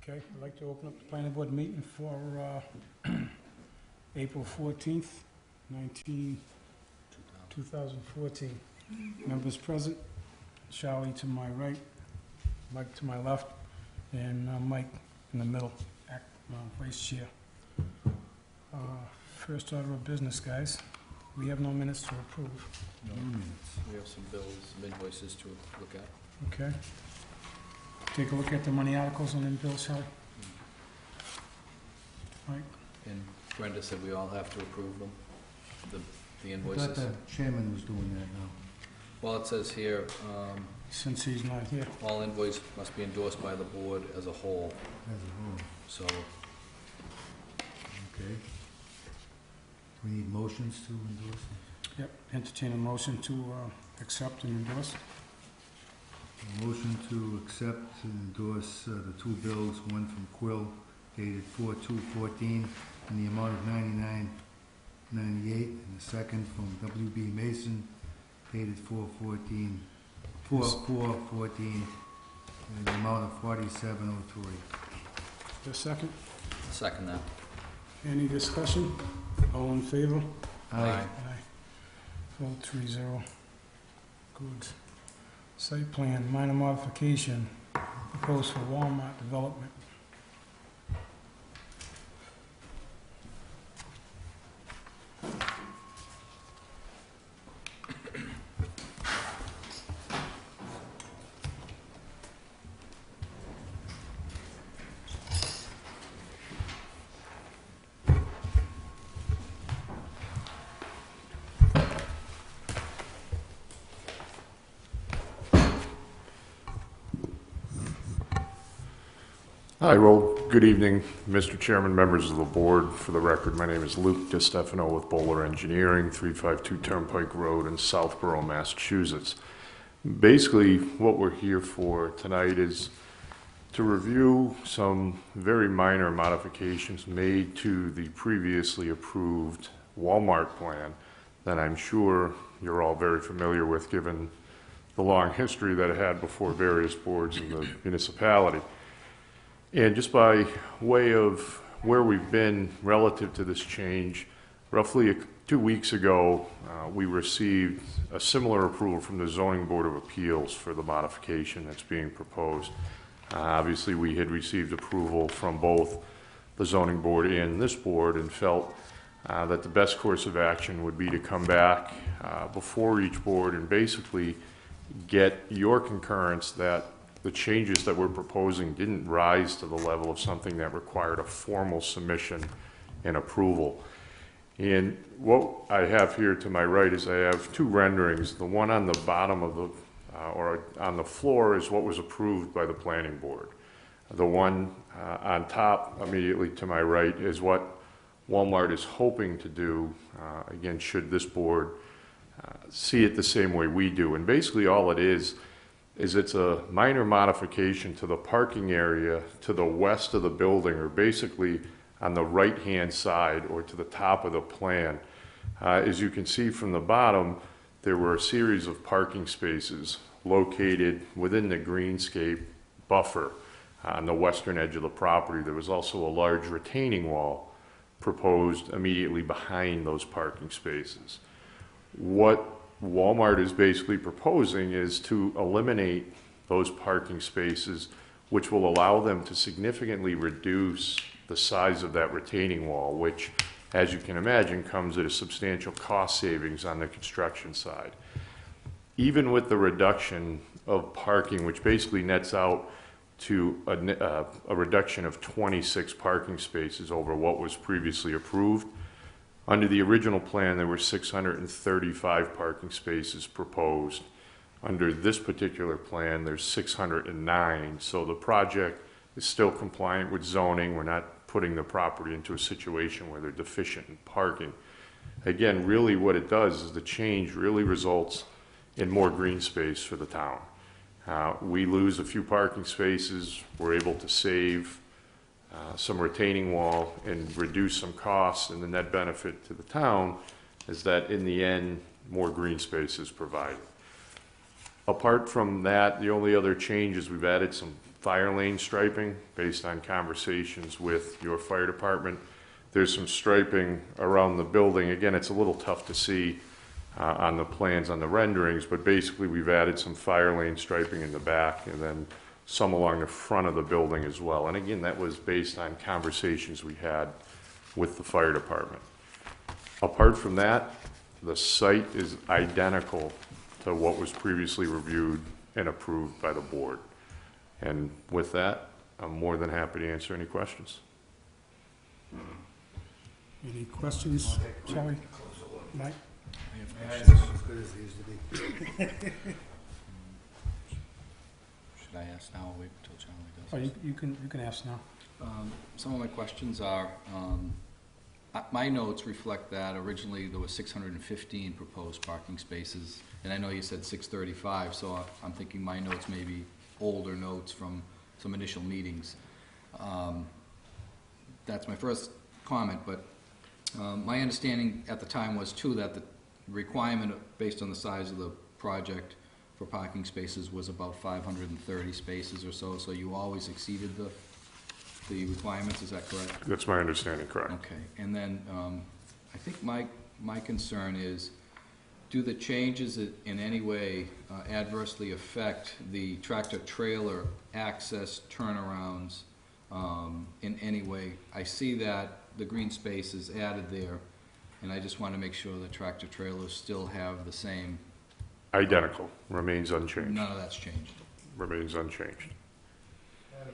Okay, I'd like to open up the planning board meeting for April 14th, 2014. Members present, Charlie to my right, Mike to my left, and Mike in the middle, vice chair. First order of business, guys. We have no minutes to approve. No minutes. We have some bills, some invoices to look at. Okay. Take a look at the money articles and then bills, Charlie. Mike? And Brenda said we all have to approve them, the I invoices. thought the chairman was doing that now. Well, it says here, Since he's not here. all invoice must be endorsed by the board as a whole, As a whole. so Okay. We need motions to endorse it. Yep, entertain a motion to accept and endorse. A motion to accept and endorse the two bills, one from Quill dated 4/2/14 in the amount of $99.98, and the second from WB Mason dated 4/4/14 in the amount of $47.03. Your second? second that. Any discussion? All in favor? Aye. Vote 3-0. Good. Site plan, minor modification, proposed for Walmart development. Hi, well, good evening, Mr. Chairman, members of the board. For the record, my name is Luke DiStefano with Bowler Engineering, 352 Turnpike Road in Southborough, Massachusetts. Basically, what we're here for tonight is to review some very minor modifications made to the previously approved Walmart plan that I'm sure you're all very familiar with, given the long history that it had before various boards in the municipality. And just by way of where we've been relative to this change, roughly 2 weeks ago, we received a similar approval from the Zoning Board of Appeals for the modification that's being proposed. Obviously, we had received approval from both the Zoning Board and this board and felt that the best course of action would be to come back before each board and basically get your concurrence that the changes that we're proposing didn't rise to the level of something that required a formal submission and approval. And what I have here to my right is I have two renderings. The one on the bottom of the, or on the floor is what was approved by the planning board. The one on top immediately to my right is what Walmart is hoping to do, again, should this board see it the same way we do. And basically all it is it's a minor modification to the parking area to the west of the building, or basically on the right-hand side or to the top of the plan. As you can see from the bottom, there were a series of parking spaces located within the greenscape buffer on the western edge of the property. There was also a large retaining wall proposed immediately behind those parking spaces. What Walmart is basically proposing is to eliminate those parking spaces, which will allow them to significantly reduce the size of that retaining wall, which, as you can imagine, comes at a substantial cost savings on the construction side. Even with the reduction of parking, which basically nets out to a reduction of 26 parking spaces over what was previously approved, under the original plan, there were 635 parking spaces proposed. Under this particular plan, there's 609. So the project is still compliant with zoning. We're not putting the property into a situation where they're deficient in parking. Again, really what it does is the change really results in more green space for the town. We lose a few parking spaces. We're able to save some retaining wall and reduce some costs, and the net benefit to the town is that in the end more green space is provided. Apart from that, the only other change is we've added some fire lane striping based on conversations with your fire department. There's some striping around the building. Again, it's a little tough to see on the plans, on the renderings, but basically we've added some fire lane striping in the back and then some along the front of the building as well. And again, that was based on conversations we had with the fire department. Apart from that, the site is identical to what was previously reviewed and approved by the board. And with that, I'm more than happy to answer any questions. Any questions, Shelley? Mike? As good as they used to be. Should I ask now or wait until Oh, Charlie does? you can ask now. Some of my questions are, my notes reflect that originally there were 615 proposed parking spaces, and I know you said 635, so I'm thinking my notes may be older notes from some initial meetings. That's my first comment, but my understanding at the time was too that the requirement based on the size of the project for parking spaces was about 530 spaces or so, so you always exceeded the requirements, is that correct? That's my understanding, correct? Okay, and then I think my concern is, do the changes in any way adversely affect the tractor-trailer access turnarounds in any way? I see that the green space is added there, and I just want to make sure the tractor-trailers still have the same. Identical, remains unchanged. None of that's changed. Remains unchanged. Have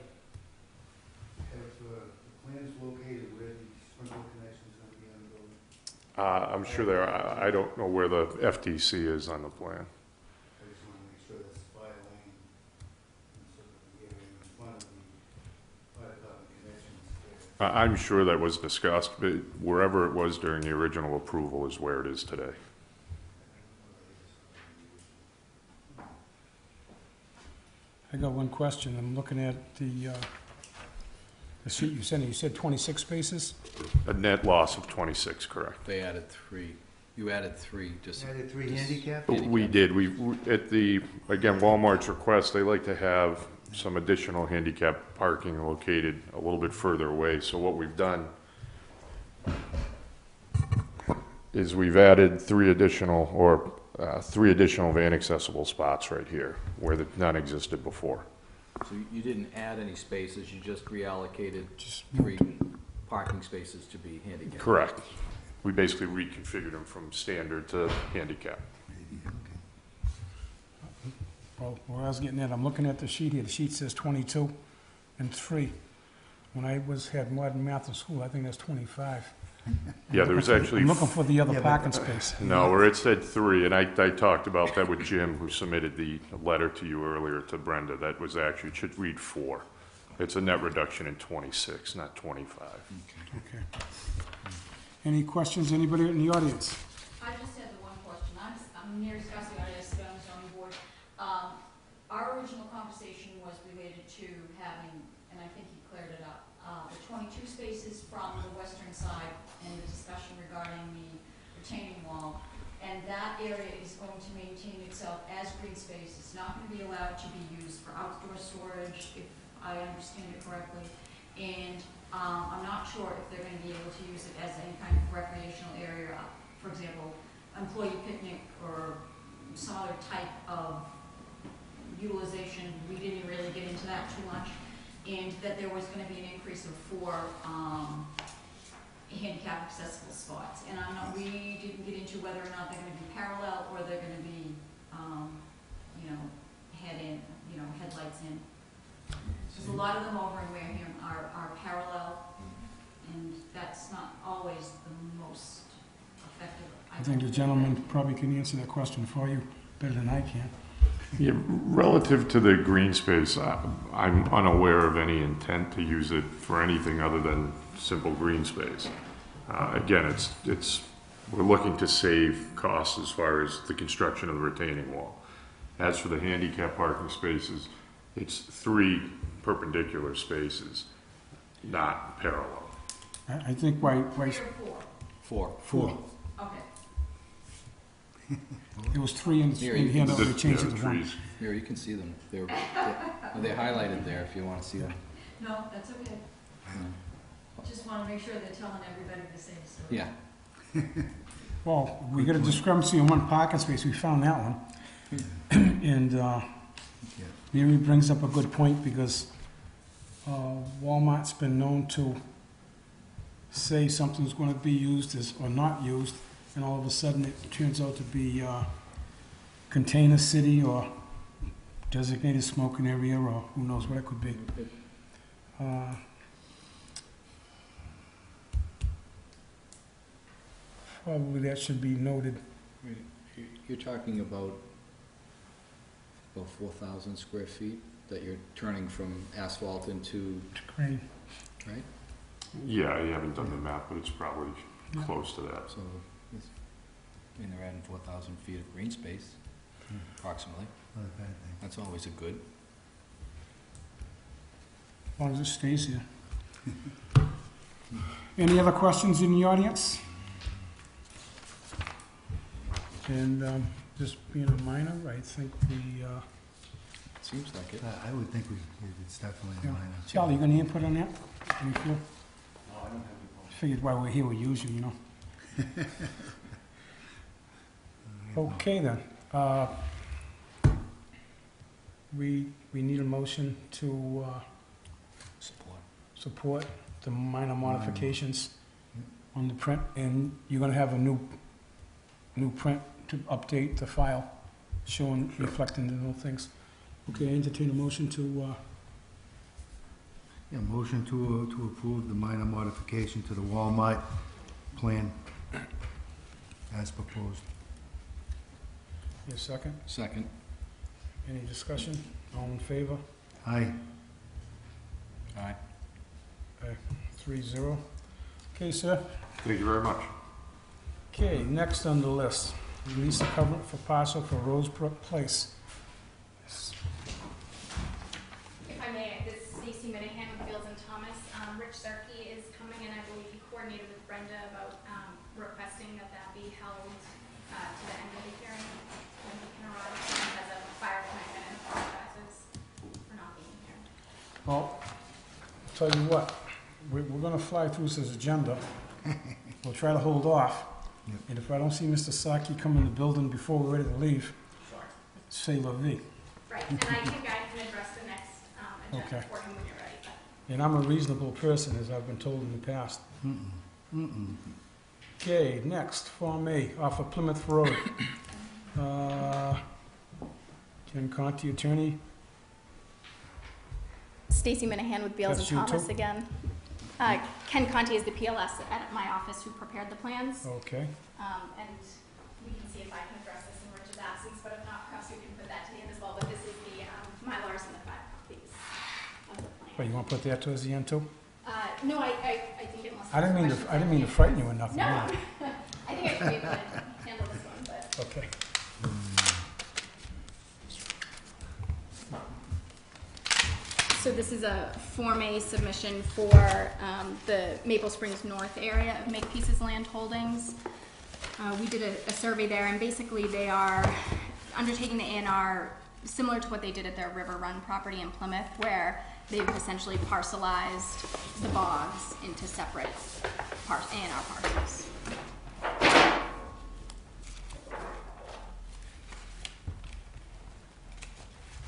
the plans located where the sprinkler connection is going to be on the building? I'm sure there are, I don't know where the FTC is on the plan. I just want to make sure that's fire lane, and sort of the area in front of the fire department connections there. I'm sure that was discussed, but wherever it was during the original approval is where it is today. I got one question. I'm looking at the sheet you sent. You said 26 spaces? A net loss of 26, correct? They added 3. You added 3, just. Added 3 handicap? We did. At the, again, Walmart's request, they like to have some additional handicap parking located a little bit further away. So what we've done is we've added 3 additional van accessible spots right here where none existed before. So you didn't add any spaces, you just reallocated Just 3 parking spaces to be handicapped? Correct. We basically reconfigured them from standard to handicap. Well, where I was getting at, I'm looking at the sheet here. The sheet says 22 and 3. When I had modern math in school, I think that's 25. Yeah, there was actually, I'm looking for the other Yeah, but- parking space. no, where it said 3, and I talked about that with Jim, who submitted the letter to you earlier, to Brenda. That was actually, it should read 4. It's a net reduction in 26, not 25. Okay. Any questions, anybody in the audience? I just had the one question. I'm near Scottsdale, I sit on the zoning board. Our original conversation was related to having, and I think he cleared it up, the 22 spaces from the western side and the discussion regarding the retaining wall. And that area is going to maintain itself as green space. It's not going to be allowed to be used for outdoor storage, if I understand it correctly. And I'm not sure if they're going to be able to use it as any kind of recreational area, for example, employee picnic or some other type of utilization. We didn't really get into that too much. And that there was going to be an increase of 4 handicap accessible spots. And we didn't get into whether or not they're going to be parallel or they're going to be, headlights in. Because a lot of them over in Wareham are parallel, and that's not always the most effective. I think the gentleman probably can answer that question for you better than I can. Yeah, relative to the green space, I'm unaware of any intent to use it for anything other than simple green space. Again, we're looking to save costs as far as the construction of the retaining wall. As for the handicap parking spaces, it's 3 perpendicular spaces, not parallel. I think why 3 or 4? 4. 4. Okay. It was 3 in Here, the you can handout, they Just- changed yeah, it the to 1. trees. Here, you can see them. They're highlighted there if you want to see them. No, that's okay. Just want to make sure they're telling everybody the same story. Yeah. Well, we got a discrepancy in 1 parking space, we found that one. And Mary brings up a good point, because Walmart's been known to say something's gonna be used as, or not used, and all of a sudden it turns out to be container city or designated smoking area, or who knows what it could be. Probably that should be noted. You're talking about 4,000 square feet that you're turning from asphalt into, Great. right? Yeah, I haven't done the map, but it's probably close to that. So, they're adding 4,000 feet of green space, approximately. Not a bad thing. That's always a good. As long as it stays here. Any other questions in the audience? And just being a minor, I think we, Seems like it. I would think it's definitely a Yeah. minor. Charlie, you got any input on that? Any feel? No, I don't have any. Figured while we're here, we use you, you know? Okay then. We need a motion to support the minor modifications on the print, and you're gonna have a new print to update the file, showing, reflecting the new things. Okay, entertain a motion to, Yeah, motion to approve the minor modification to the Walmart plan as proposed. your second? Second. Any discussion? All in favor? Aye. Aye. 3-0. Okay, sir. Thank you very much. Okay, next on the list, release a covenant for parcel for Rosebrook Place. If I may, this is Stacy Minahan with Fields and Thomas. Rich Zerke is coming, and I believe he coordinated with Brenda about requesting that be held to the end of the hearing when he can arrive. He has a fire commitment and apologizes for not being here. Well, tell you what, we're gonna fly through this agenda. We'll try to hold off. Yep. And if I don't see Mr. Saki come in the building before we're ready to leave, Sure. say la vie. Right, and I think I can address the next agenda Okay. for him when you're ready. But And I'm a reasonable person, as I've been told in the past. Okay, next, Form A, off of Plymouth Road. Ken Conti, attorney. Stacy Minahan with Beals That's and you Thomas too? again. Ken Conti is the PLS at my office who prepared the plans. Okay. And we can see if I can address this in Rich's absence, but if not, perhaps we can put that to the end as well. But this is the Mylars and the 5 copies of the plan. Wait, you want to put that towards the end too? No, I think unless. I didn't mean to frighten you or nothing. No, really. I think I should be able to handle this one, but. Okay. So this is a Form A submission for the Maple Springs North area of Make Pieces Land Holdings. We did a survey there, and basically they are undertaking the A&R similar to what they did at their River Run property in Plymouth, where they've essentially parcelized the bogs into separate A&R parcels.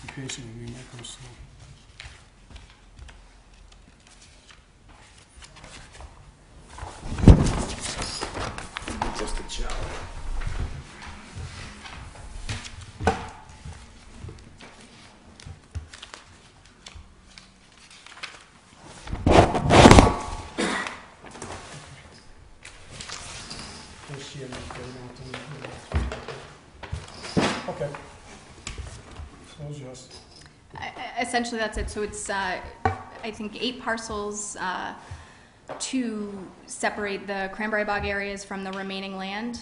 Be patient with me, make them slow. Just a job. Okay. Floor's yours. Essentially, that's it. So it's, I think, 8 parcels to separate the cranberry bog areas from the remaining land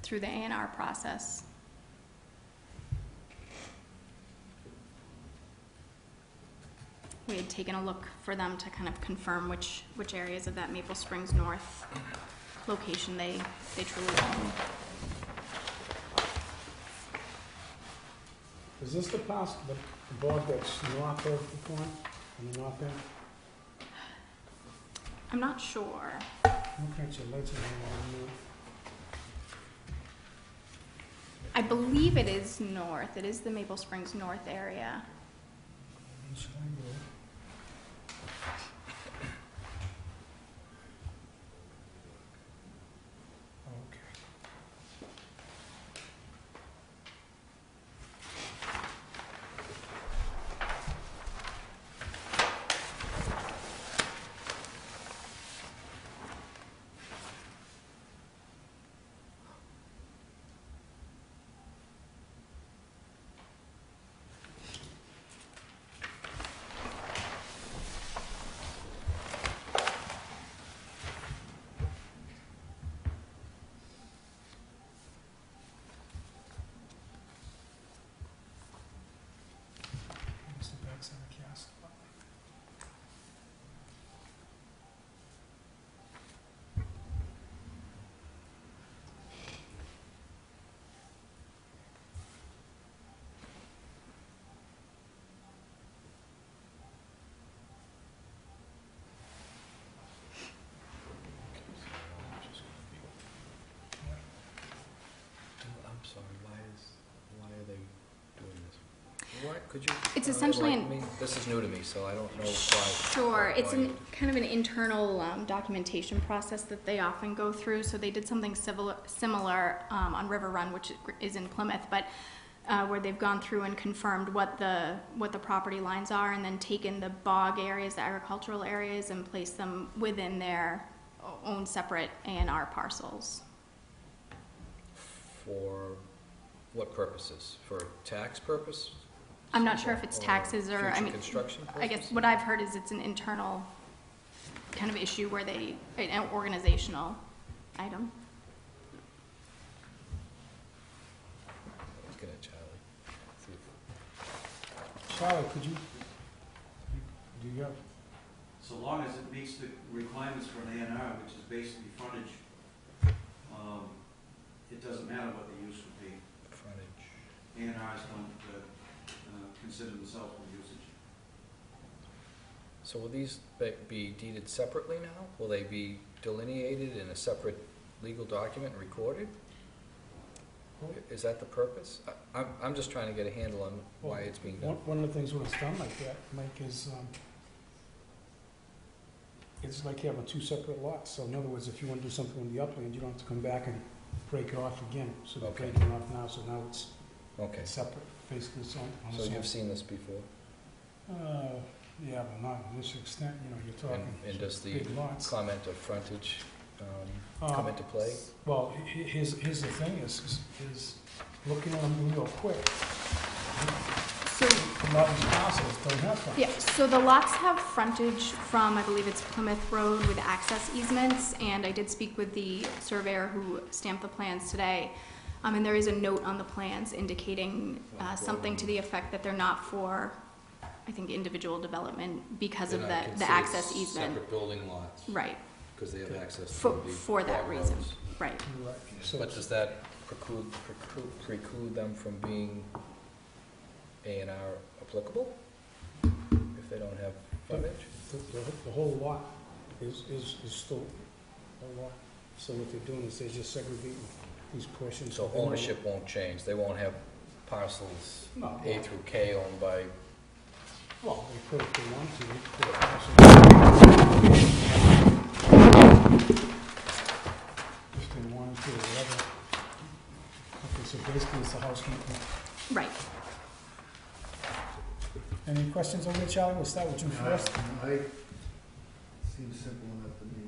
through the A&R process. We had taken a look for them to kind of confirm which areas of that Maple Springs North location they truly own. Is this the bog that's north of the pond, on the north end? I'm not sure. Looking at your legend on I believe it is north. It is the Maple Springs North area. East Line Road. Okay. What's the backside of Castle? I'm sorry, why are they doing this? What, could you? It's essentially enlighten me? This is new to me, so I don't know why. Sure, it's why- kind of an internal documentation process that they often go through. So they did something similar on River Run, which is in Plymouth, but where they've gone through and confirmed what the property lines are, and then taken the bog areas, the agricultural areas, and placed them within their own separate A&R parcels. For what purposes? For tax purpose? I'm not sure if it's taxes or, I future mean, construction I guess purposes? what I've heard is it's an internal kind of issue where an organizational item. Looking at Charlie. See if- Charlie, could you, do you have, So long as it meets the requirements for an A&R, which is basically frontage, it doesn't matter what the use would be. Frontage. A&Rs don't consider themselves for usage. So will these be deeded separately now? Will they be delineated in a separate legal document and recorded? Is that the purpose? I'm just trying to get a handle on why it's being done. one of the things when it's done like that, Mike, is, it's like having two separate lots. So in other words, if you want to do something on the upland, you don't have to come back and break it off again. So they're Okay. breaking it off now, so now it's Okay, separate, basically, it's on so its own. you've seen this before? Yeah, but not to this extent, you know, you're talking And does the big lots. comment of frontage come into play? Well, here's the thing is looking at them real quick, So, a lot of these parcels don't have frontage. yeah, so the lots have frontage from, I believe it's Plymouth Road with access easements, and I did speak with the surveyor who stamped the plans today. And there is a note on the plans indicating something to the effect that they're not for, I think, individual development because of the access easement. Separate building lots, Right, because they have access to for, the for that bog reason, roads. right. Right. So But does that preclude them from being A&R applicable? If they don't have frontage? the whole lot is still a lot. So what they're doing is they're just segregating these portions. So ownership won't change, they won't have parcels No. A through K owned by, Well, they could if they want to, they could parcels. If they wanted to, or whatever. Okay, so basically it's a housekeeping. Right. Any questions over there, Charlie? We'll start with you first. I, seems simple enough to me,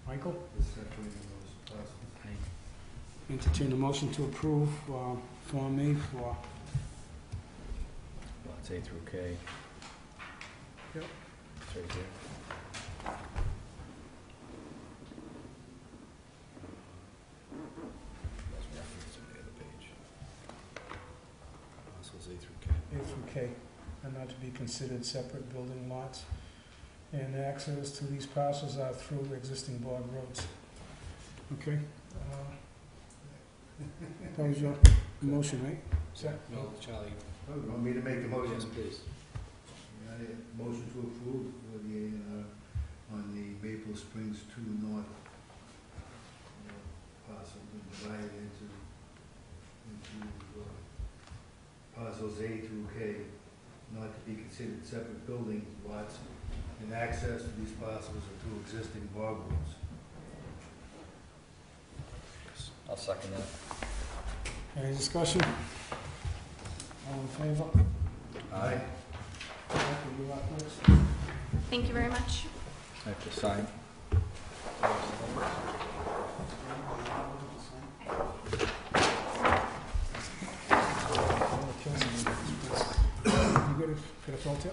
Michael, the separating those parcels. entertain a motion to approve Form A for, lots A through K. Yep. It's right there. That's referenced on the other page. Parcels A through K. A through K, are not to be considered separate building lots. And access to these parcels are through existing bog roads. Okay. That was your motion, right? No, Charlie. Oh, you want me to make the motion? Yes, please. Motion to approve for the A&R on the Maple Springs 2 North parcel, and divide it into parcels A through K, not to be considered separate building lots, and access to these parcels are through existing bog roads. I'll second that. Any discussion? All in favor? Aye. You up next? Thank you very much. I have to sign. You good for the photo?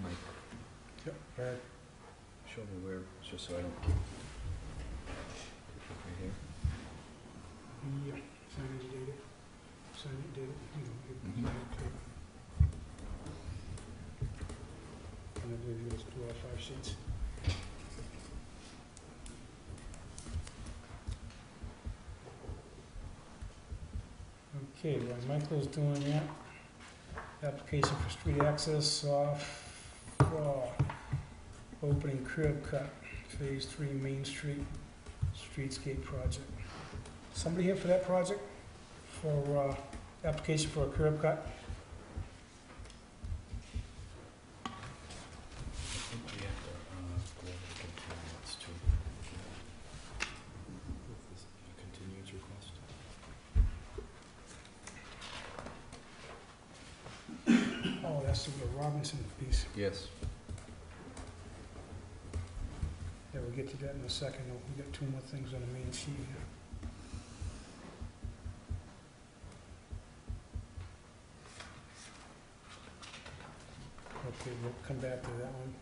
Mike, Yep. Right. show me where, just so I don't. Right here. Yeah. Sign it, date it. Sign it, date it. You know, Mhm. okay. And I believe you just do all 5 sheets. Okay, while Michael's doing that, application for street access off, opening curb cut, Phase 3 Main Street, streetscape project. Somebody here for that project? For, application for a curb cut? I think we have to go over the continuance too. Continuance request. Oh, that's the Robinson piece. Yes. Yeah, we'll get to that in a second. We got 2 more things on the main sheet here. Okay, we'll come back to that one.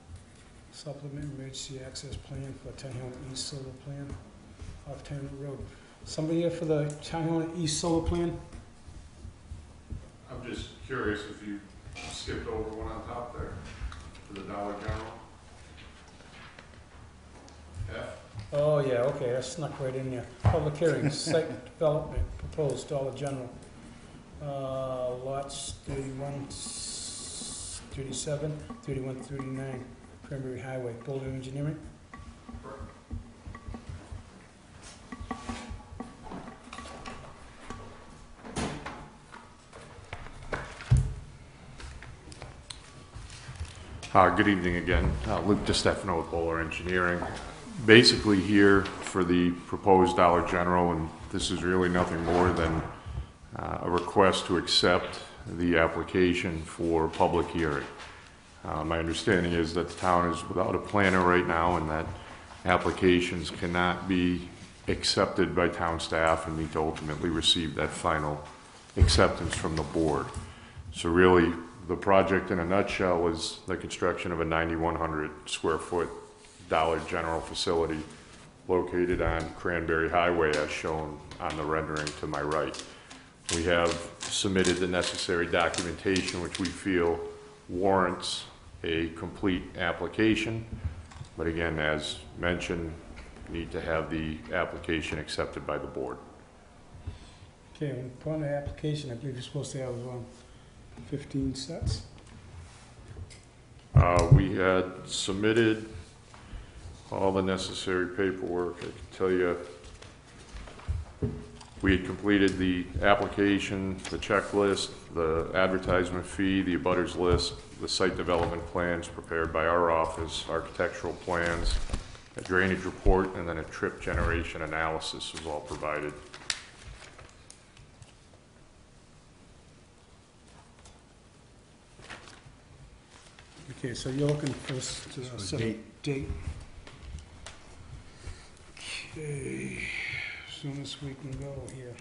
Supplement emergency access plan for Town Hill East Solar Plan off Town Hill Road. Somebody here for the Town Hill East Solar Plan? I'm just curious if you skipped over one on top there for the Dollar General. F? Oh, yeah, okay, that snuck right in there. Public hearing, site development, proposed Dollar General. Lots 31, 37, 31, 39, Cranberry Highway, Boulder Engineering. Good evening again. Luke DiStefano with Bowler Engineering. Basically here for the proposed Dollar General, and this is really nothing more than a request to accept the application for public hearing. My understanding is that the town is without a planner right now and that applications cannot be accepted by town staff and need to ultimately receive that final acceptance from the board. So really, the project in a nutshell is the construction of a 9,100 square foot Dollar General facility located on Cranberry Highway as shown on the rendering to my right. We have submitted the necessary documentation which we feel warrants a complete application. But again, as mentioned, need to have the application accepted by the board. Okay, upon the application, I believe you're supposed to have 15 sets. We had submitted all the necessary paperwork. I can tell you, we had completed the application, the checklist, the advertisement fee, the abutters list, the site development plans prepared by our office, architectural plans, a drainage report, and then a trip generation analysis was all provided. Okay, so you're looking for us to set a date. Okay, soon as we can go here.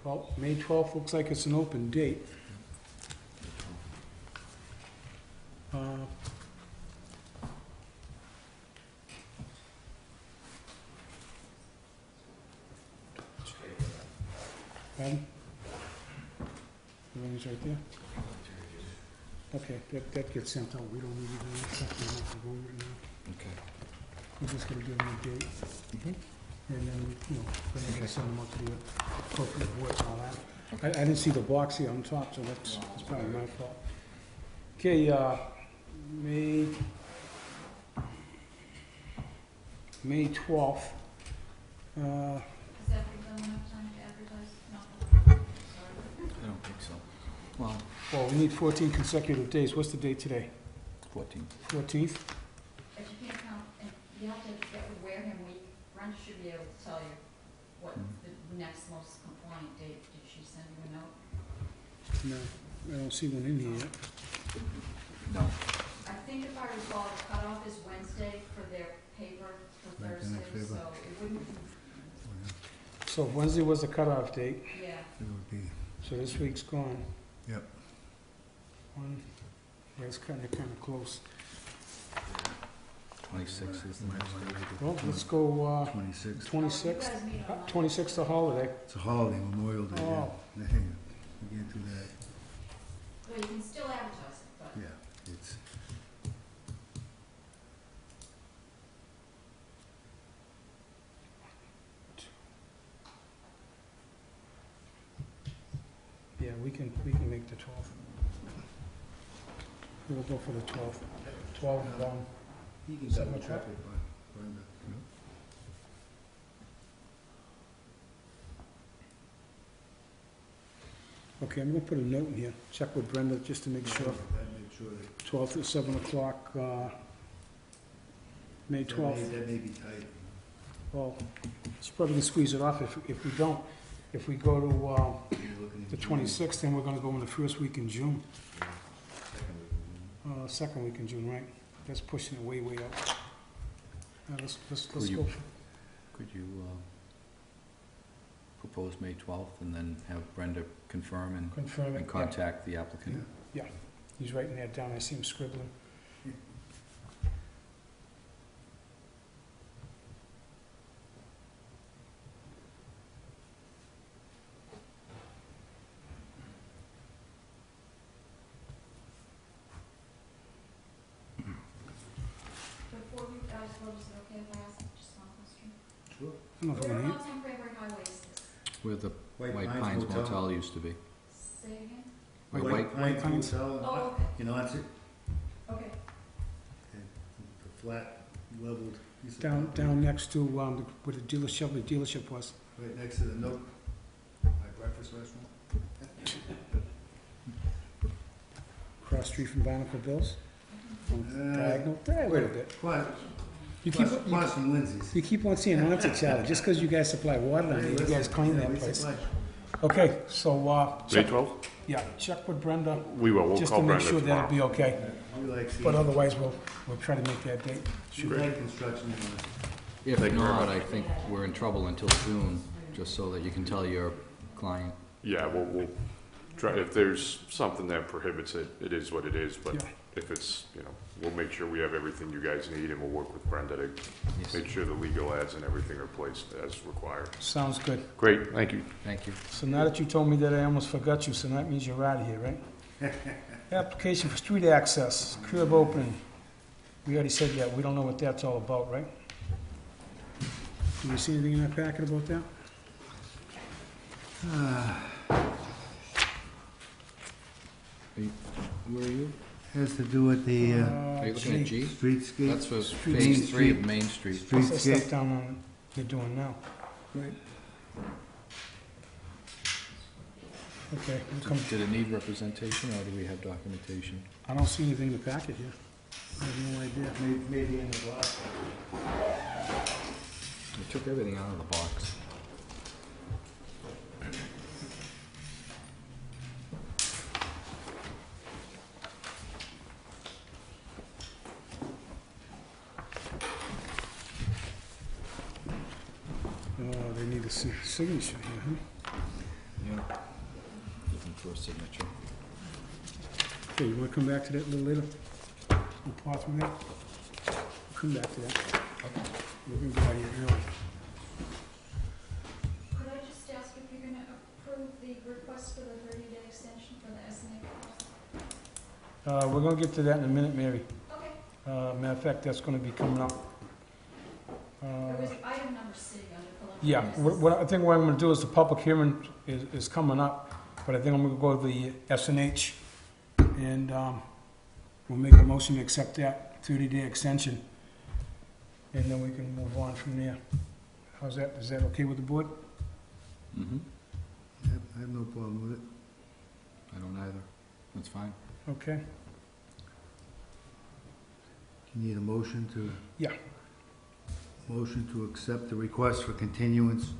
Well, May 12th looks like it's an open date. Pardon? Everything's right there? Okay, that gets sent out, we don't need to do something else to go right now. Okay. We're just gonna give them a date, and then, you know, then we're gonna send them out to the appropriate board and all that. I didn't see the box here on top, so that's probably my fault. Okay, May 12th. Has that been done enough time to advertise? No. Sorry. I don't think so. Well, Well, we need 14 consecutive days. What's the date today? 14. 14th? But you can't count, and you have to get with Wareham Week. Brenda should be able to tell you what the next most compliant date. Did she send you a note? No, I don't see one in here yet. No. I think if I recall, the cutoff is Wednesday for their paper for Right, the Thursday, next paper. so it wouldn't, So Wednesday was the cutoff date, yeah. It would be, so this week's gone. yep. Yeah, it's kinda close. 26 is the next day. Well, let's go, 26th. 26th. You guys meet on Monday. 26th a holiday. It's a holiday, Memorial Day, yeah. Oh. We can't do that, Well, you can still advertise it, but. yeah, it's, Yeah, we can make the 12th. We'll go for the 12th. 12, you can 7 double check o'clock? it, Brenda. okay, I'm gonna put a note in here, check with Brenda just to make sure. That make sure that. 12th at 7 o'clock, May 12th. That may be tight. Well, it's probably gonna squeeze it off if we don't. If we go to, You're looking at the June, 26th, then we're gonna go in the first week in June, second week of June. second week in June, right? That's pushing it way out. Let's Could you- go. Could you propose May 12th and then have Brenda confirm Confirm it. and contact the applicant? He's writing that down, I see him scribbling. Before you guys vote, is it okay if I ask just one question? Sure. I don't know if we're Where gonna on temporary highway is this? Where the White Pines Motel used to be. Say again? Where White White, Pines. Hotel, Oh, you know, it's okay. the flat leveled piece of. down, property down next to, where the dealership was. Right next to the Nook, my breakfast restaurant. Cross street from Barnacle Bills. Diagonal, a little bit. Plus, You keep, plus from Lindsay's. you keep on saying haunted, Charlie, just because you guys supply water down there, you guys claim that We place. supply- Okay, so, May check, 12th? yeah, check with Brenda, We will, we'll just call to make Brenda sure that'll tomorrow. be okay. We like seeing. But otherwise, we'll try to make that date. We like construction, you know. if Thank you very not, much. I think we're in trouble until June, just so that you can tell your client. Yeah, we'll try, if there's something that prohibits it, it is what it is, but Yeah. if it's, we'll make sure we have everything you guys need, and we'll work with Brenda to Yes. make sure the legal ads and everything are placed as required. Sounds good. Great, thank you. Thank you. So now that you told me that, I almost forgot you, so that means you're out of here, right? Application for street access, curb opening. We already said that, we don't know what that's all about, right? Did you see anything in that packet about that? Where are you? Has to do with the Are you looking at G? streetscape. That's for Street- phase 3 of Main Street. What's that stuff Streetscape. down on, they're doing now? Right. Okay, we'll come, Did it need representation, or do we have documentation? I don't see anything in the packet here. I have no idea. Maybe in the box. We took everything out of the box. Oh, they need a signature here, huh? Yeah. Looking for a signature. Okay, you wanna come back to that a little later? We'll pause through that? We'll come back to that. We're gonna get out of here early. Could I just ask if you're gonna approve We're gonna get to that in a minute, Mary. Okay. Matter of fact, that's gonna be coming up. There was item number C under preliminary Yeah, business. I think what I'm gonna do is the public hearing is coming up, but I think I'm gonna go to the S&H, and we'll make a motion to accept that 30-day extension, and then we can move on from there. How's that? Is that okay with the board? Mm-hmm. I have no problem with it. I don't either. That's fine. Okay. You need a motion to? Yeah. Motion to accept the request for continuance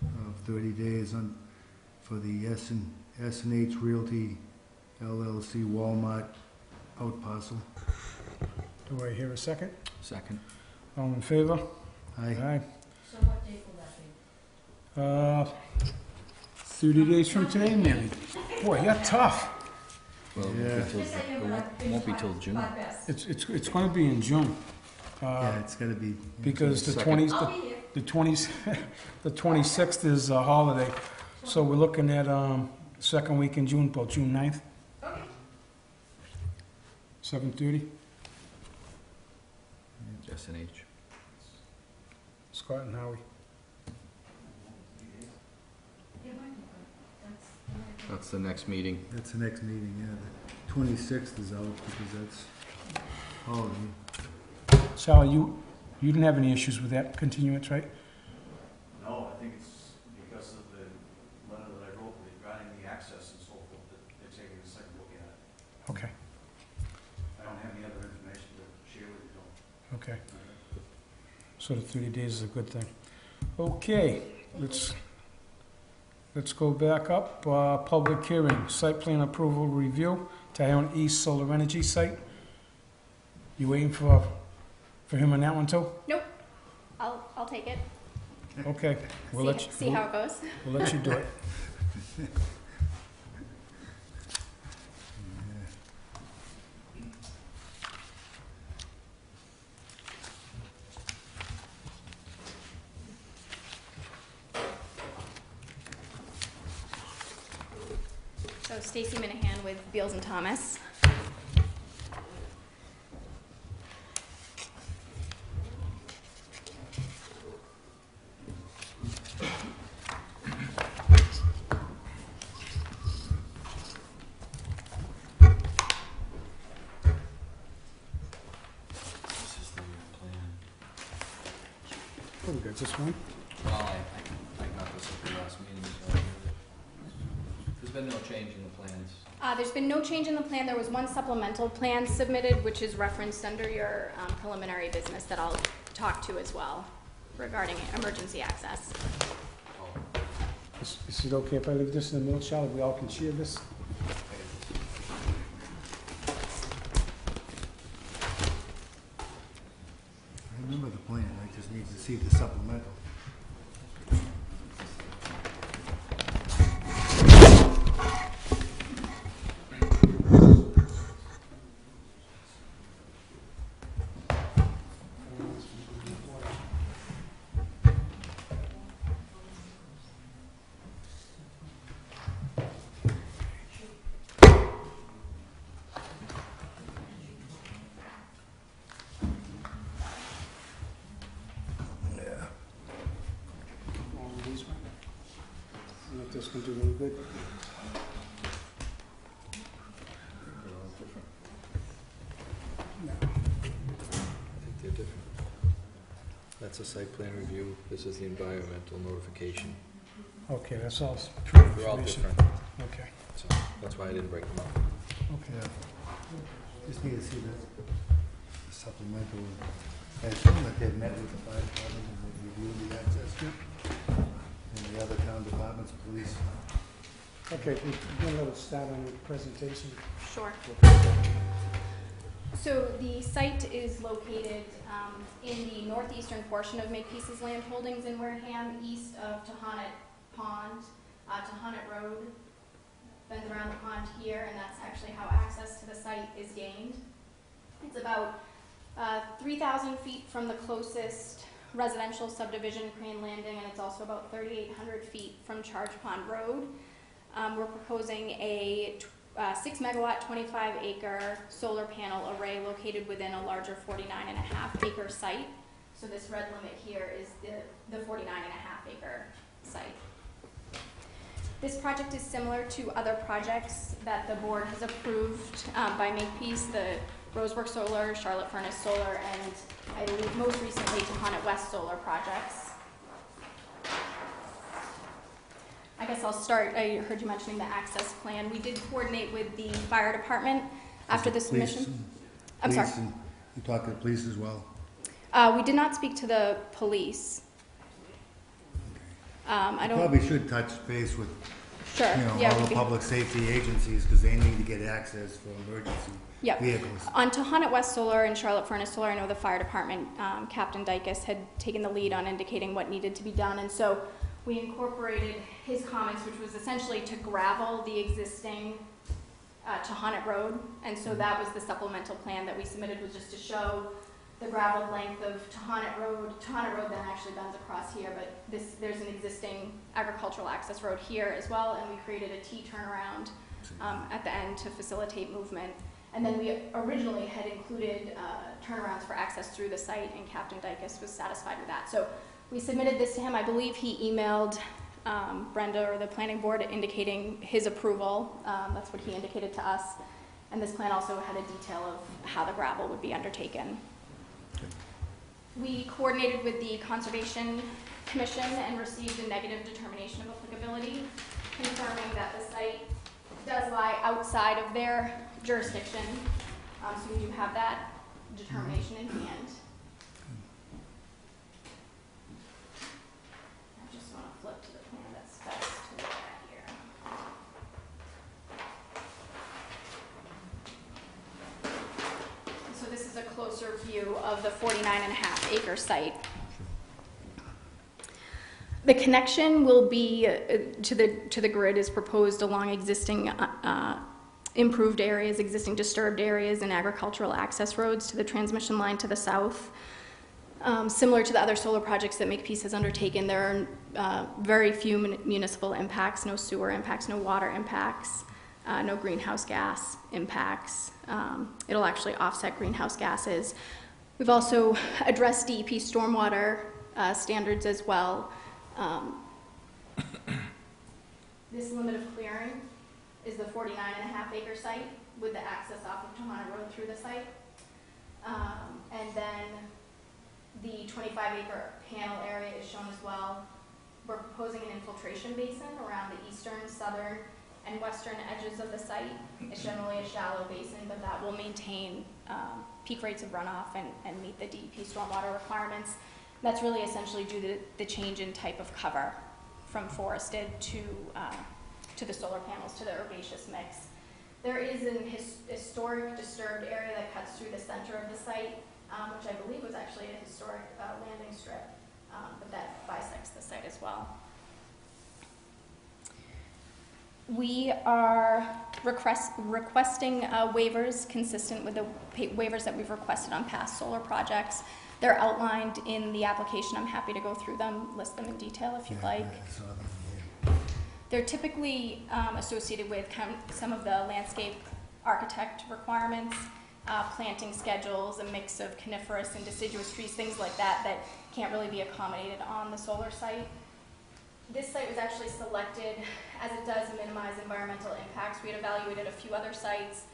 of 30 days for the S&H Realty LLC Walmart out parcel. Do I hear a second? Second. All in favor? Aye. So what date will that be? 30 days from today, Mary. Boy, you're tough. Well, Yeah. it won't be till June. My best. It's gonna be in June. Yeah, it's gotta be. Because the Second. 20th, I'll be here. the 20th, the 26th is a holiday, so we're looking at, second week in June, about June 9th, Okay. 7:30. S&H. Scott and Howie. It might be good. That's the next meeting. That's the next meeting, yeah. The 26th is out because that's holiday. Sally, you didn't have any issues with that continuance, right? No, I think it's because of the letter that I wrote regarding the access and so forth, that they're taking a second look at it. Okay, I don't have any other information to share with you, though. okay. So the 30 days is a good thing. Okay, let's go back up. Public hearing, site plan approval review, Tyone East Solar Energy Site. You waiting for him on that one too? Nope. I'll take it. Okay, we'll let you. See how it goes. We'll let you do it. So Stacy Minahan with Beals and Thomas. This is the plan. Oh, we got this one. Well, I got this at the last meeting, so there's been no change in the plans. There's been no change in the plan. There was one supplemental plan submitted, which is referenced under your preliminary business that I'll talk to as well regarding emergency access. Oh, Is it okay if I leave this in the middle, Charlie? We all can share this? I remember the plan, I just need to see the supplemental. All of these one? I don't know if this one do any good. They're all different. No. I think they're different. That's a site plan review, this is the environmental notification. Okay, that's all true They're all information. different, Okay, so that's why I didn't break them up. okay. Yeah. Just need to see the supplemental. I assume that they've met with the fire department and they've reviewed the access. And the other town departments, police. Okay, we're gonna let us start on the presentation. Sure. So the site is located in the northeastern portion of Makepeace's land holdings in Wareham, east of Tohonet Pond, Tohonet Road. Bends around the pond here, and that's actually how access to the site is gained. It's about 3,000 feet from the closest residential subdivision, Crane Landing, and it's also about 3,800 feet from Charge Pond Road. We're proposing a 6 megawatt, 25 acre solar panel array located within a larger 49.5 acre site. So this red limit here is the 49.5 acre site. This project is similar to other projects that the board has approved by Makepeace, the Roseburg Solar, Charlotte Furnace Solar, and I believe most recently Tohonet West Solar projects. I guess I'll start, I heard you mentioning the access plan. We did coordinate with the fire department after the submission. I'm sorry. You talked to the police as well? We did not speak to the police. I don't. Probably should touch base with, Sure. you know, Yeah, all we'd the be- public safety agencies, because they need to get access for emergency Yep. vehicles. On Tohonet West Solar and Charlotte Furnace Solar, I know the fire department, Captain Dykus had taken the lead on indicating what needed to be done, and so we incorporated his comments, which was essentially to gravel the existing Tohonet Road, and so that was the supplemental plan that we submitted, was just to show the graveled length of Tohonet Road. Tohonet Road then actually bends across here, but there's an existing agricultural access road here as well, and we created a T turnaround at the end to facilitate movement. And then we originally had included turnarounds for access through the site, and Captain Dykus was satisfied with that. So we submitted this to him. I believe he emailed Brenda or the planning board indicating his approval. That's what he indicated to us. And this plan also had a detail of how the gravel would be undertaken. We coordinated with the Conservation Commission and received a negative determination of applicability, confirming that the site does lie outside of their jurisdiction. So we do have that determination in hand. I just want to flip to the plan that's best to look at here. So this is a closer view of the 49.5 acre site. The connection will be to the grid is proposed along existing improved areas, existing disturbed areas, and agricultural access roads to the transmission line to the south. Similar to the other solar projects that Makepeace has undertaken, there are very few municipal impacts, no sewer impacts, no water impacts, no greenhouse gas impacts. It'll actually offset greenhouse gases. We've also addressed DEP stormwater standards as well. This limit of clearing is the 49.5 acre site with the access off of Tohonet Road through the site. And then the 25 acre panel area is shown as well. We're proposing an infiltration basin around the eastern, southern, and western edges of the site. It's generally a shallow basin, but that will maintain peak rates of runoff and meet the DEP stormwater requirements. That's really essentially due to the change in type of cover from forested to the solar panels, to the herbaceous mix. There is an historic disturbed area that cuts through the center of the site, which I believe was actually a historic landing strip, but that bisects the site as well. We are requesting waivers consistent with the waivers that we've requested on past solar projects. They're outlined in the application. I'm happy to go through them, list them in detail if you'd like. I saw them, They're typically associated with some of the landscape architect requirements, planting schedules, a mix of coniferous and deciduous trees, things like that that can't really be accommodated on the solar site. This site was actually selected as it does minimize environmental impacts. We had evaluated a few other sites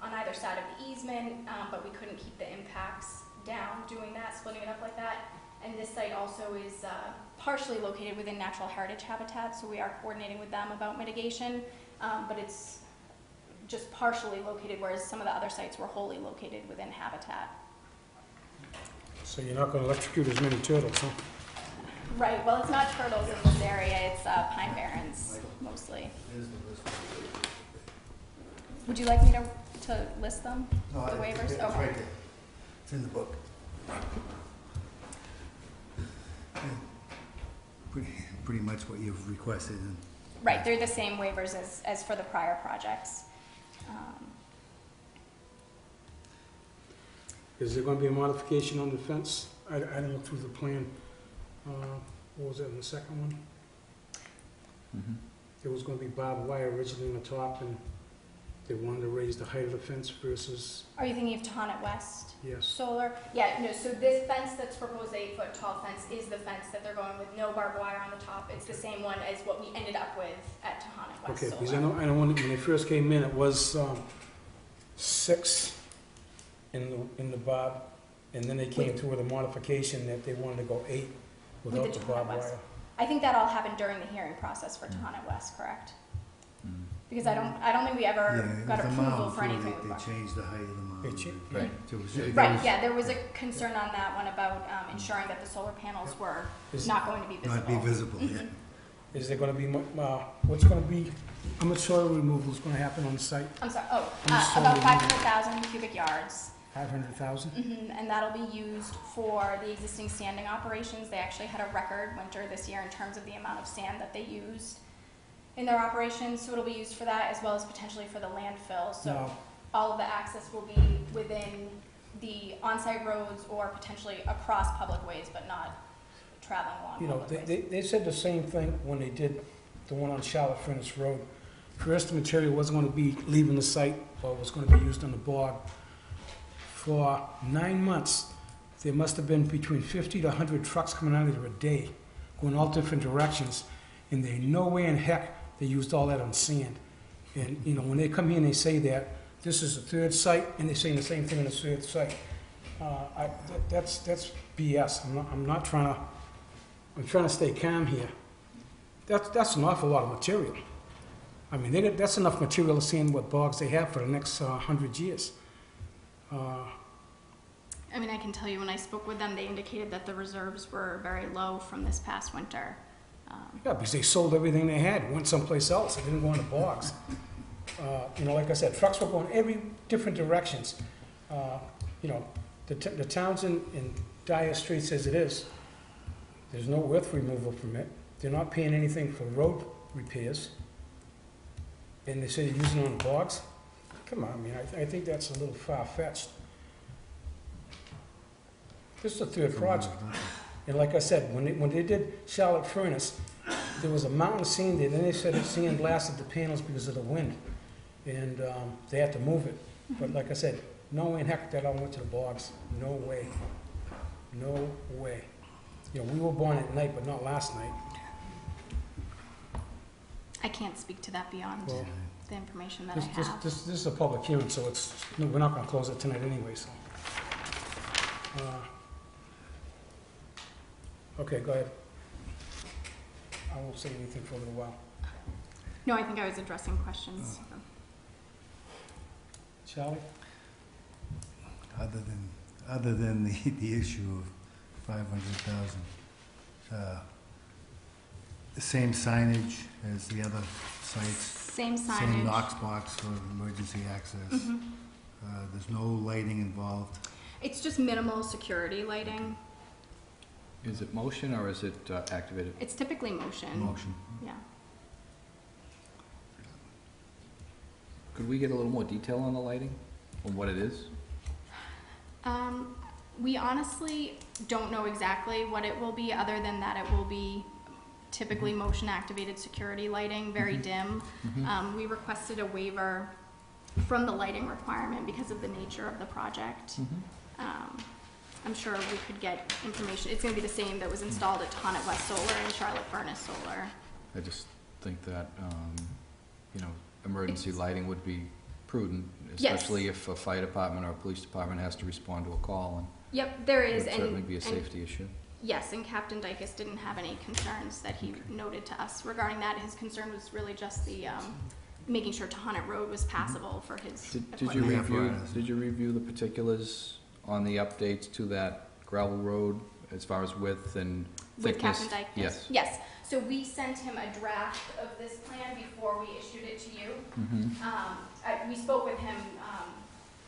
on either side of the easement, but we couldn't keep the impacts down doing that, splitting it up like that. And this site also is partially located within natural heritage habitat, so we are coordinating with them about mitigation, but it's just partially located, whereas some of the other sites were wholly located within habitat. So you're not gonna electrocute as many turtles, huh? Right, well, it's not turtles in this area, it's pine barrens mostly. Would you like me to list them, No, the waivers? It's Okay. right there. It's in the book. Pretty much what you've requested. Right, they're the same waivers as for the prior projects. Is there gonna be a modification on the fence? I didn't look through the plan. What was it in the second one? There was gonna be barbed wire originally on the top, and They wanted to raise the height of the fence versus, Are you thinking of Tohonet West yes. Solar? Yeah, no, so this fence that's proposed, the 8-foot tall fence, is the fence that they're going with, no barbed wire on the top. It's the same one as what we ended up with at Tohonet West Okay, Solar. because I know when they first came in, it was 6 in the barb, and then they came through with a modification that they wanted to go 8 without With the the barbed Tohonet West. wire. I think that all happened during the hearing process for Tohonet West, correct? Because I don't think we ever Yeah, got it was the approval mound, for too. anything They before. changed the height of the mound. They cha- Right. There was- Right, yeah, there was a concern on that one about ensuring that the solar panels were Is- not going to be visible. Not be visible, yeah. Is there gonna be, what's gonna be, how much soil removal is gonna happen on the site? I'm sorry, much soil about do you need? 500,000 cubic yards. 500,000? And that'll be used for the existing sanding operations. They actually had a record winter this year in terms of the amount of sand that they used in their operations, so it'll be used for that as well as potentially for the landfill. So Now, all of the access will be within the on-site roads or potentially across public ways, but not traveling along you know, public ways. they said the same thing when they did the one on Charlotte Furnace Road. First, the material wasn't gonna be leaving the site, or was gonna be used on the bog. For 9 months, there must have been between 50 to 100 trucks coming out of there a day, going all different directions, and they no way in heck they used all that on sand. And, you know, when they come here and they say that, this is the third site, and they're saying the same thing on the third site, that's BS. I'm not trying to, I'm trying to stay calm here. That's an awful lot of material. I mean, that's enough material to sand what bogs they have for the next 100 years. I mean, I can tell you when I spoke with them, they indicated that the reserves were very low from this past winter. Yeah, because they sold everything they had, went someplace else, they didn't go into bogs. You know, like I said, trucks were going every different directions. You know, the town's in dire straits as it is. There's no earth removal permit. They're not paying anything for road repairs. And they say they're using it on bogs? Come on, I mean, I think that's a little far-fetched. This is the third project. And like I said, when they did Charlotte Furnace, there was a mountain of sand there, then they said it sand blasted the panels because of the wind. And they had to move it. But like I said, no way in heck that all went to the bogs. No way. No way. You know, we were born at night, but not last night. I can't speak to that beyond Well, the information that I have. This is a public hearing, so we're not gonna close it tonight anyway, so. Okay, go ahead. I won't say anything for a little while. No, I think I was addressing questions. Charlie? Other than the issue of 500,000, the same signage as the other sites, Same same signage. Knox box for emergency access. Mhm. There's no lighting involved. It's just minimal security lighting. Is it motion or is it activated? It's typically motion. Motion. Yeah. Could we get a little more detail on the lighting, on what it is? We honestly don't know exactly what it will be, other than that it will be typically motion-activated security lighting, very dim. We requested a waiver from the lighting requirement because of the nature of the project. I'm sure we could get information. It's gonna be the same that was installed at Tohonet West Solar and Charlotte Furnace Solar. I just think that, you know, emergency lighting would be prudent, Yes. especially if a fire department or a police department has to respond to a call, Yep, there and it is, would and, certainly be a and safety issue. yes, and Captain Dykus didn't have any concerns that he noted to us regarding that. His concern was really just the, making sure Tohonet Road was passable for his Did you equipment. review the particulars on the updates to that gravel road as far as width and With thickness? Captain Dykus? Yes. Yes, so we sent him a draft of this plan before we issued it to you. We spoke with him,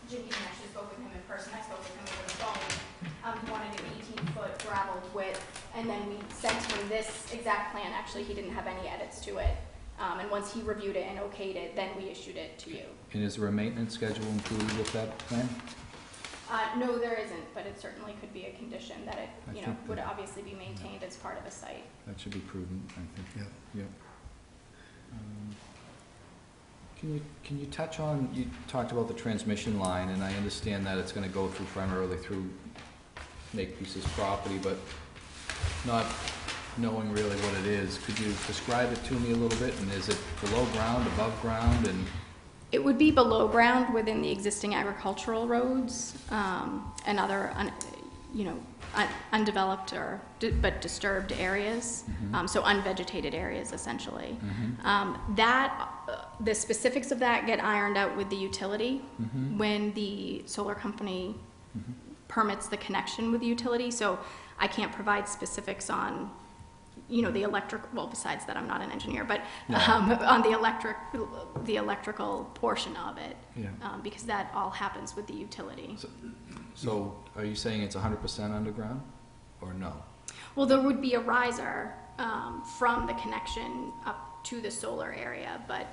Jim Keaton actually spoke with him in person, I spoke with him over the phone. He wanted an 18-foot gravel width, and then we sent him this exact plan. Actually, he didn't have any edits to it. And once he reviewed it and okayed it, then we issued it to you. And is there a maintenance schedule included with that plan? No, there isn't, but it certainly could be a condition that it, I you know, think would that- obviously be maintained as part of the site. That should be prudent, I think. Yep. Yep. Can you touch on, you talked about the transmission line, and I understand that it's gonna go through primarily through Makepeace's property, but not knowing really what it is, could you describe it to me a little bit? And is it below ground, above ground, and? It would be below ground within the existing agricultural roads, and other, undeveloped but disturbed areas, so unvegetated areas essentially. The specifics of that get ironed out with the utility when the solar company permits the connection with the utility, so I can't provide specifics on, the electric, well, besides that, I'm not an engineer, but on the electrical portion of it, because that all happens with the utility. So are you saying it's 100% underground, or no? Well, there would be a riser from the connection up to the solar area, but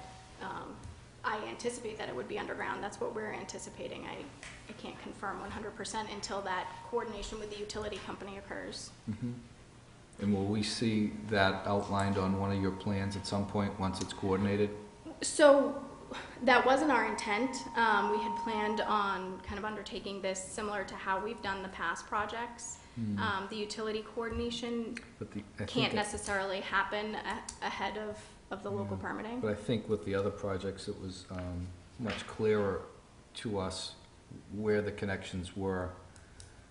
I anticipate that it would be underground. That's what we're anticipating. I can't confirm 100% until that coordination with the utility company occurs. And will we see that outlined on one of your plans at some point, once it's coordinated? So that wasn't our intent. We had planned on kind of undertaking this similar to how we've done the past projects. The utility coordination can't necessarily happen ahead of the local permitting. But I think with the other projects, it was much clearer to us where the connections were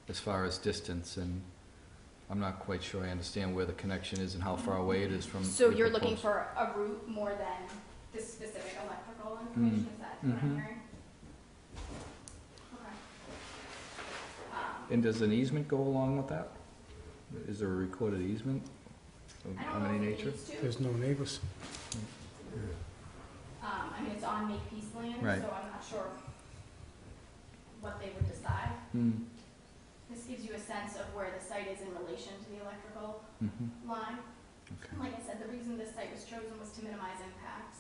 as far as distance, and I'm not quite sure I understand where the connection is and how far away it is from. So you're looking for a route more than the specific electrical information, is that what I'm hearing? Okay. And does an easement go along with that? Is there a recorded easement of any nature? There's no neighbors. I mean, it's on Makepeace land, Right. so I'm not sure what they would decide. This gives you a sense of where the site is in relation to the electrical line. Okay. Like I said, the reason this site was chosen was to minimize impacts,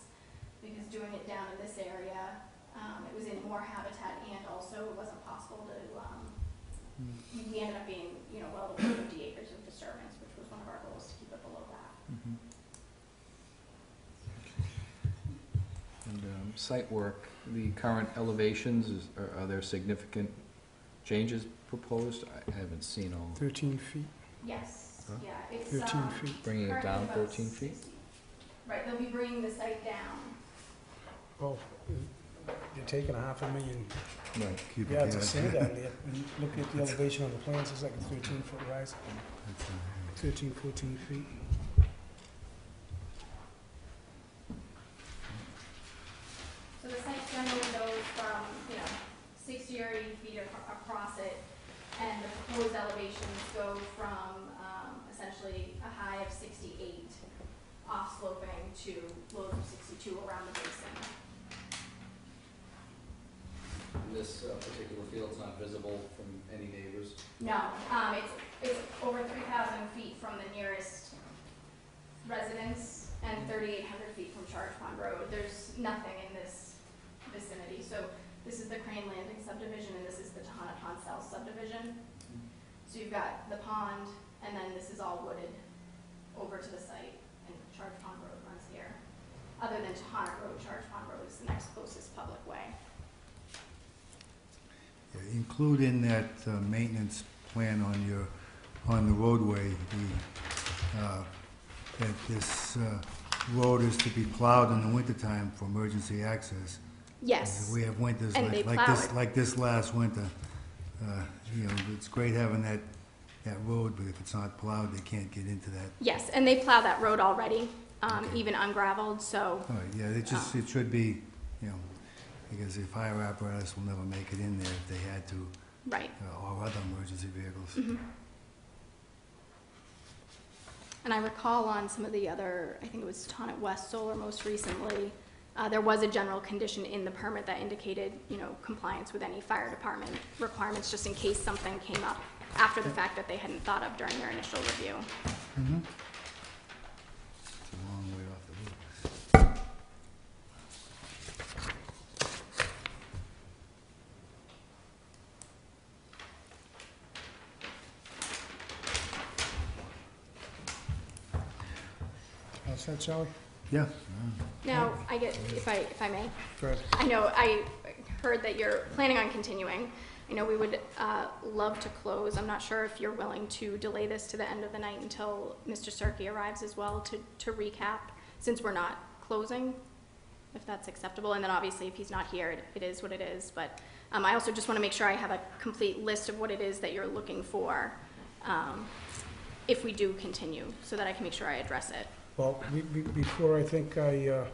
because doing it down in this area, it was in more habitat, and also it wasn't possible to, we ended up being, well over 50 acres of disturbance, which was one of our goals, to keep it below that. And site work, the current elevations, are there significant changes proposed? I haven't seen all. 13 feet, Yes, Huh? yeah, it's, 13 feet. Bringing it down currently about 13 feet? 60. Right, they'll be bringing the site down. Oh, you're taking $500,000 Right. Cubic yards of yards. sand out there. And look at the elevation on the plans, it's like a 13-foot rise, 13, 14 feet. So the site generally goes from, 60 or 80 feet across it, and the proposed elevations go from essentially a high of 68 off sloping to lows of 62 around the basin. This particular field's not visible from any neighbors? No, it's over 3,000 feet from the nearest residence and 3,800 feet from Charge Pond Road. There's nothing in this vicinity. So this is the Crane Landing subdivision, and this is the Tohono Pond South subdivision. So you've got the pond, and then this is all wooded over to the site, and Charge Pond Road runs here. Other than Tohono Road, Charge Pond Road is the next closest public way. Include in that maintenance plan on the roadway, that this road is to be plowed in the wintertime for emergency access. Yes. We have winters And they like plow this, it. like this last winter. It's great having that road, but if it's not plowed, they can't get into that. Yes, and they plow that road already, even ungraveled, so. All right, yeah, it should be, because the fire apparatus will never make it in there if they had to, Right. or other emergency vehicles. And I recall on some of the other, I think it was Tonic West Solar most recently, there was a general condition in the permit that indicated, compliance with any fire department requirements, just in case something came up after the fact that they hadn't thought of during their initial review. It's a long way off the road. How's that, Charlie? Yeah. Now, if I may, Go ahead. I know I heard that you're planning on continuing. I know we would love to close. I'm not sure if you're willing to delay this to the end of the night until Mr. Cirque arrives as well to recap, since we're not closing, if that's acceptable. And then obviously if he's not here, it is what it is. But I also just want to make sure I have a complete list of what it is that you're looking for if we do continue, so that I can make sure I address it. Well, before I think I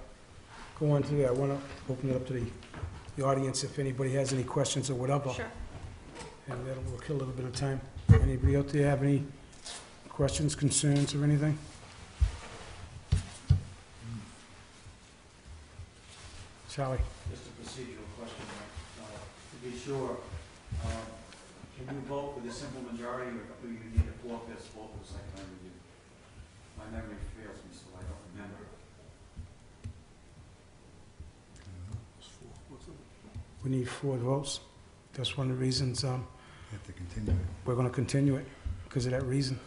go on to that, I want to open it up to the audience if anybody has any questions or whatever. Sure. And that'll will kill a little bit of time. Anybody out there have any questions, concerns, or anything? Charlie? Just a procedural question, to be sure, can you vote with a simple majority, or do you need a four-fifths vote for the site plan review? My memory fails me, so I don't remember. We need 4 votes. That's one of the reasons You have to continue it. we're going to continue it, because of that reason.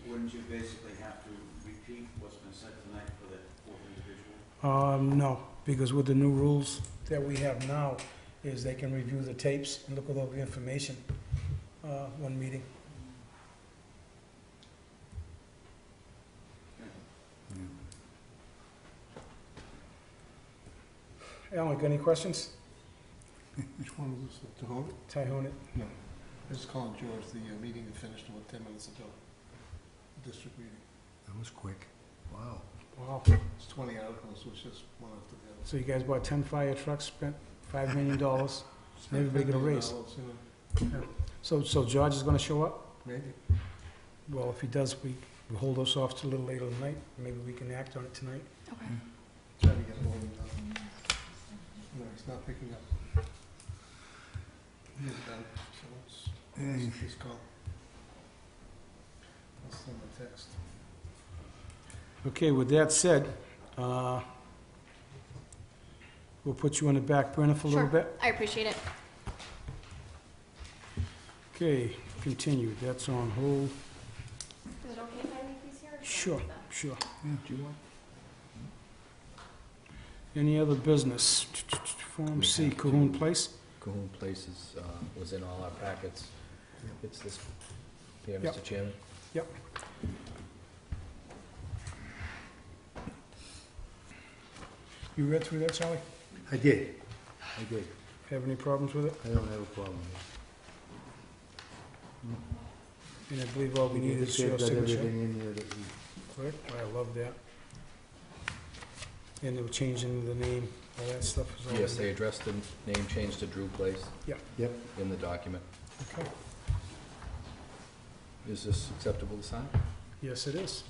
Wouldn't you basically have to repeat what's been said tonight for the fourth individual? No, because with the new rules that we have now, is they can review the tapes and look at all the information, one meeting. Alan, got any questions? Which one was this, Tahone? Tyhonet? No. I was calling George, the meeting had finished about 10 minutes ago. The district meeting. That was quick. Wow. Wow. It's 20 articles, so it's just one after the other. So you guys bought 10 fire trucks, spent $5 million. Everybody get a raise. So George is gonna show up? Maybe. Well, if he does, we'll hold us off to a little later tonight. Maybe we can act on it tonight. Okay. Try to get hold of him. No, he's not picking up. He's done, so Hey. it's his call. I'll send him a text. Okay, with that said, we'll put you on the back burner for a little Sure. bit. I appreciate it. Okay, continued. That's on hold. Is it okay if I leave these here? or should I Sure, leave them? sure. Do you want? Any other business? Form C, Cahoon Place? Cahoon Place was in all our packets. It's this here, Yep. Mr. Chairman. Yep. You read through that, Charlie? I did. Have any problems with it? I don't have a problem with And I believe all we it. need is your Got signature. everything in there that we, Correct? I love that. And they were changing the name, all that stuff is all. Yes, in they there. addressed the name change to Drew Place yep. in the document. Okay. Is this acceptable to sign? Yes, it is.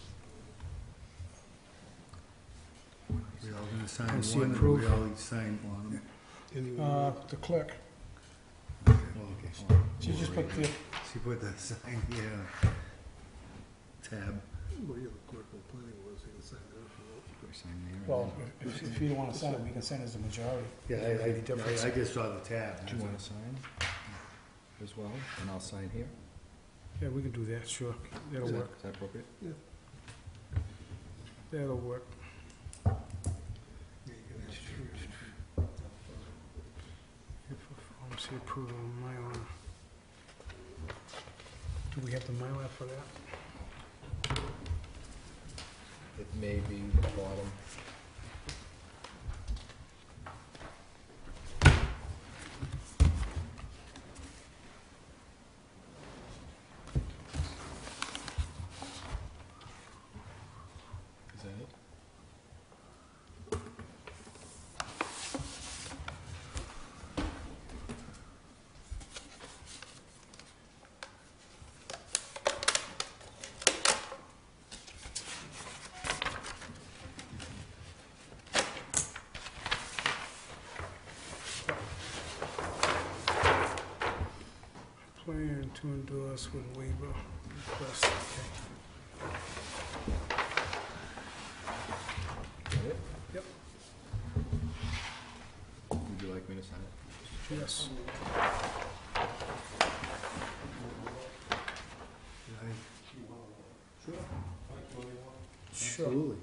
We all gonna sign And see one, or approve. we all sign one? The clerk. Okay. She just put the, She put the sign here. Tab. Well, you're the clerk of the planning board, so you can sign that if you want. Do I sign there? well, if you don't want to sign it, we can sign it as a majority. Yeah, Any difference? I just saw the tab. Do you want to sign as well? And I'll sign here? Yeah, we can do that, sure. That'll Is that- work. Is that appropriate? That'll work. Yeah, you can have three. If a form C approval on Mylar. Do we have the Mylar for that? It may be the bottom. Is that it? Plan to endorse with waiver request, okay. Is that it? Yep. Would you like me to sign it? Yes. Sure. Absolutely.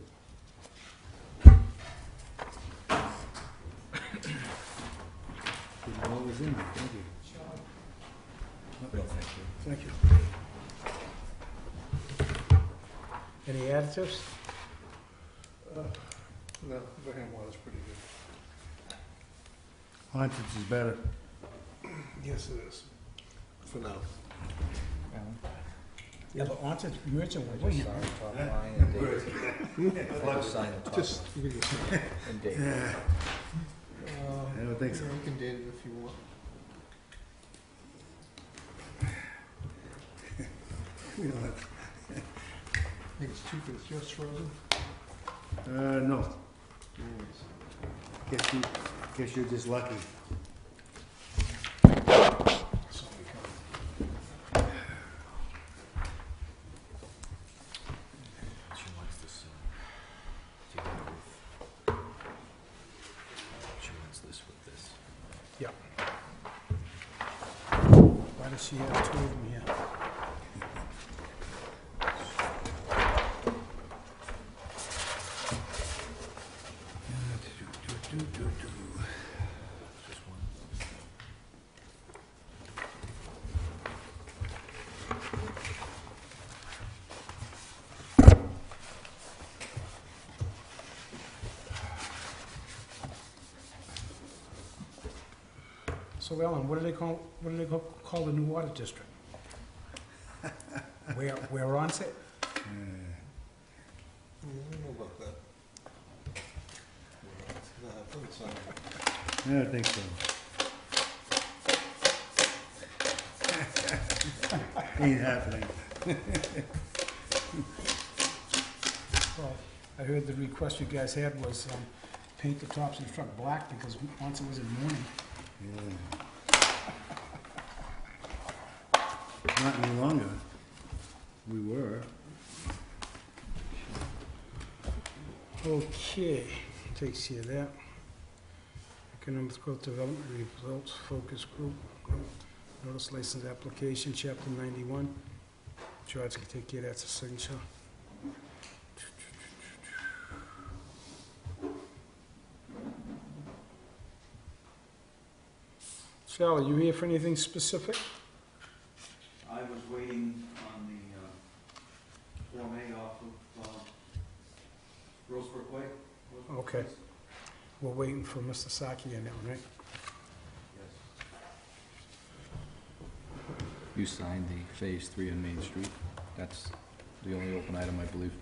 Thank you. Any additives? No, Wareham water's pretty good. Haunted is better. Yes, it is. For now. Yeah, but onto merchant, we're waiting. Top line and date. Just sign the top Just, you can just, and date. Yeah, I don't think so. You can date it if you want. We don't have, I think it's just frozen. no. Guess you're just lucky. She wants this, she wants this with this. Yeah. Why does she have two of them here? Just one. So Ellen, what do they call the new water district? Where on it? I don't know about that. No, I think it's, I don't think so. Ain't happening. Well, I heard the request you guys had was paint the tops of the truck black because once it was in mourning. Yeah. Not any longer. We were. Okay, takes care of that. Economic growth development results focus group. Notice license application, chapter 91. George can take care of that, it's a signature. Charlie, you here for anything specific? I was waiting on the Form A off of Rosebrook Way. Okay. We're waiting for Mr. Saki on that one, right? Yes. You signed the Phase 3 on Main Street. That's the only open item, I believe.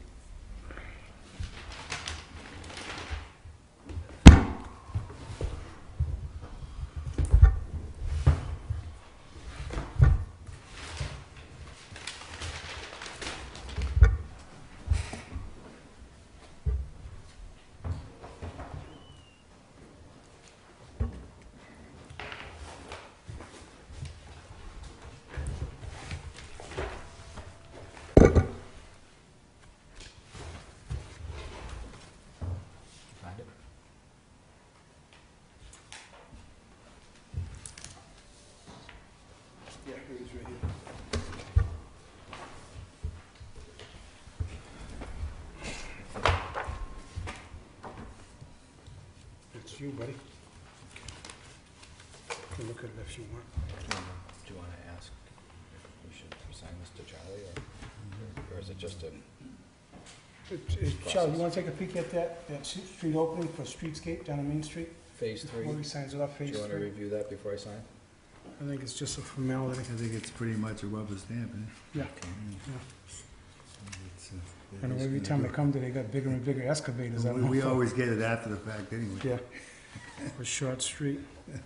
Find it? Yeah, he's right here. That's you, buddy. You can look at it if you want. Do you want to ask if we should assign this to Charlie, or is it just a, Charlie, you wanna take a peek at that street opening for streetscape down on Main Street? Phase 3? Before he signs it off, Do phase you want to 3? review that before I sign? I think it's just a formality. I think it's pretty much a rubber stamp, isn't it? Yeah. It's, And every time they come, they got bigger and bigger excavators. I don't know We if- always get it after the fact anyway. Yeah, for Short Street. Yeah.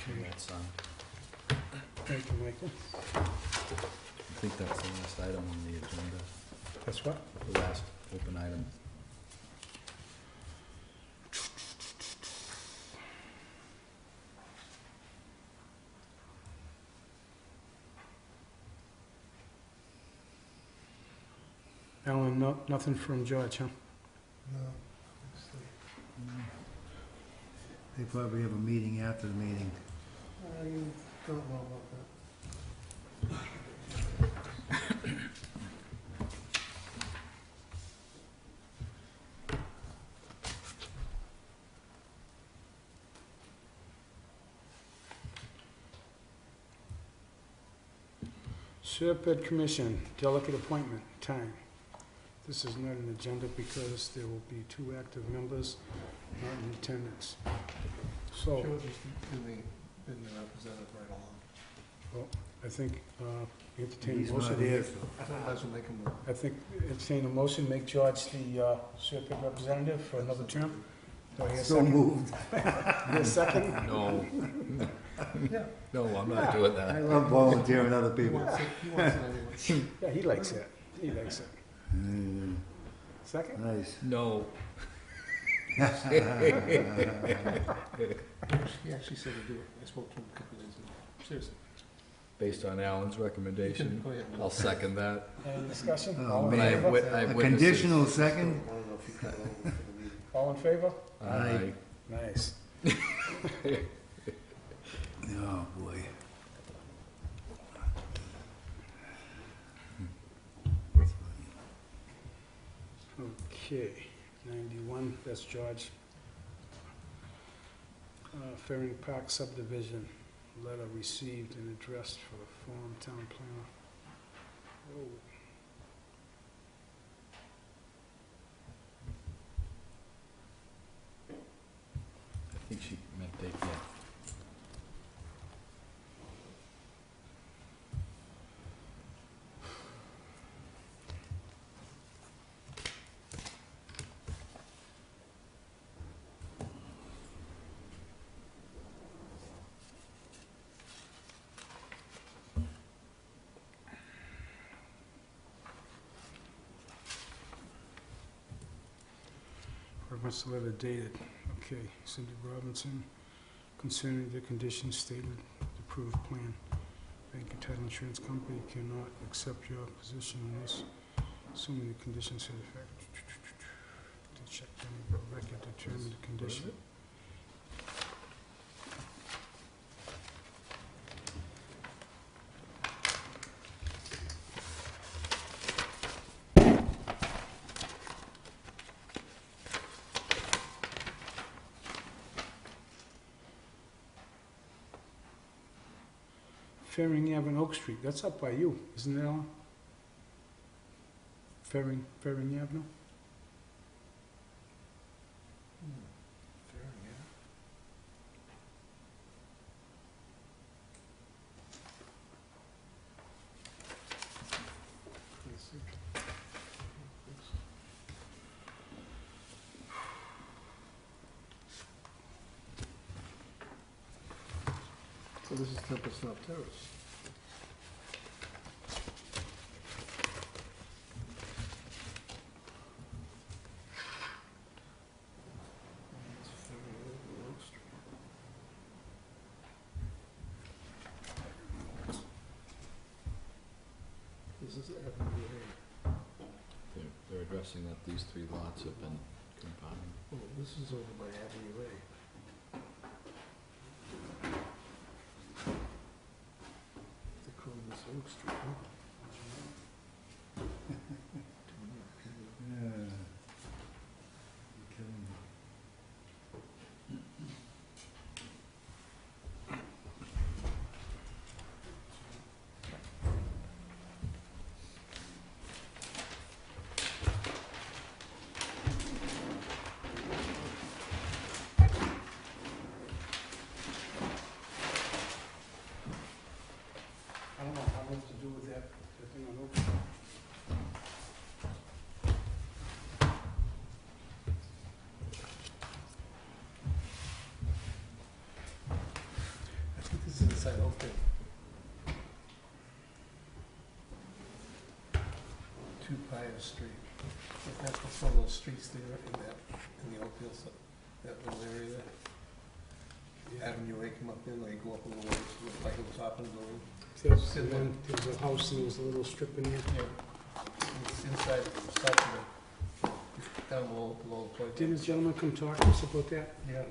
Okay, that's signed. Thank you, Michael. I think that's the last item on the agenda, That's what? the last open item. Alan, nothing from George, huh? no, it's They probably have a meeting after the meeting. I don't know about that. Serpent Commission, delegate appointment, time. This is not an agenda because there will be 2 active members not in attendance. So, Sure, just been the representative right along. I think, entertain He's a not motion. here, so. I thought that's what making the. I think entertain a motion, make George the Serpent representative for another term. Do I hear a So second? moved. Hear a second? No, Yeah. no, I'm not doing I that. love volunteering other He people. wants it anyway. Yeah, he likes it. He likes it. Mm, Second? Nice. No. He actually said to do it. I spoke to him a couple days ago. Seriously. Based on Alan's You can recommendation, go ahead. I'll second that. Any discussion? Oh, All in But I man. have favor? I have A witnesses. conditional second? I don't know if you can go over for the meeting. All in favor? Aye. Nice. Oh, boy. Okay, 91, that's George. Ferring Park subdivision, letter received and addressed for the form town planner. Oh. I think she meant they, yeah. Reference letter dated, okay, Cindy Robinson, concerning the conditions stated, the approved plan. Bank and Title Insurance Company cannot accept your position on this, assuming the conditions have effect. To check the record, determine the condition. Ferring Ave and Oak Street, that's up by you, isn't it, Alan? Ferring Avenue? Fair, yeah. Let's see. So this is Tempest Stop Terrace. It's Ferry Avenue, Oak Street. This is Avenue A. They're addressing that these 3 lots have been combined. Oh, this is over by Avenue A. They're calling this Oak Street, huh? Yeah. You're killing me. I don't know how much to do with that thing on Oak Street. I think this is inside Oakdale. Two Pine Street. That's one of those streets there in the Oakdale, that little area there. Avenue A come up in, they go up a little ways, look like it was up and going. There's one, there's a house and there's a little strip in there. It's inside, down below the point. Didn't a gentleman come talk to us about that? Yeah.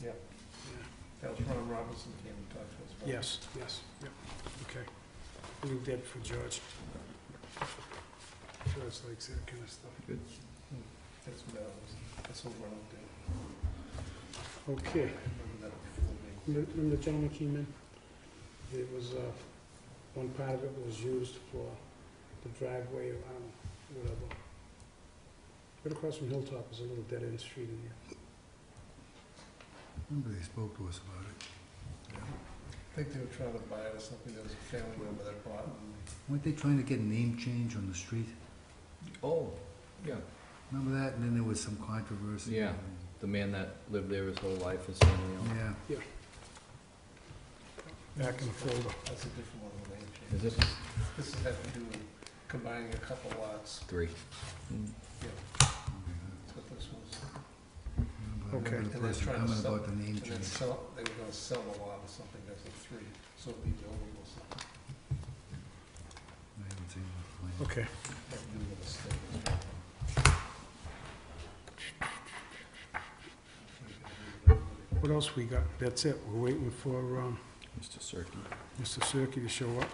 Yeah. That was Ron Robinson came and talked to us about it. Yes, yes, yep, okay. Leave that for George. George likes that kind of stuff. Good. That's what that was. That's over on Oakdale. Okay, I remember that before me. when the gentleman came in, there was one part of it was used for the driveway, or I don't know, whatever. Right across from Hilltop is a little dead-end street in there. Remember they spoke to us about it. I think they were trying to buy it or something, there was a family member that bought it. Weren't they trying to get a name change on the street? Oh, yeah, Remember that? And then there was some controversy. Yeah. the man that lived there his whole life is family owned. Yeah. Back in the folder. That's a different one than they changed. Is it? This has to do with combining a couple lots. 3. That's what this was. Okay. The And they're person trying to coming sell, about the name and then change. they were gonna sell the lot or something, there's a 3, so it'd be buildable or something. I haven't seen the plan. Okay. Had to do with the state. What else we got? That's it. We're waiting for Mr. Cirque. Mr. Cirque to show up.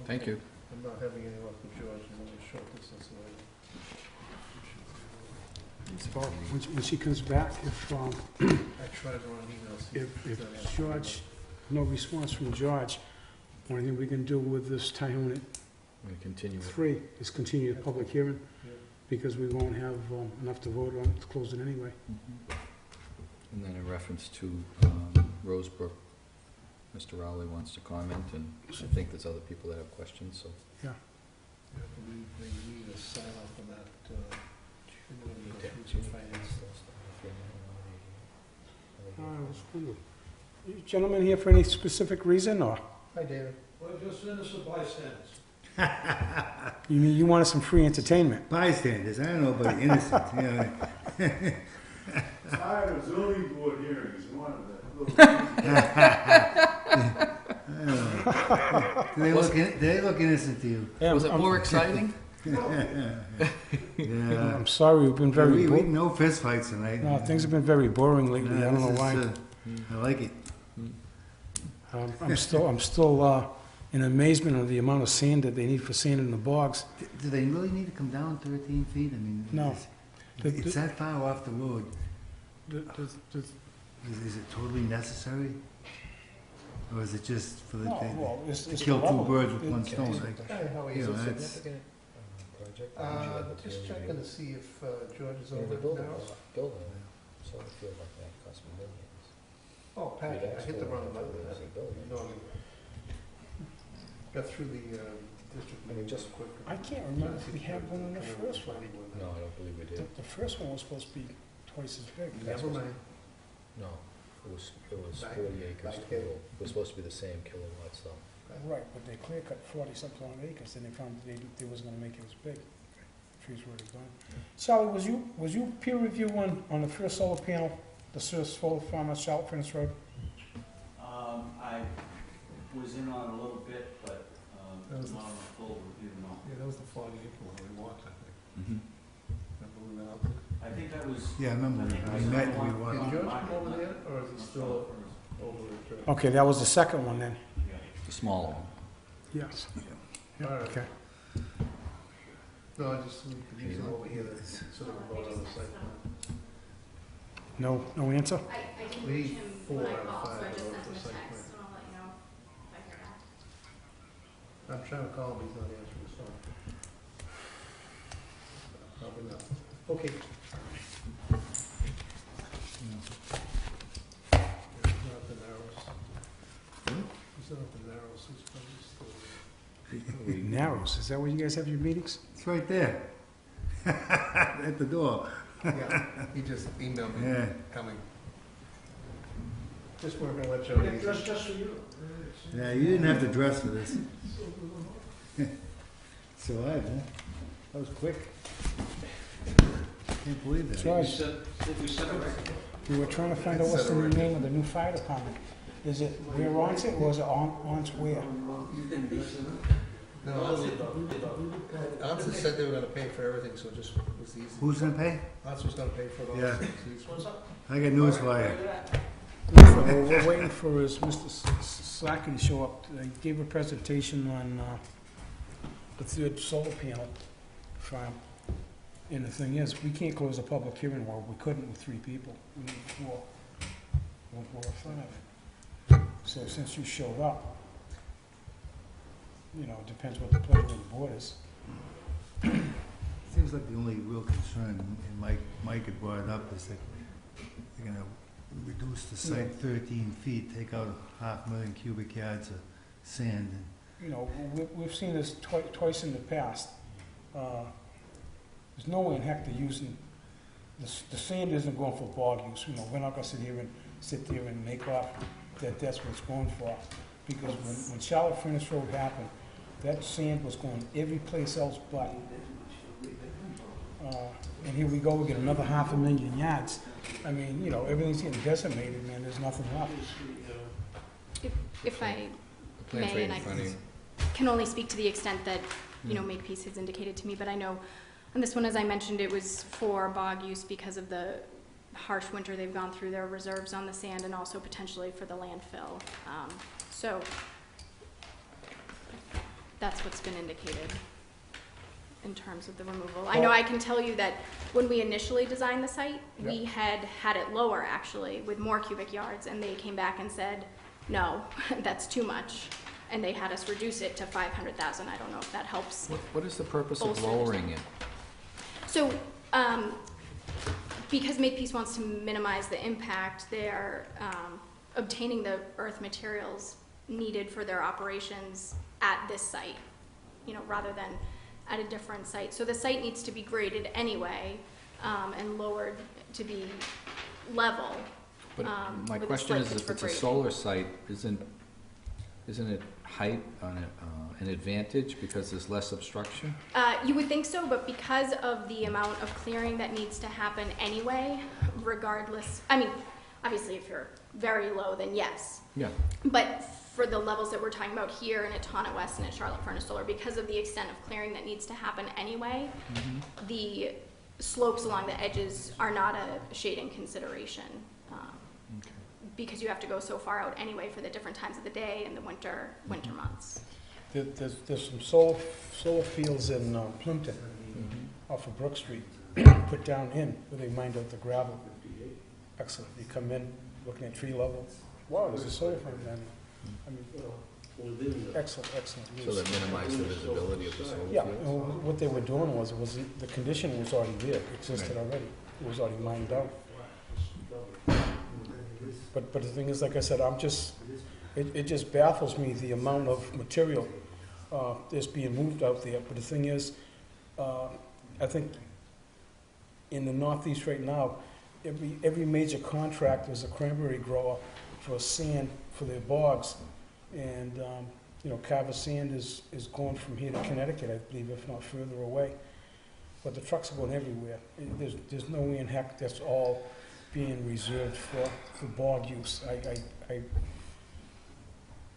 Thank you. I'm not having any luck with George, I'm only short distance away. Well, when she comes back, if I tried her on email. see if she's not answering. George, no response from George, only thing we can do with this tie unit I'm going to continue it. 3 is continue the public hearing, Yeah. because we won't have enough to vote on to close it anyway. And then in reference to Rosebrook, Mr. Rowley wants to comment, and I think there's other people that have questions, so. I believe they need a sign off on that, some finance. You gentlemen here for any specific reason, or Hi, David. Well, just innocent bystanders. you mean you wanted some free entertainment? Bystanders, I don't know about innocent, yeah. Tired of zoning board hearings, one of the Do they look innocent to you? Yeah, Was it more exciting? Yeah. I'm sorry, we've been very We boring. no fist fights tonight. No, things have been very boring lately. I don't know This is, why. I like it. I'm still in amazement of the amount of sand that they need for sanding the bogs. Do they really need to come down 13 feet? I mean, No. it's that far off the road. The- Is it totally necessary? Or is it just for the, No, well, it's kill two level. birds with one It's- stone? it's- Hi, how are You you? know, that's, Just checking to see if George is over now. So I feel like that cost me millions. Oh, Patrick, I hit the wrong button. No, got through the district. I mean, just quick. I can't remember if we had one on the first one. No, I don't believe we did. The first one was supposed to be twice as big. Never mind. No, it was Back- 40 acres back total. It was supposed to be the same kilowatts though. Right, but they clear cut 40-something acres, then they found they wasn't gonna make it as big. Trees were already gone. Sally, was you peer review on the first solar panel, the first solar farm on South Prince Road? I was in on a little bit, but That was not on a full review, no. Yeah, that was the 40-acre one we walked, I think. Mhm. Remember we went out there? I think that was. yeah, I remember I think that we was met, the we one- Did walked. George come over there, or is he still over at? Okay, that was the second one then. The smaller one. Yes. All right. Okay. No, I just, we could use him over here, to sort of vote on the site plan. No answer? I didn't We reach need him 4 when I out of called, so 5 I just vote sent for him a site text, plan. and I'll let you know if I hear back. I'm trying to call him, he's not answering his phone. Probably not. Okay. He's not the narrows. He's not the narrows, he's probably still. Narrows, is that where you guys have your meetings? It's right there. At the door. Yeah, he just emailed me, Yeah. coming. Just weren't gonna let Joe. just for you. Yeah, you didn't have to dress for this. Survived, huh? That was quick. Can't believe that. George, we were trying to find out what's the new name of the new fire department. Is it where Onset or is it on where? No, Ansel said they were gonna pay for everything, so it just was easy. Who's gonna pay? Ansel was gonna pay for it all. Yeah. so it's easy. I got news for you. We're waiting for Mr. Slacky to show up. He gave a presentation on the third solar panel farm. And the thing is, we can't close a public hearing, well, we couldn't with 3 people, we need 4, or 4 or 5. So since you showed up, you know, it depends what the pleasure of the board is. Seems like the only real concern, and Mike had brought it up, is that they're gonna reduce the site 13 feet, take out 500,000 cubic yards of sand. You know, we've seen this twice in the past. There's no way in heck they're using, the sand isn't going for bog use. You know, we're not gonna sit there and make off that that's what it's going for. Because when Charlotte Furnace Road happened, that sand was going every place else but. And here we go, we get another 500,000 yards. I mean, you know, everything's getting decimated, man, there's nothing left. If I The plan's may, right and in I front of you. can only speak to the extent that, you know, Makepeace has indicated to me, but I know on this one, as I mentioned, it was for bog use because of the harsh winter they've gone through, their reserves on the sand, and also potentially for the landfill. So that's what's been indicated in terms of the removal. I know I can tell you that when we initially designed the site, we had it lower actually with more cubic yards, and they came back and said, no, that's too much. And they had us reduce it to 500,000. I don't know if that helps. What is the purpose of Bolster lowering it? So, because Makepeace wants to minimize the impact, they're obtaining the earth materials needed for their operations at this site, you know, rather than at a different site. So the site needs to be graded anyway and lowered to be level. But my with a question slight is, pitch if for it's a grading. solar site, isn't it height an advantage because there's less obstruction? You would think so, but because of the amount of clearing that needs to happen anyway, regardless, I mean, obviously if you're very low, then yes. Yeah. But for the levels that we're talking about here and at Tawnet West and at Charlotte Furnace Solar, because of the extent of clearing that needs to happen anyway, the slopes along the edges are not a shading consideration. Okay. Because you have to go so far out anyway for the different times of the day and the winter months. There's some solar fields in Plimpton, off of Brook Street, put down in, where they mined out the gravel. Excellent, you come in, looking at tree level, wow, there's a solar farm down there. I mean, excellent use. So that minimizes the visibility of the solar Yeah, fields? and what they were doing was, the condition was already there, it existed Right. already, it was already mined out. But the thing is, like I said, it just baffles me the amount of material that's being moved out there. But the thing is, I think in the Northeast right now, every major contractor is a cranberry grower for sand for their bogs. And, you know, Carver Sand is going from here to Connecticut, I believe, if not further away. But the trucks are going everywhere. There's no way in heck that's all being reserved for bog use.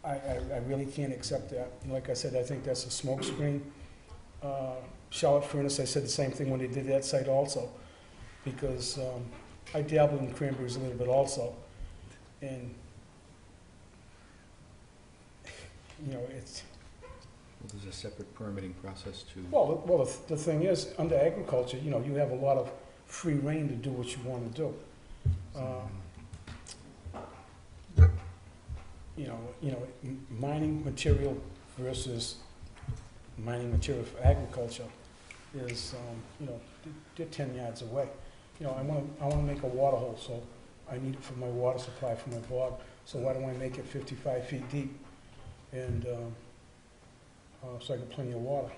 I really can't accept that. And like I said, I think that's a smoke screen. Charlotte Furnace, I said the same thing when they did that site also, because I dabbled in cranberries a little bit also, and you know, it's Well, there's a separate permitting process too. well. The thing is, under agriculture, you know, you have a lot of free reign to do what you want to do. You know, mining material versus mining material for agriculture is, you know, they're 10 yards away. You know, I want to make a water hole, so I need it for my water supply for my bog. So why don't I make it 55 feet deep, and so I get plenty of water.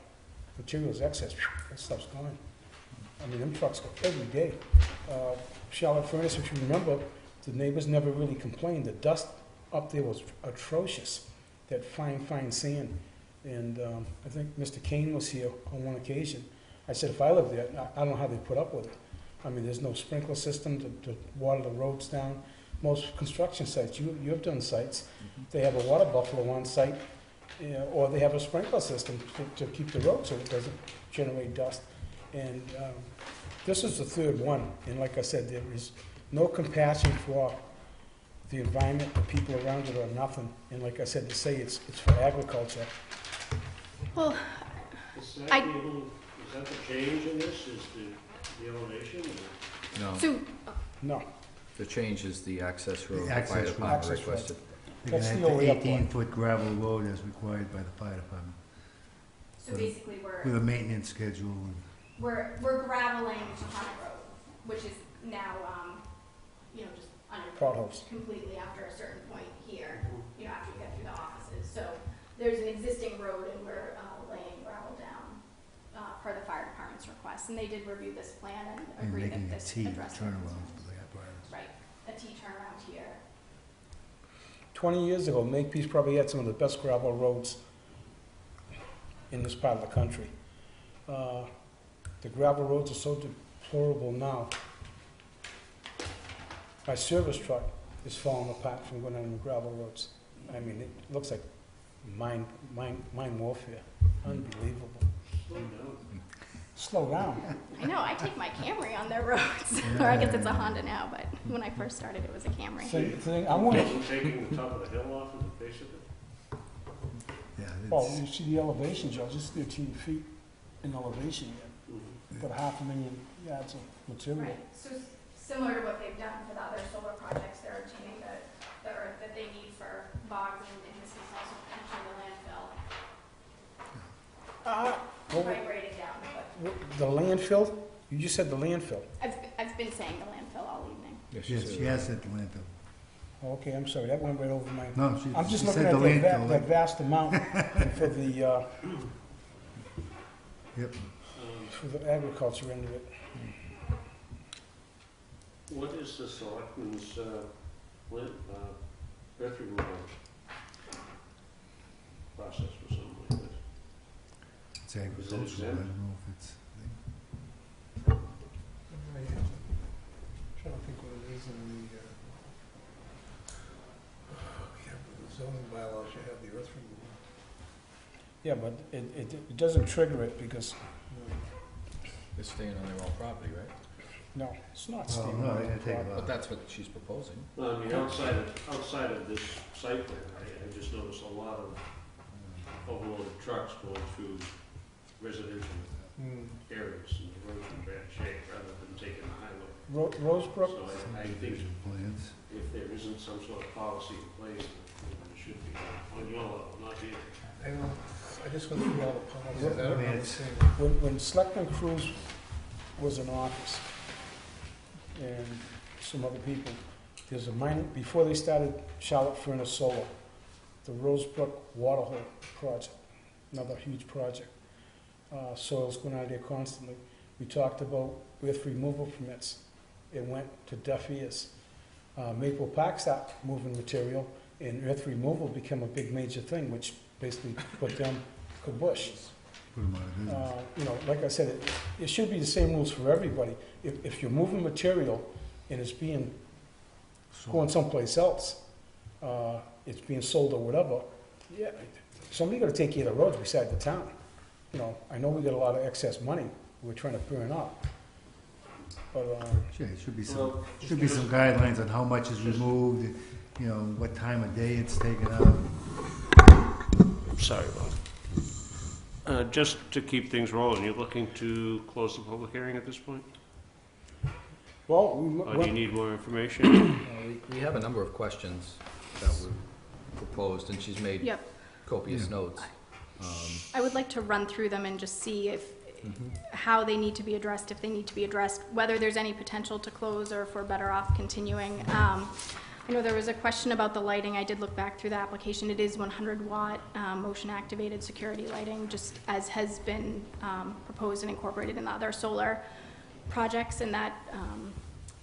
Materials excess, that stuff's gone. I mean, them trucks go every day. Charlotte Furnace, if you remember, the neighbors never really complained. The dust up there was atrocious, that fine sand. And I think Mr. Kane was here on one occasion. I said, if I lived there, I don't know how they put up with it. I mean, there's no sprinkler system to water the roads down. Most construction sites, you have done sites, they have a water buffalo on site, or they have a sprinkler system to keep the road so it doesn't generate dust. And this is the third one, and like I said, there is no compassion for the environment, the people around it, or nothing. And like I said, to say it's for agriculture. Well, Is that I- able, Is that the change in this, is the elevation, or? No, So, No, the change is the access road The the access fire road. department Access road. requested. They're That's gonna the have only the up one. 18-foot gravel road as required by the fire department, so basically with a maintenance schedule. And we're graveling Tohonet Road, which is now, just Potholes. completely after a certain point here, after you get through the offices. So there's an existing road and we're laying gravel down per the fire department's request. And they did review this plan and and agree that making a this T addressed their turnaround concerns. for the apparatus. Right, a T turnaround here. 20 years ago, Makepeace probably had some of the best gravel roads in this part of the country. The gravel roads are so deplorable now. My service truck is falling apart from going on the gravel roads. I mean, it looks like mine warfare. Unbelievable. Slow down. Slow down. I know, I take my Camry on their roads. Or I guess it's a Honda now, but when I first started, it was a Camry. I want to, Wasn't taking the top of the hill off of the face of it? Yeah, well, it's, you see the elevation, Joe, just 13 feet in elevation yet. About 500,000 yards of material. Right, so similar to what they've done for the other solar projects, they're obtaining the earth that they need for bogs and in this case also potentially the landfill. Well, Vibrating down, but the landfill, you just said the landfill. I've been saying the landfill all evening. yes, she has said the landfill. Oh, okay, I'm sorry, that went right over my, No, I'm just she looking said at the that landfill. vast amount for the, Yep. for the agriculture end of it. What is the selectmen's, earth removal process for something like this? It's agricultural, I exempt? don't know if it's. Trying to think what it is in the, the zoning bylaws, you have the earth removal. Yeah, but it doesn't trigger it because, They're staying on their own property, right? no, it's not Oh, staying no, on they the gotta take it property. off. But that's what she's proposing. Well, I mean, outside of this site plan, I just noticed a lot of overloaded trucks going through residential areas, and the roads in bad shape, rather than taking the highway. Rosebrook, So I think Subdivision plans. if there isn't some sort of policy in place, then it should be on your level, not here. I don't know, I just went through all the policies, I don't know the same. when Selectman Cruz was in office, and some other people, there's a mine, before they started Charlotte Furnace Solar, the Rosebrook Waterhole project, another huge project. Soil's going out of there constantly. We talked about earth removal permits. It went to deaf ears. Maple Park stopped moving material, and earth removal became a big major thing, which basically put them kibosh. Put them out of business. Like I said, it should be the same rules for everybody. If you're moving material and it's being, going someplace else, it's being sold or whatever, yeah, somebody gotta take care of the roads beside the town. I know we got a lot of excess money we're trying to burn up, but, Yeah, it should be some, Well, should be some guidelines on how much is removed, what time of day it's taken out. Sorry, Bob. Just to keep things rolling, you're looking to close the public hearing at this point? well, Or do you need more information? We have a number of questions that were proposed, and she's made Yep, copious Yeah. notes. I would like to run through them and just see how they need to be addressed, if they need to be addressed, whether there's any potential to close or if we're better off continuing. I know there was a question about the lighting. I did look back through the application. It is 100-watt motion-activated security lighting, just as has been proposed and incorporated in the other solar projects, and that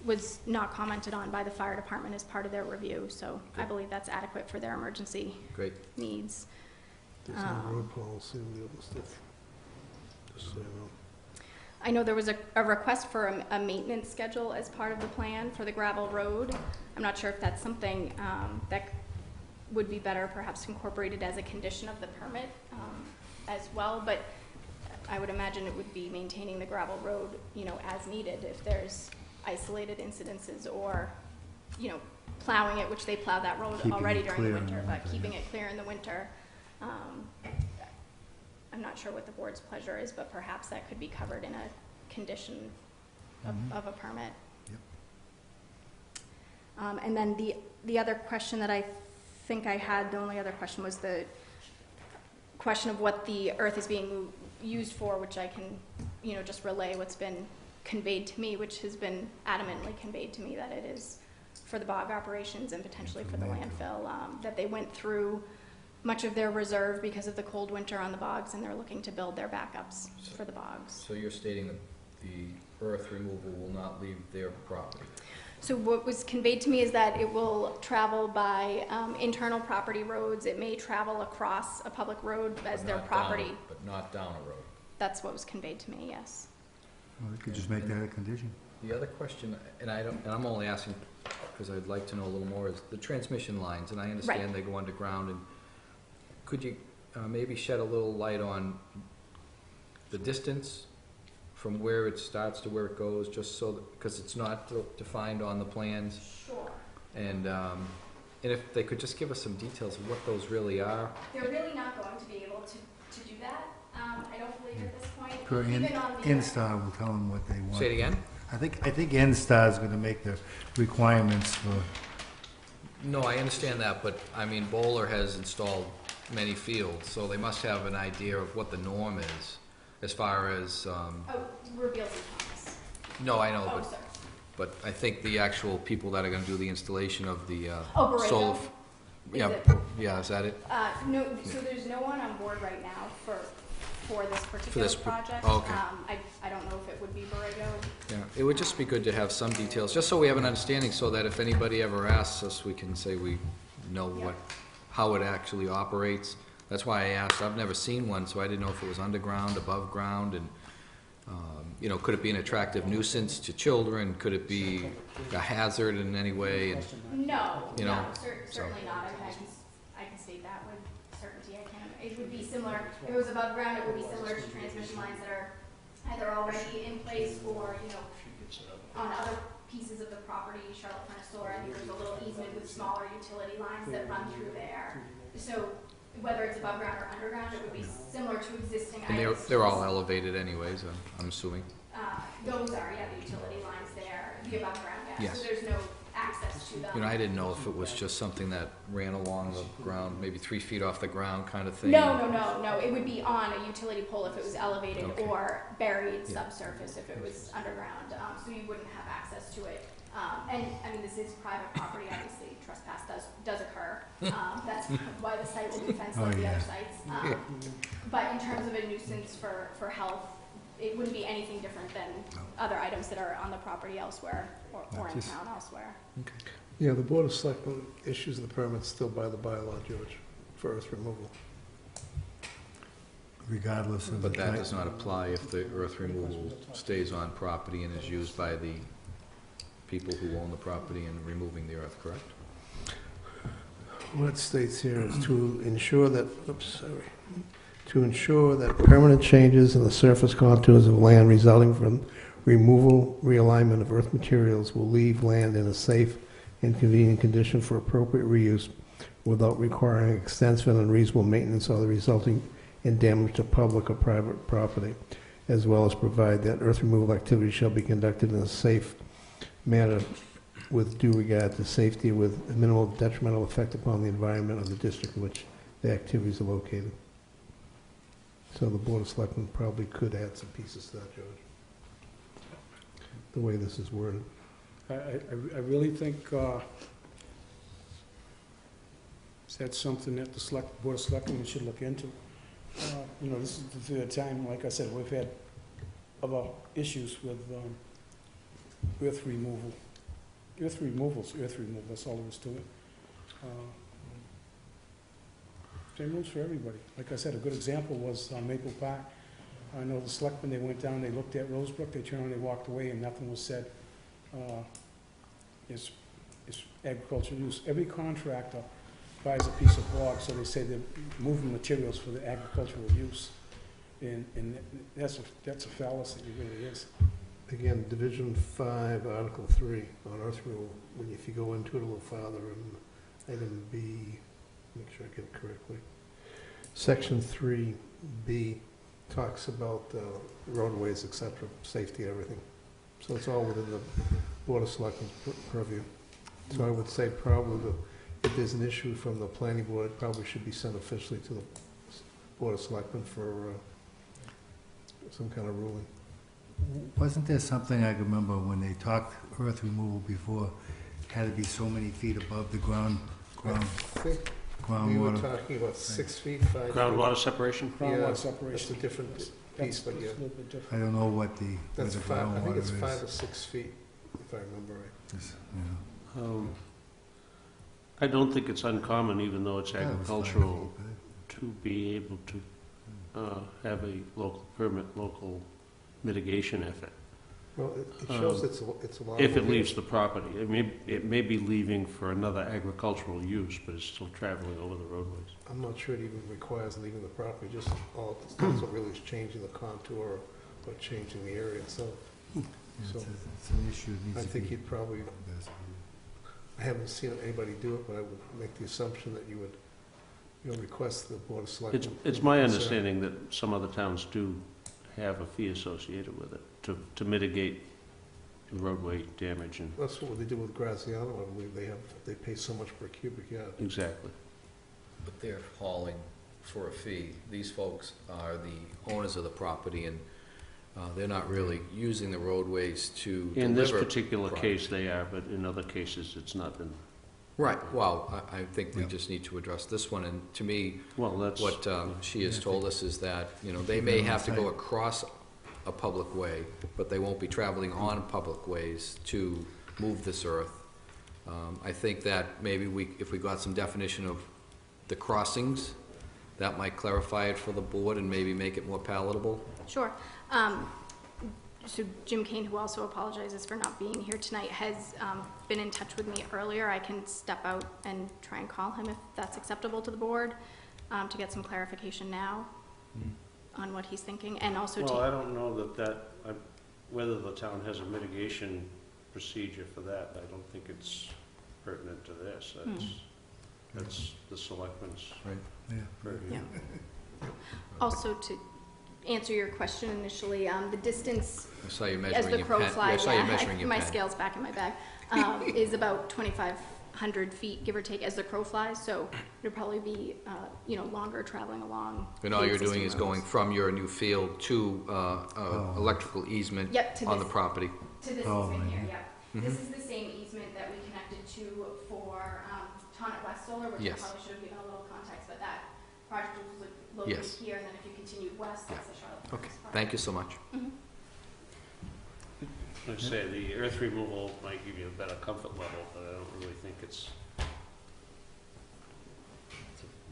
was not commented on by the fire department as part of their review. So I believe that's adequate for their emergency Great. needs. There's some road policy and the other stuff, just so you know. I know there was a request for a maintenance schedule as part of the plan for the gravel road. I'm not sure if that's something that would be better perhaps incorporated as a condition of the permit as well, but I would imagine it would be maintaining the gravel road, as needed if there's isolated incidences or, plowing it, which they plow that road Keeping already it during the clear in winter, the but winter, keeping yeah. it clear in the winter. I'm not sure what the board's pleasure is, but perhaps that could be covered in a condition of a permit. Yep. And then the other question that I think I had, the only other question was the question of what the earth is being used for, which I can, just relay what's been conveyed to me, which has been adamantly conveyed to me, that it is for the bog operations and potentially for the landfill, that they went through much of their reserve because of the cold winter on the bogs, and they're looking to build their backups for the bogs. So you're stating that the earth removal will not leave their property? So what was conveyed to me is that it will travel by internal property roads. It may travel across a public road as But their not property. down- But not down a road? That's what was conveyed to me, yes. Well, we could just make that a condition. The other question, and I'm only asking because I'd like to know a little more, is the transmission lines, and I understand they go underground, and could you maybe shed a little light on the distance from where it starts to where it goes, just so that, because it's not defined on the plans, Sure. and if they could just give us some details of what those really are. They're really not going to be able to do that, I don't believe at this point. Per Even on the Instar will tell them what they want. Say it again? I think Instar is gonna make the requirements for, No, I understand that, but I mean, Bowler has installed many fields, so they must have an idea of what the norm is, as far as, Oh, Reveals and Thomas. no, I know, Oh, but, sorry. but I think the actual people that are gonna do the installation of the, Oh, Borrego? solar. Is Yeah, it? yeah, is that it? No, so there's no one on board right now for this particular this project. oh, okay. I don't know if it would be Borrego. Yeah, it would just be good to have some details, just so we have an understanding, so that if anybody ever asks us, we can say we know what, how it actually operates. That's why I asked, I've never seen one, so I didn't know if it was underground, above ground, and, could it be an attractive nuisance to children? Could it be a hazard in any way? And, No, You know, no, certainly not. I mean, I can state that with certainty. It would be similar, if it was above ground, it would be similar to transmission lines that are either already in place or, on other pieces of the property, Charlotte Furnace Solar, I think there's a little easement with smaller utility lines that run through there. So whether it's above ground or underground, it would be similar to existing and items. they're all elevated anyways, I'm assuming. Those are, the utility lines there, the above ground, Yes. So there's no access to them. I didn't know if it was just something that ran along the ground, maybe 3 feet off the ground kind of thing. No, it would be on a utility pole if it was elevated Okay. or buried Yeah. subsurface if it was underground, so you wouldn't have access to it. And, I mean, this is private property, obviously, trespass does occur. That's why the site will be fenced like the other sites. But in terms of a nuisance for health, it wouldn't be anything different than other items that are on the property elsewhere or in town elsewhere. Yeah, the Board of Selectmen issues the permit still by the bylaw, George, for earth removal. regardless of the But that type. does not apply if the earth removal stays on property and is used by the people who own the property and removing the earth, correct? What it states here is to ensure that, to ensure that permanent changes in the surface contours of land resulting from removal, realignment of earth materials will leave land in a safe and convenient condition for appropriate reuse without requiring extensive and unreasonable maintenance or the resulting in damage to public or private property, as well as provide that earth removal activity shall be conducted in a safe manner with due regard to safety with minimal detrimental effect upon the environment of the district in which the activities are located. So the Board of Selectmen probably could add some pieces to that, George, the way this is worded. I really think that's something that the Board of Selectmen should look into. This is the third time, like I said, we've had other issues with earth removal. Earth removal, that's all there is to it. Same rules for everybody. Like I said, a good example was Maple Park. I know the selectmen, they went down, they looked at Rosebrook, they turned around, they walked away, and nothing was said. It's agricultural use. Every contractor buys a piece of bog, so they say they're moving materials for the agricultural use. And that's a fallacy, it really is. Again, Division 5, Article 3 on earth removal, if you go into it a little farther, in item B, make sure I get it correctly. Section 3, B talks about roadways, et cetera, safety, everything. So it's all within the Board of Selectmen's purview. So I would say probably if there's an issue from the planning board, it probably should be sent officially to the Board of Selectmen for some kind of ruling. Wasn't there something I can remember when they talked earth removal before, had to be so many feet above the ground I think we were groundwater? talking about 6 feet, 5 feet. Groundwater separation? Yeah, Groundwater that's separation. a different piece, That's but yeah. a little bit I different. don't know what the That's groundwater is. 5, I think it's 5 or 6 feet, if I remember right. Is, you know, I don't think it's uncommon, even though it's that was 5 agricultural, feet, to be able to have a local permit, local mitigation effort. Well, it shows it's a lot. If it leaves the property, it may be leaving for another agricultural use, but it's still traveling over the roadways. I'm not sure it even requires leaving the property, just all it does really is changing the contour or changing the area itself. yeah, So, it's an issue that needs I to think be you'd probably, investigated. I haven't seen anybody do it, but I would make the assumption that you would, request the Board of Selectmen. It's my understanding that some other towns do have a fee associated with it to mitigate roadway damage and, That's what they do with Graziano, I believe, they pay so much per cubic yard. exactly. But they're hauling for a fee. These folks are the owners of the property, and they're not really using the roadways to deliver. In this particular product. case, they are, but in other cases, it's not been. Right, well, I think we Yeah. just need to address this one, and to me, Well, that's. what she has Yeah, I told us is that, they Keep may it on have to go site. across a public way, but they won't be traveling on public ways to move this earth. I think that maybe if we got some definition of the crossings, that might clarify it for the board and maybe make it more palatable. Sure. So Jim Kane, who also apologizes for not being here tonight, has been in touch with me earlier. I can step out and try and call him if that's acceptable to the board, to get some clarification now on what he's thinking, and also Well, I don't know whether the town has a mitigation procedure for that. I don't think it's pertinent to this. That's the selectmen's Right. Yeah. purview. Yeah. Also, to answer your question initially, the distance I saw you as measuring the your crow pen. flies, I saw you measuring your my pen. scale's back in my bag, is about 2,500 feet, give or take, as the crow flies. So it'll probably be, longer traveling along. And all the you're doing existing is going roads. from your new field to electrical easement Yep, to on the this, property. to this Oh, easement here, mhm. yeah. Mhm. This is the same easement that we connected to for Tonic West Solar, which I Yes. probably should have given a little context, but that project was located Yes. here, and then if you continue west, that's the Charlotte. Okay, Furnace part. thank you so much. Mhm. Like I say, the earth removal might give you a better comfort level, but I don't really think it's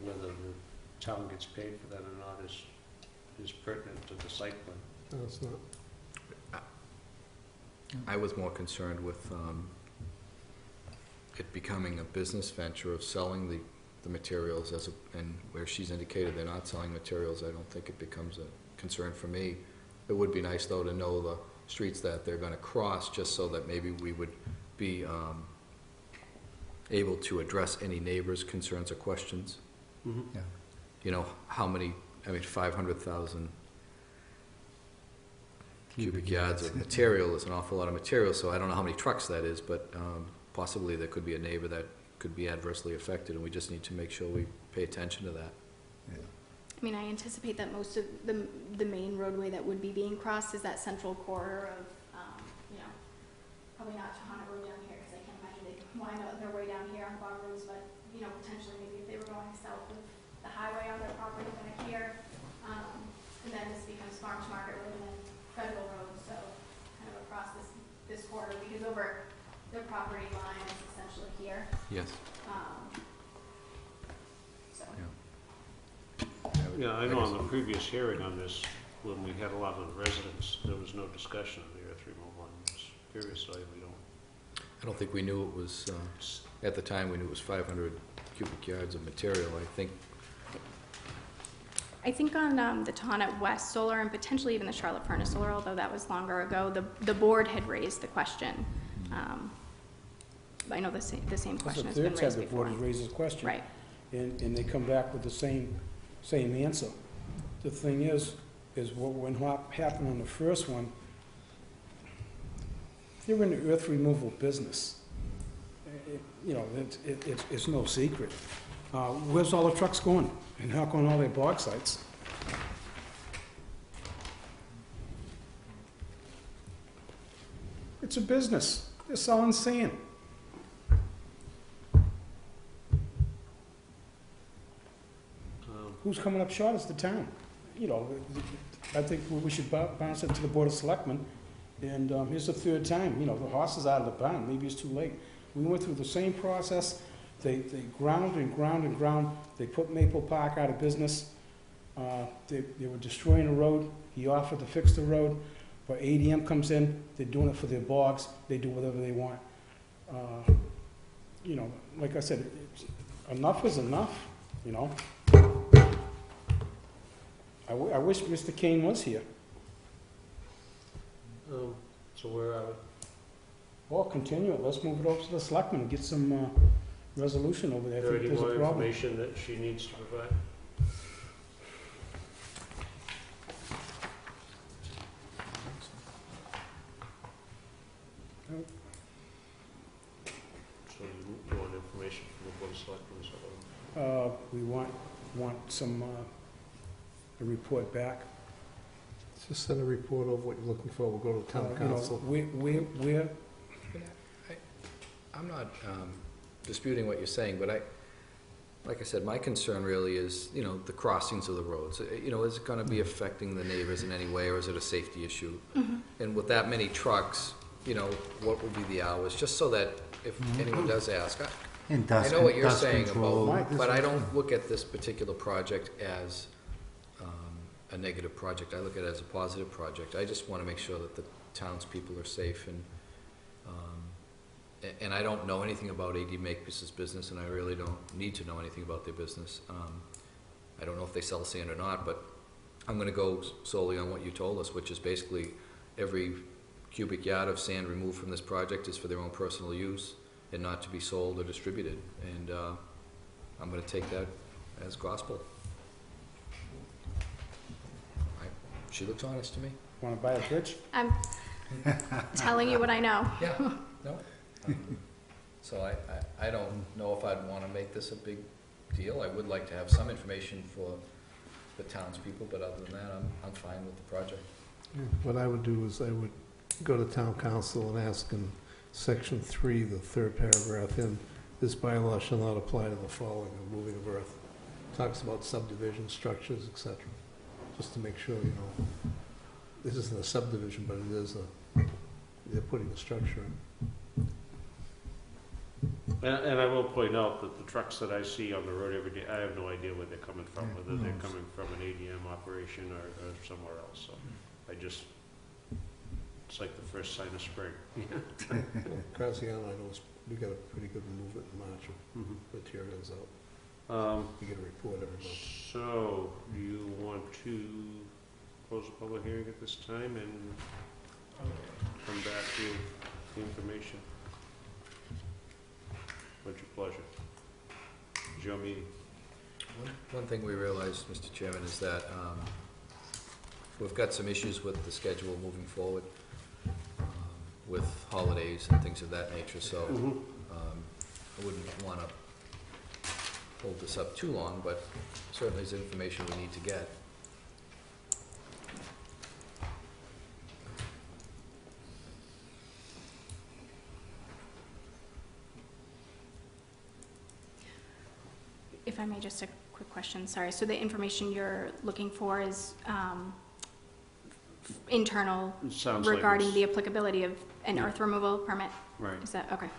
whether the town gets paid for that or not is pertinent to the site plan. No, it's not. I was more concerned with it becoming a business venture of selling the materials and where she's indicated they're not selling materials, I don't think it becomes a concern for me. It would be nice, though, to know the streets that they're gonna cross, just so that maybe we would be able to address any neighbors' concerns or questions. Yeah. How many, 500,000 cubic yards of material is an awful lot of material, so I don't know how many trucks that is, but possibly there could be a neighbor that could be adversely affected, and we just need to make sure we pay attention to that. I mean, I anticipate that most of the main roadway that would be being crossed is that central corridor of, probably not Tohono Road down here, because I can't imagine they'd wind up their way down here on bog roads, but, potentially maybe if they were going south of the highway on their property, kind of here, and then this becomes Farms Market Road and then Federal Road, so kind of across this corridor, because over their property line is essentially here, Yes. so. Yeah, I know on the previous hearing on this, when we had a lot of the residents, there was no discussion of the earth removal. I'm just curious why we don't. I don't think we knew it was, at the time, we knew it was 500 cubic yards of material. I think on the Tohono West Solar and potentially even the Charlotte Furnace Solar, although that was longer ago, the board had raised the question. I know the same That's question the has been third time raised the board before. has raised this question. Right. And they come back with the same answer. the thing is what went happened on the first one, they're in the earth removal business. You know, it's no secret. Where's all the trucks going? And how come all their bog sites? It's a business. They're selling sand. Who's coming up short is the town. You know, I think we should bounce it to the Board of Selectmen. And here's the third time, you know, the horse is out of the barn, maybe it's too late. We went through the same process. They ground and ground and ground. They put Maple Park out of business. They were destroying the road. He offered to fix the road. But ADM comes in, they're doing it for their bogs. They do whatever they want. You know, like I said, enough is enough, you know. I wish Mr. Kane was here. So where are we? Well, continue it. Let's move it over to the selectmen and get some resolution over there. Is there I think any there's more a problem. information that she needs to provide? Nope. So you want information from the Board of Selectmen, is that what? We want some, a report back. Just send a report of what you're looking for, we'll go to town You know, council. we're, I'm not disputing what you're saying, but like I said, my concern really is, you know, the crossings of the roads. You know, is it gonna be affecting the neighbors in any way, or is it a safety issue? And with that many trucks, you know, what would be the hours, just so that if anyone does ask, And I dust, know what you're dust saying control. about, but I don't look at this particular project as a negative project. I look at it as a positive project. I just wanna make sure that the townspeople are safe, and I don't know anything about AD Makepeace's business, and I really don't need to know anything about their business. I don't know if they sell sand or not, but I'm gonna go solely on what you told us, which is basically every cubic yard of sand removed from this project is for their own personal use and not to be sold or distributed. And I'm gonna take that as gospel. She looks honest to me. wanna buy a bridge? I'm telling you what I know. Yeah, no. So I don't know if I'd wanna make this a big deal. I would like to have some information for the townspeople, but other than that, I'm fine with the project. Yeah, what I would do is I would go to town council and ask in section 3, the third paragraph in, this bylaw shall not apply to the following, the moving of earth. Talks about subdivision, structures, etc. Just to make sure, you know, this isn't a subdivision, but it is they're putting a structure in. And I will point out that the trucks that I see on the road every day, I have no idea where they're coming from, Yeah, whether who they're knows? coming from an ADM operation or somewhere else, so I just, it's like the first sign of spring. Graziano, I know, we got a pretty good movement in March of materials out. We get a report every month. So, do you want to close the public hearing at this time and come back with the information? What's your pleasure? It's your meeting. One thing we realized, Mr. Chairman, is that we've got some issues with the schedule moving forward, with holidays and things of that nature, so I wouldn't want to hold this up too long, but certainly is information we need to get. If I may, just a quick question, sorry. So the information you're looking for is internal It sounds like regarding it's- the applicability of an Yeah. earth removal permit? Right. Is that, okay.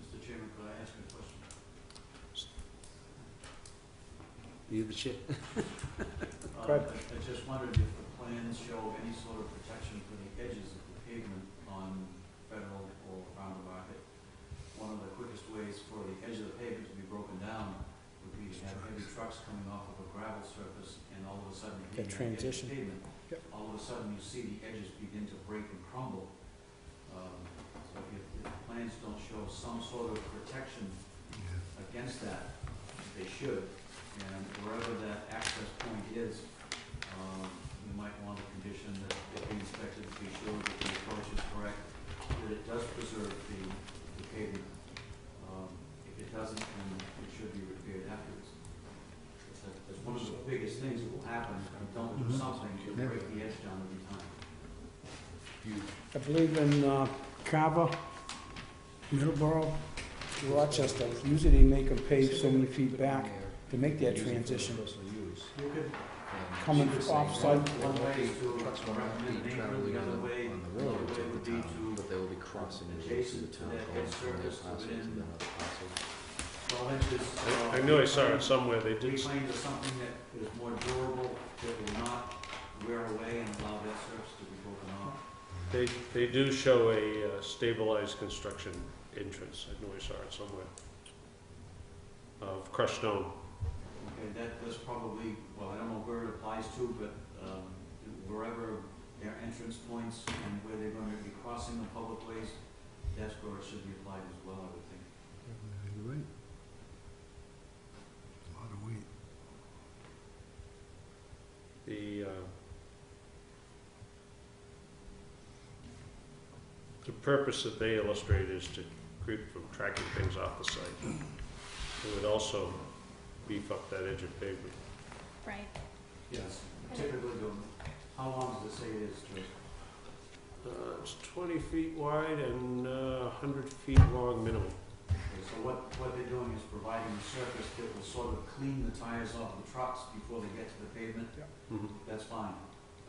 Mr. Chairman, could I ask a question? You the chair? Go ahead. I just wondered if the plans show any sort of protection for the edges of the pavement on Federal or around the market. One of the quickest ways for the edge of the pavement to be broken down would be to have heavy trucks coming off of a gravel surface, and all of a sudden, Get hitting that edge of transition. pavement, Yep. all of a sudden you see the edges begin to break and crumble. So if the plans don't show some sort of protection against that, they should. And wherever that access point is, you might want a condition that it be inspected to be sure that the approach is correct, that it does preserve the pavement. If it doesn't, then it should be repaired afterwards. That's one of the biggest things that will happen. If you don't do something, you'll break the edge down every time. I believe in Carver, Middleborough, Rochester, usually they make them pave so many feet back to make that transition. You could, Coming off-site, one way is to Trucks will not recommend be neighboring, traveling the on other way, the roads would of the be town, to but they will be crossing the roads of the adjacent to town, that going edge from their surface parcel to within the other parcel. 12 inches. I knew I saw it somewhere, they did, Reclaim to something that is more durable, that will not wear away and allow that surface to be broken off. they do show a stabilized construction entrance, I knew I saw it somewhere, of crushed stone. Okay, that's probably, well, I don't know where it applies to, but wherever their entrance points and where they're going to be crossing the public ways, that's where it should be applied as well, I would think. You're right. A lot of weight. The purpose that they illustrate is to keep from tracking things off the site. It would also beef up that edge of pavement. Right. Yes. Typically, how long does it say it is, Joe? It's 20 feet wide and 100 feet long minimum. Okay, so what they're doing is providing a surface that will sort of clean the tires off the trucks before they get to the pavement. Mhm. That's fine.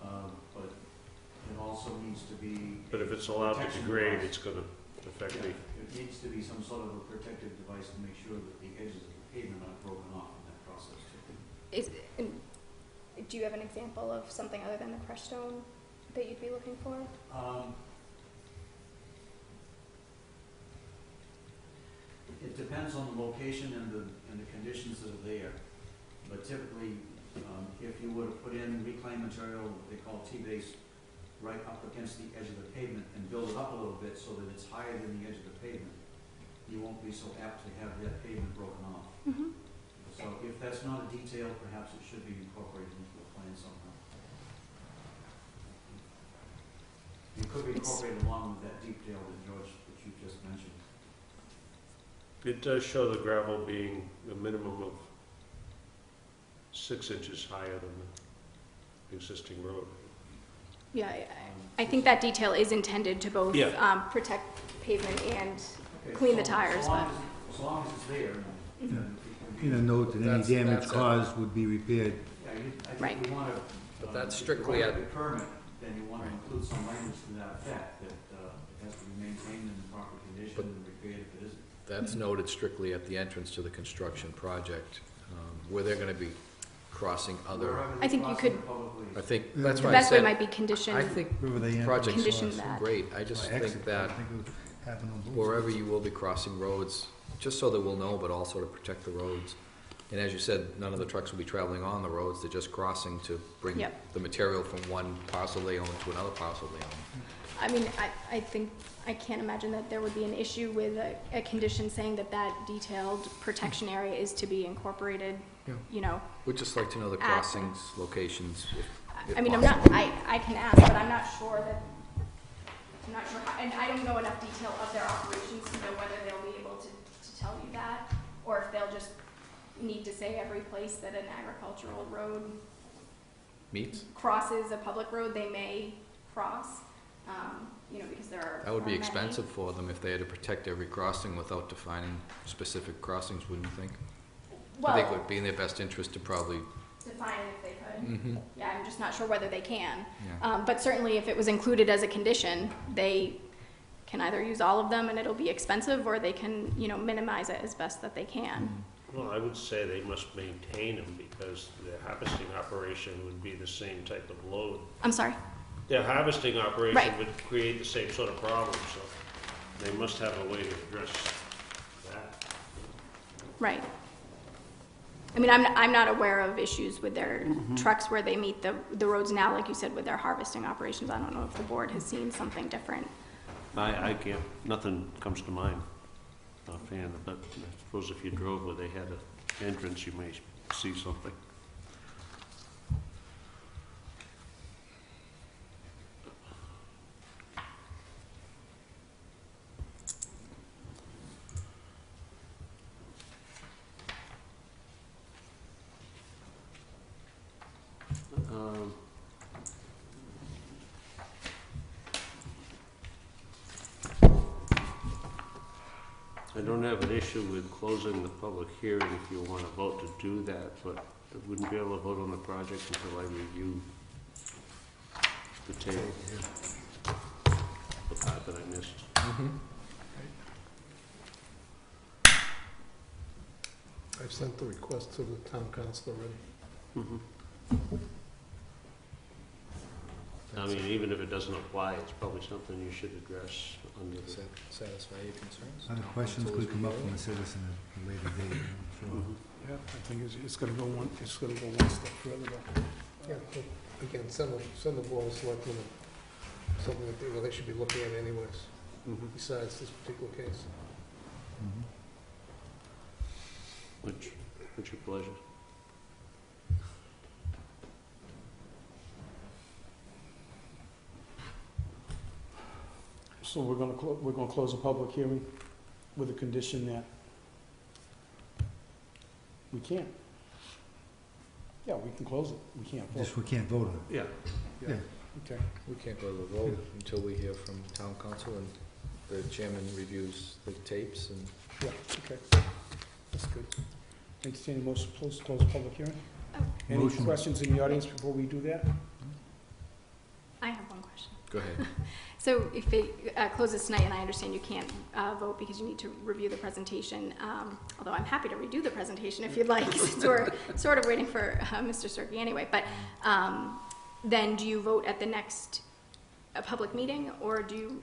But it also needs to be. But if it's allowed to protection degrade, device. it's going to affect Yeah, the... it needs to be some sort of a protective device to make sure that the edges of the pavement aren't broken off in that process too. Do you have an example of something other than the crushed stone that you'd be looking for? It depends on the location and the conditions that are there. But typically, if you were to put in reclaimed material, what they call T-base, right up against the edge of the pavement and build it up a little bit so that it's higher than the edge of the pavement, you won't be so apt to have that pavement broken off. Mm-hmm. So if that's not a detail, perhaps it should be incorporated into the plan somehow. It could be incorporated along with that detail that George, that you just mentioned. It does show the gravel being a minimum of 6 inches higher than the existing road. Yeah, I think that detail is intended to both Yeah. protect pavement and Okay, clean the so- tires, so long but. as long as it's there, then it can In a be. note that any That's- damage that's it. caused would be repaired. Yeah, I Right. think we want to. But that's strictly If at- you want a permit, then you want to include some language to that effect, that it has to be maintained in proper condition But- and repaired if it isn't. That's noted strictly at the entrance to the construction project, where they're gonna be crossing other, Wherever I think you crossing could- the public ways. I think, Yeah. that's The why I best way said, might be condition. I think Wherever they enter. projects Condition that. great, I just Exit, think that I think it would happen on both wherever sides. you will be crossing roads, just so that we'll know, but also to protect the roads. And as you said, none of the trucks will be traveling on the roads, they're just crossing to bring Yep. the material from one parcel they own to another parcel they own. I mean, I think, I can't imagine that there would be an issue with a condition saying that that detailed protection area is to be incorporated, Yeah. you know. We'd just like to know the At- crossings, locations, if I mean, I'm possible. not, I can ask, but I'm not sure how, and I don't know enough detail of their operations to know whether they'll be able to tell you that, or if they'll just need to say every place that an agricultural road Meets? crosses a public road, they may cross, you know, because there are. That would be many. expensive for them if they had to protect every crossing without defining specific crossings, wouldn't you think? I think it Well, would be in their best interest to probably, define it if they could. mm-hmm, Yeah, I'm just not sure whether they can. yeah. But certainly if it was included as a condition, they can either use all of them and it'll be expensive, or they can, you know, minimize it as best that they can. Well, I would say they must maintain them because their harvesting operation would be the same type of load. I'm sorry? Their harvesting operation Right. would create the same sort of problem, so they must have a way to address that. Right. I mean, I'm not aware of issues with their trucks where they meet the roads now, like you said, with their harvesting operations. I don't know if the board has seen something different I can't, nothing comes to mind offhand, but I suppose if you drove where they had an entrance, you may see something. I don't have an issue with closing the public hearing if you want to vote to do that, but I wouldn't be able to vote on the project until I review the table, the part that I missed. I've sent the request to the town council already. I mean, even if it doesn't apply, it's probably something you should address under Does the... that satisfy your concerns? Other questions could come up from a citizen at a later date, I'm sure. Yeah, I think it's gonna go one step further though. Yeah, but again, send the board of selectmen something that they should be looking at anyways, besides this particular case. Mhm. What's your pleasure? So we're gonna close the public hearing with the condition that we can't. Yeah, we can close it. We can't vote. Just we can't vote on it. Yeah. Yeah. Okay. We can't go to the vote until we hear from town council and the chairman reviews the tapes and... Yeah, okay. That's good. Entertain a motion to close the public hearing? Oh. Any Motion. questions in the audience before we do that? I have one question. Go ahead. So if it closes tonight, and I understand you can't vote because you need to review the presentation, although I'm happy to redo the presentation if you'd like, since we're sort of waiting for Mr. Cirque anyway, but then do you vote at the next public meeting, or do you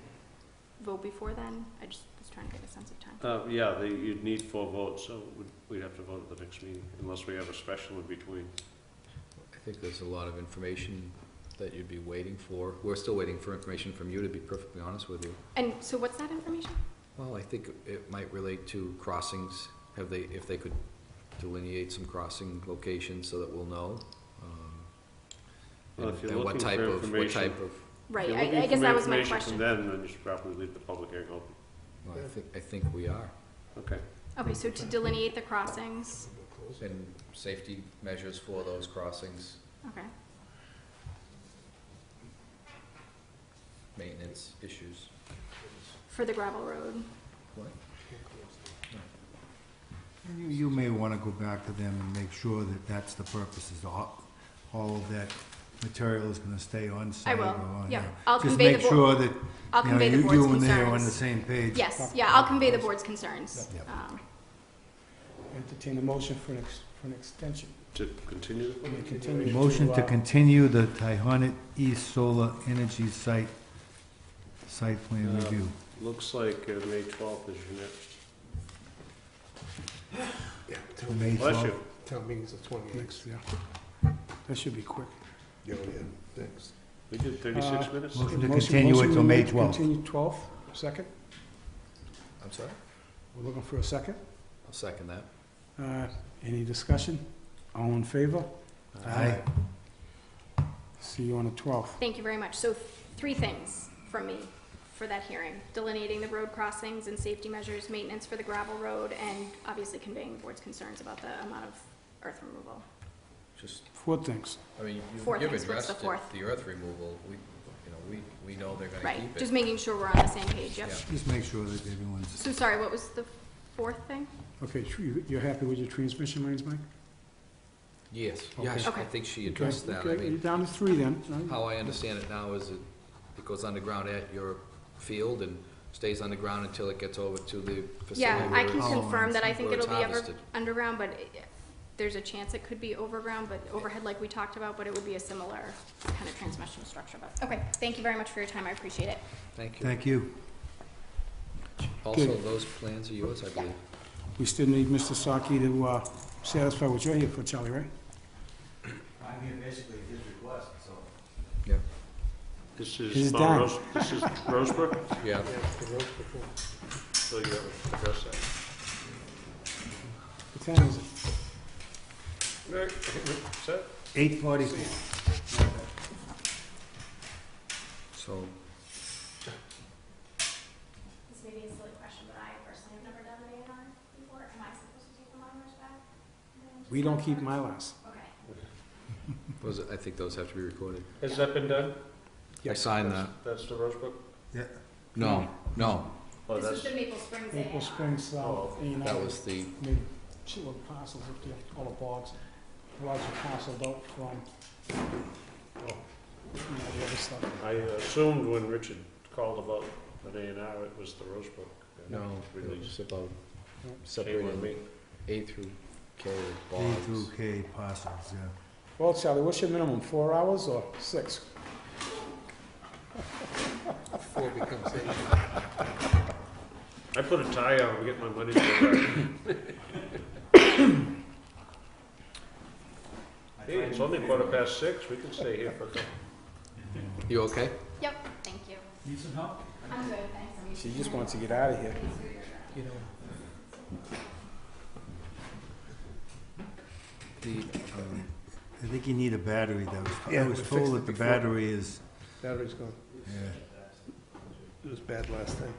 vote before then? I just was trying to get a sense of time. Yeah, you'd need 4 votes, so we'd have to vote at the next meeting, unless we have a special in between. I think there's a lot of information that you'd be waiting for. We're still waiting for information from you, to be perfectly honest with you. And so what's that information? Well, I think it might relate to crossings. If they could delineate some crossing locations so that we'll know. Well, if you're and what looking type for of information- Right, If you're I looking guess for that was my information question. from them, then you should probably leave the public hearing open. Well, I think we are. Okay. Okay, so to delineate the crossings, And safety measures for those crossings, okay. maintenance issues. For the gravel road. What? And you may want to go back to them and make sure that that's the purpose, is all of that material is going to stay on site. I will, or on yeah. there. I'll Just convey make the sure that, I'll convey the board's you and they are on the concerns. same page. Yes, yeah, I'll convey the board's concerns. Yep. Entertain a motion for an extension. To continue? We continue Motion to continue the Taihonet East Solar Energy Site plan review. Looks like May 12th is your next. Yeah, May Bless 12th. you. town meeting's the 28th. Next, yeah. That should be quick. Yeah, thanks. We did 36 minutes? Motion to continue it till May 12th. Continue 12th, second. I'm sorry? We're looking for a second. I'll second that. Any discussion? All in favor? Aye. See you on the 12th. Thank you very much. So 3 things from me for that hearing. Delineating the road crossings and safety measures, maintenance for the gravel road, and obviously conveying the board's concerns about the amount of earth removal. Just, 4 things. I mean, Fourth you've things, what's addressed the fourth? the earth removal. We know they're gonna keep Right, it. just making sure we're on the same page, yep. Yeah. Just make sure that everyone's, So sorry, what was the 4th thing? Okay, you're happy with your transmission lines, Mike? Yes, Okay. yes, I Okay. think she addressed that. I Okay, you're mean, down to 3 then. how I understand it now is it goes underground at your field and stays underground until it gets over to the facility. Yeah, I where can it's- confirm that I think where it's it'll be ever harvested. underground, but there's a chance it could be overground, but overhead like we talked about, but it would be a similar kind of transmission structure, but, okay, thank you very much for your time, I appreciate it. Thank you. thank you. Also, Good. those plans are yours, I believe. We still need Mr. Saki to satisfy what you're here for, Charlie, right? I'm here basically at his request, so. Yeah. This It's is done. This is Rosebrook? Yeah. Yeah, the road before. So you have to address that. What time is it? Set? 8:44. So, This may be a silly question, but I personally have never done an A&R before. Am I supposed to take the minors back? We don't keep Mylars. Okay. I think those have to be recorded. Has that been done? I signed that. That's the Rosebrook? No, Oh, This was that's, the Maple Springs Maple A&R. Springs South, A&R. that was the, Made shitload of parcels up there, all the bogs. Lots are parceled out from, the other stuff. I assumed when Richard called about an A&R, it was the Rosebrook. no, it Release. was about Came with separating me. A through K A bogs. through K parcels, yeah. Well, Charlie, what's your minimum, 4 hours or 6? 4 becomes 8. I put a tie on to get my money back. Hey, it's only 6:15, we can stay here for a couple. You okay? Yep, thank you. Need some help? I'm good, thanks. She just wants to get out of here. You know, The, I think you need a battery, I Yeah, was we told fixed that it the before. battery is, battery's gone. yeah. It was bad last time.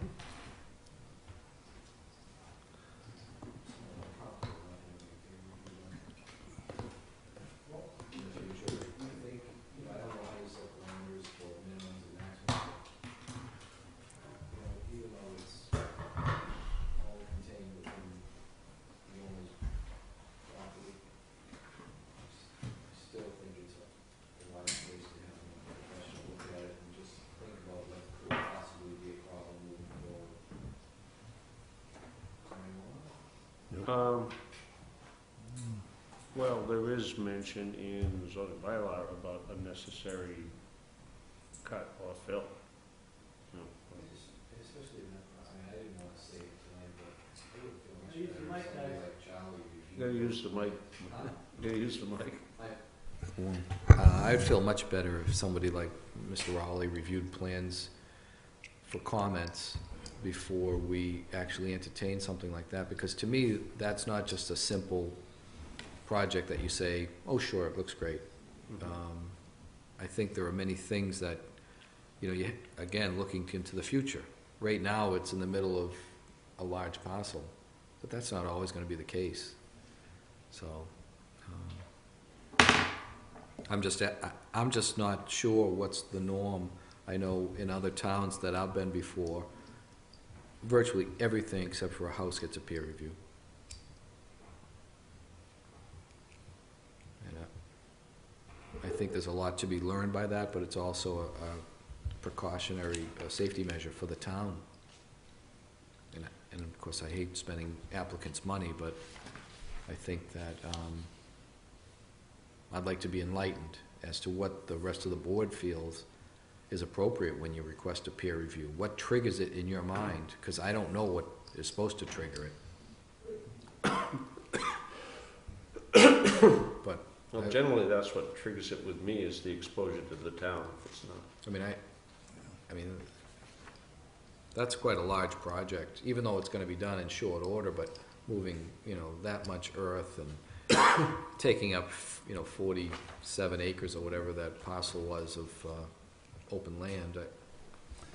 Well, there is mention in the zoning bylaw about unnecessary cut or fill. You know, You gotta use the mic. You gotta use the mic. I'd feel much better if somebody like Mr. Rowley reviewed plans for comments before we actually entertain something like that, because to me, that's not just a simple project that you say, oh, sure, it looks great. I think there are many things that, again, looking into the future. Right now, it's in the middle of a large parcel, but that's not always gonna be the case. So, I'm just not sure what's the norm. I know in other towns that I've been before, virtually everything except for a house gets a peer review. And I think there's a lot to be learned by that, but it's also a precautionary safety measure for the town. And of course, I hate spending applicants' money, but I think that I'd like to be enlightened as to what the rest of the board feels is appropriate when you request a peer review. What triggers it in your mind? Because I don't know what is supposed to trigger it. But, Well, generally, that's what triggers it with me, is the exposure to the town, if it's not. I mean, that's quite a large project, even though it's gonna be done in short order, but moving, that much earth and taking up, 47 acres or whatever that parcel was of open land,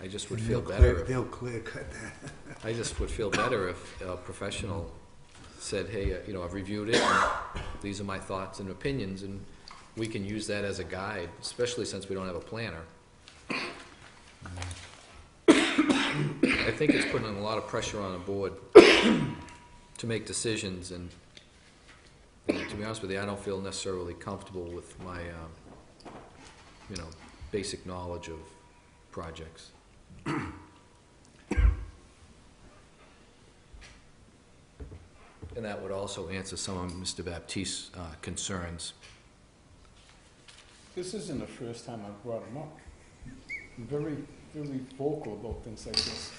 I just would feel better if, They'll clear cut that. I just would feel better if a professional said, hey, I've reviewed it, and these are my thoughts and opinions, and we can use that as a guide, especially since we don't have a planner. I think it's putting a lot of pressure on the board to make decisions, and to be honest with you, I don't feel necessarily comfortable with my, basic knowledge of projects. And that would also answer some of Mr. Baptiste's concerns. This isn't the first time I've brought him up. I'm very, very vocal about things like this.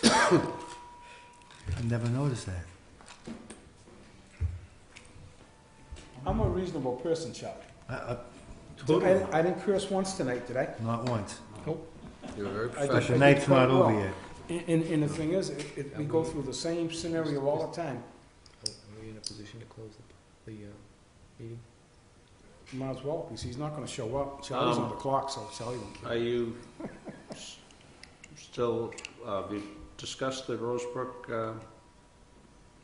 I never noticed that. I'm a reasonable person, Charlie. Totally, I didn't curse once tonight, did I? not once. Nope. You were very I But did- professional. the night's quite not over well. yet. And the thing is, we go through the same scenario all the time. Are we in a position to close the meeting? Might as well, because he's not gonna show up. Charlie's on the clock, so Charlie won't care. Are you still, have you discussed the Rosebrook,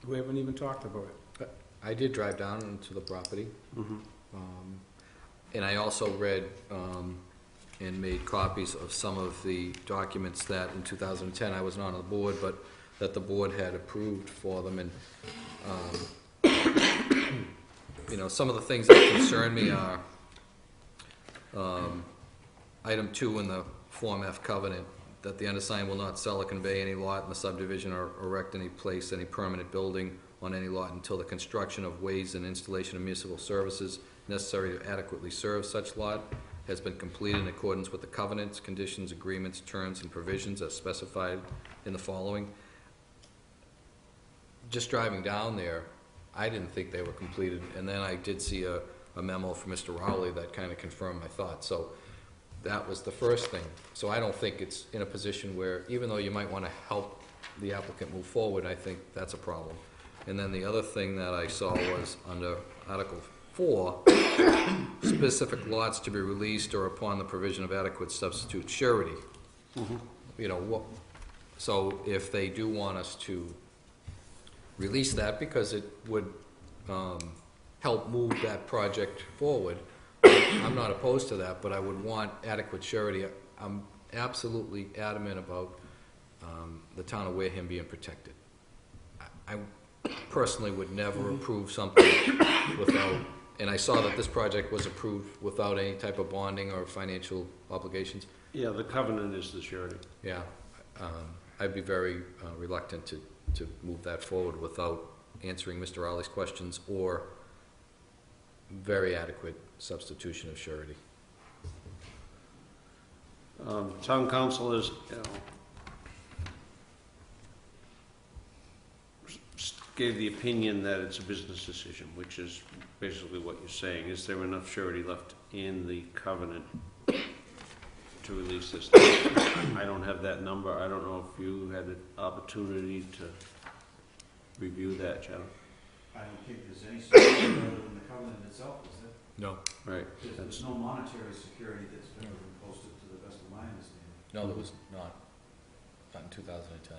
We haven't even talked about it. I did drive down into the property, mhm. and I also read and made copies of some of the documents that in 2010, I wasn't on the board, but that the board had approved for them, and you know, some of the things that concern me are item 2 in the Form F covenant, that the undersigned will not sell or convey any lot in the subdivision or erect any place, any permanent building on any lot until the construction of ways and installation of municipal services necessary to adequately serve such lot has been completed in accordance with the covenants, conditions, agreements, terms, and provisions as specified in the following. Just driving down there, I didn't think they were completed, and then I did see a memo from Mr. Rowley that kind of confirmed my thoughts. So that was the first thing. So I don't think it's in a position where, even though you might want to help the applicant move forward, I think that's a problem. And then the other thing that I saw was under Article 4, specific lots to be released or upon the provision of adequate substitute surety. You know, what, so if they do want us to release that, because it would help move that project forward, I'm not opposed to that, but I would want adequate surety. I'm absolutely adamant about the town of Wareham being protected. I personally would never approve something without, and I saw that this project was approved without any type of bonding or financial obligations. Yeah, the covenant is the surety. Yeah, I'd be very reluctant to move that forward without answering Mr. Rowley's questions or very adequate substitution of surety. Town council is, you know, gave the opinion that it's a business decision, which is basically what you're saying. Is there enough surety left in the covenant to release this? I don't have that number. I don't know if you had an opportunity to review that, Chad. I don't think there's any security other than the covenant itself, is there? No. Right. There's no monetary security that's been posted to the best of my understanding. No, there was not in 2010.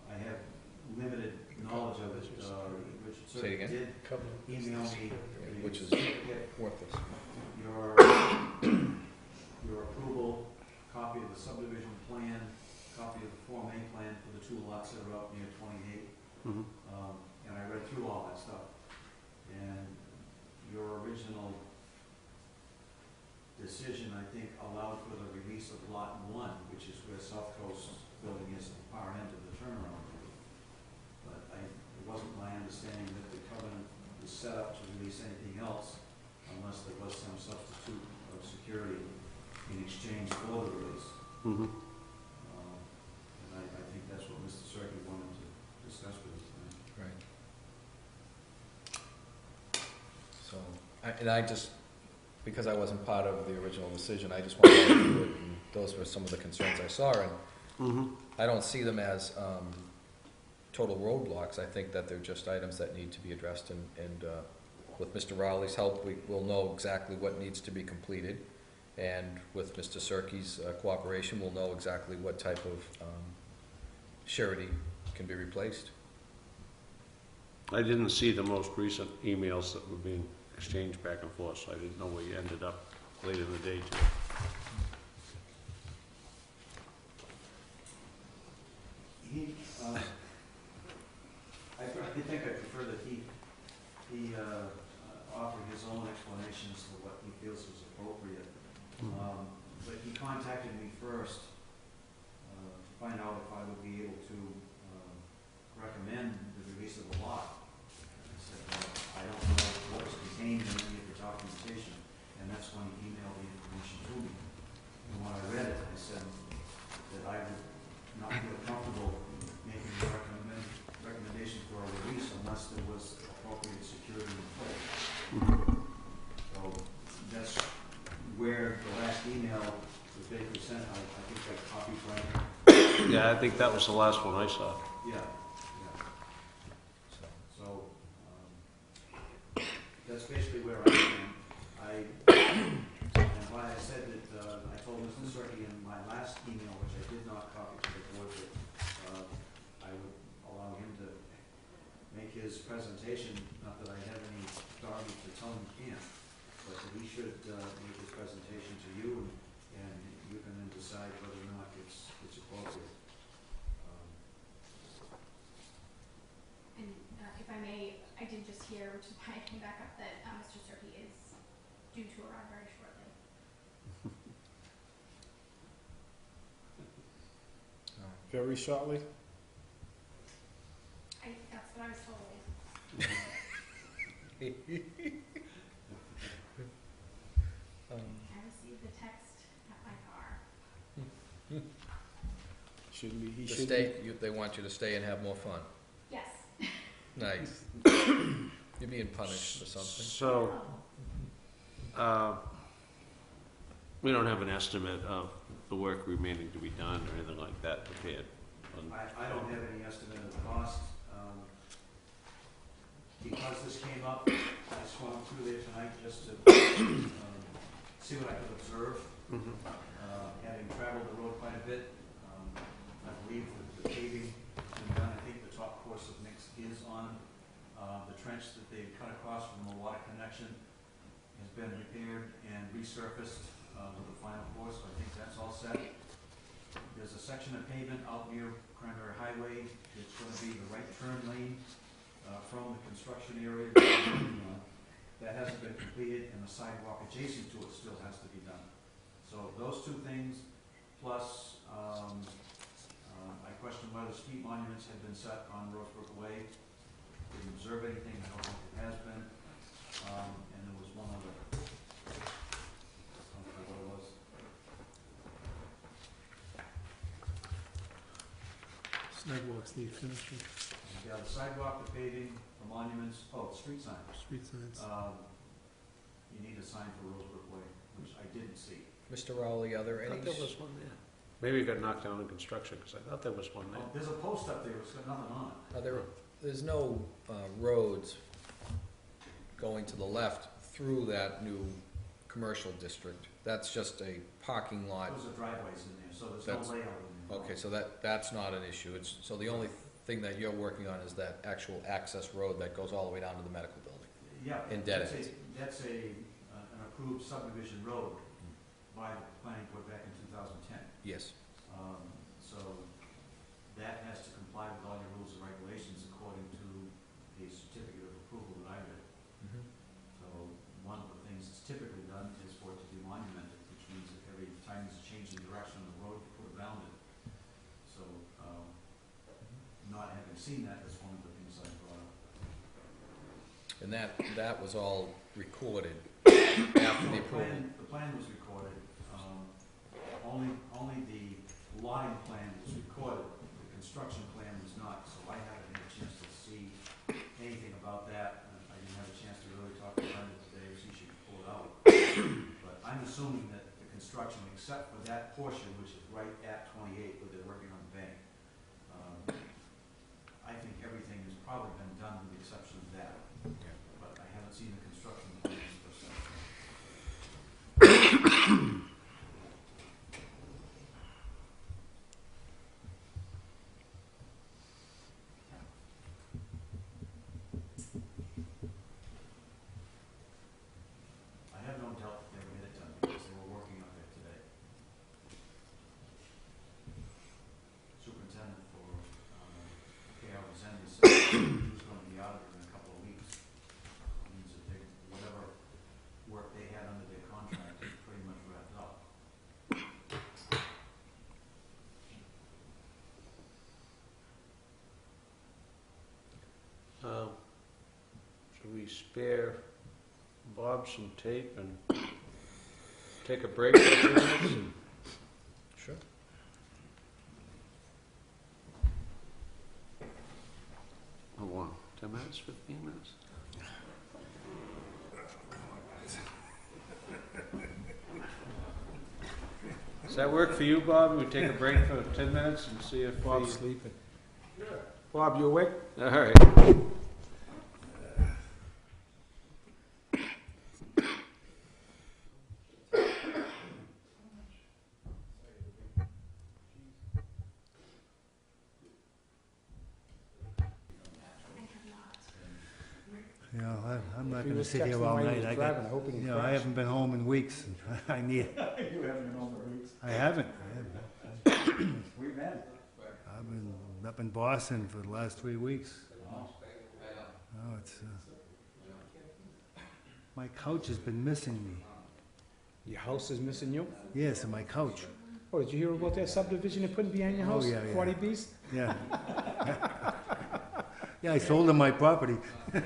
I have limited knowledge of it. Richard Say it again? did email me Which is worthless. your approval, copy of the subdivision plan, copy of the Form A plan for the 2 lots that are up near 28. Mhm. And I read through all that stuff. And your original decision, I think, allowed for the release of Lot 1, which is where South Coast Building is at the far end of the turnaround. But it wasn't my understanding that the covenant was set up to release anything else unless there was some substitute of security in exchange for the release. Mhm. And I think that's what Mr. Cirque wanted to discuss with us tonight. Right. So, and I just, because I wasn't part of the original decision, I just wanted to do it, and those were some of the concerns I saw, and Mhm. I don't see them as total roadblocks. I think that they're just items that need to be addressed, and with Mr. Rowley's help, we will know exactly what needs to be completed, and with Mr. Cirque's cooperation, we'll know exactly what type of surety can be replaced. I didn't see the most recent emails that were being exchanged back and forth, so I didn't know where you ended up late in the day too. I think I prefer that he offer his own explanations for what he feels was appropriate. But he contacted me first to find out if I would be able to recommend the release of the lot. I said, well, I don't know what was contained in any of the documentation, and that's when he emailed the information to me. And when I read it, I said that I would not feel comfortable making a recommendation for a release unless there was appropriate security in place. So that's Yeah, I think that was the last one I saw. Yeah, yeah. So, that's basically where I am. And why I said that, I told Mr. Cirque in my last email, which I did not copy to the board, that, I would allow him to make his presentation, not that I have any authority to tell him he can't, but that he should, make his presentation to you, and you can then decide whether or not it's appropriate. And if I may, I did just hear, which is why I came back up, that Mr. Cirque is due to arrive very shortly. Very shortly. That's what I was told. I received the text at my car. Shouldn't be, he To should stay, they want you to stay and have more fun. Yes. Nice. You're being punished for something. So, we don't have an estimate of the work remaining to be done or anything like that prepared. I don't have any estimate of the cost. Because this came up, I swung through there tonight just to see what I could observe. Having traveled the road quite a bit, I believe that the paving has been done. I think the top course of mix is on. The trench that they cut across from the water connection has been repaired and resurfaced with the final course, so I think that's all set. There's a section of pavement out near Cranberry Highway. It's going to be the right turn lane from the construction area. That hasn't been completed, and the sidewalk adjacent to it still has to be done. So those two things, plus I question whether speed monuments have been set on Rosebrook Way. Didn't observe anything, I don't think it has been. And there was one other, I don't know what it was. Sidewalks need finishing, Yeah, the sidewalk, the paving, the monuments, the street sign. street signs. You need a sign for Rosebrook Way, which I didn't see. Mr. Rowley, are there I any? thought there was one there. Maybe it got knocked down in construction, because I thought there was one there. There's a post up there, it's got nothing on it. There's no roads going to the left through that new commercial district. That's just a parking lot. Those are driveways in there, so there's That's- no layout in there. Okay, so that's not an issue. So the only thing that you're working on is that actual access road that goes all the way down to the medical building. Yeah. in dead that's ends. That's an approved subdivision road by the planning board back in 2010. Yes. So that has to comply with all your rules and regulations according to a certificate of approval that I read. So one of the things that's typically done is for it to be monumented, which means that every time there's a change in direction of the road, you put around it. So, not having seen that, that's one of the things I brought up. And that was all recorded after the approval. The plan was recorded, only the lotting plan was recorded, the construction plan was not, so I haven't had a chance to see anything about that. I didn't have a chance to really talk to Brenda today, so she could pull it out. But I'm assuming that the construction, except for that portion, which is right at 28, where they're working on the bank, I think everything has probably been done with the exception of that. But I haven't seen the construction plans per se. I have no doubt that they'll get it done because they were working up there today. Superintendent for KR Zendy said he was going to be out of there in a couple of weeks. Means that they, whatever work they had under their contract is pretty much wrapped up. Should we spare Bob some tape and take a break for a few minutes? Sure. How long? 10 minutes, 15 minutes? Does that work for you, Bob? We take a break for 10 minutes and see if Bob's sleeping. Bob, you awake? All right. You know, I'm not He gonna was sit here texting all while he night. was I driving. got, I hope he didn't you know, I crash. haven't been home in weeks. I need, You haven't been home in weeks. I haven't. We've been. I've been up in Boston for the last 3 weeks. Oh. Oh, it's, my couch has been missing me. Your house is missing you? Yes, and my couch. Oh, did you hear about that subdivision they're putting behind your Oh, house? yeah, yeah. 40 Bs? Yeah. Yeah, I sold him my property. Did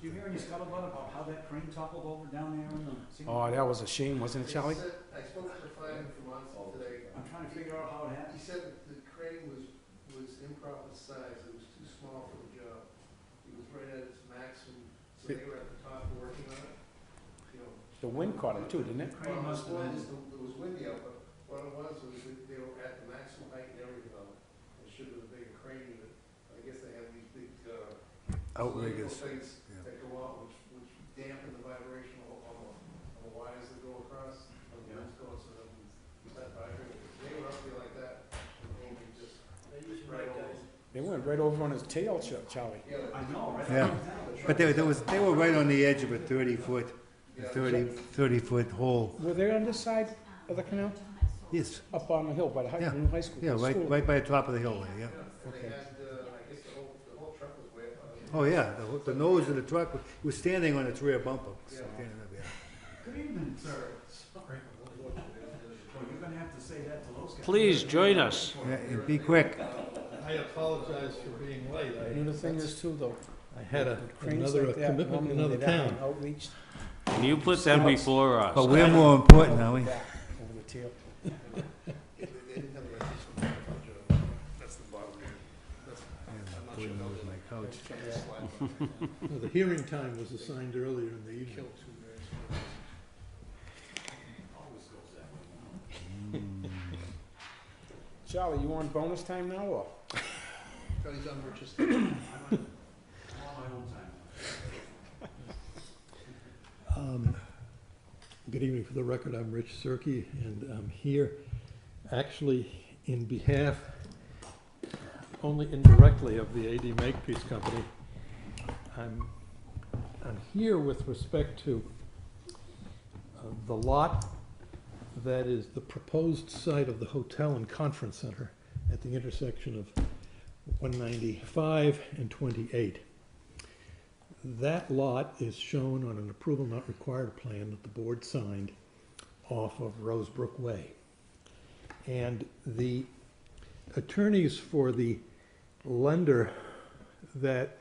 you hear any scuttlebutt about how that crane toppled over down there in the? Oh, that was a shame, wasn't it, Charlie? I spoke to the fireman from Monson today. I'm trying to figure out how it He happened. said that the crane was improper size, it was too small for the job. It was right at its maximum, so they were at the top working on it. You know, The wind caught it too, didn't it? Crane must have been. It was windy out, but what it was that they were at the maximum height and everything on it. It should have been a bigger crane unit. I guess they have these big, Outriggers. things Yeah. that go out, which dampen the vibration on the wires that go across, on the winds go, so that it's not vibrating. They were up there like that, and they just right over. They went right over on his tail, Charlie. Yeah, I know, right? Yeah. But they were right on the edge of a 30-foot hole. Were they on this side of the canal? Yes, Up on the hill by the Yeah. new high school? yeah, the school. right by the top of the hill there, yeah. And they Okay. had, I guess the whole truck was way up. Oh, yeah, the nose of the truck was standing on its rear bumper. Yeah. Standing up, yeah. Good evening, sir. Sorry. Well, you're gonna have to say that to those guys. Please join us. Yeah, and be quick. I apologize for being late. You know, the thing is too, though. I had cranes another like that, commitment in normally another they're that town. Outreach. And you put them before us. But we're more important, are we? Back over the tail. They didn't have the right system. That's the bottom line. I'm not sure Pulling how over my couch. No, the hearing time was assigned earlier in the evening. Always goes that way. Charlie, you on bonus time now, or? Charlie's on Rich's. I'm on my own time. Good evening. For the record, I'm Rich Cirque, and I'm here actually in behalf, only indirectly, of the AD Makepeace Company. I'm here with respect to the lot that is the proposed site of the hotel and conference center at the intersection of 195 and 28. That lot is shown on an approval not required plan that the board signed off of Rosebrook Way. And the attorneys for the lender that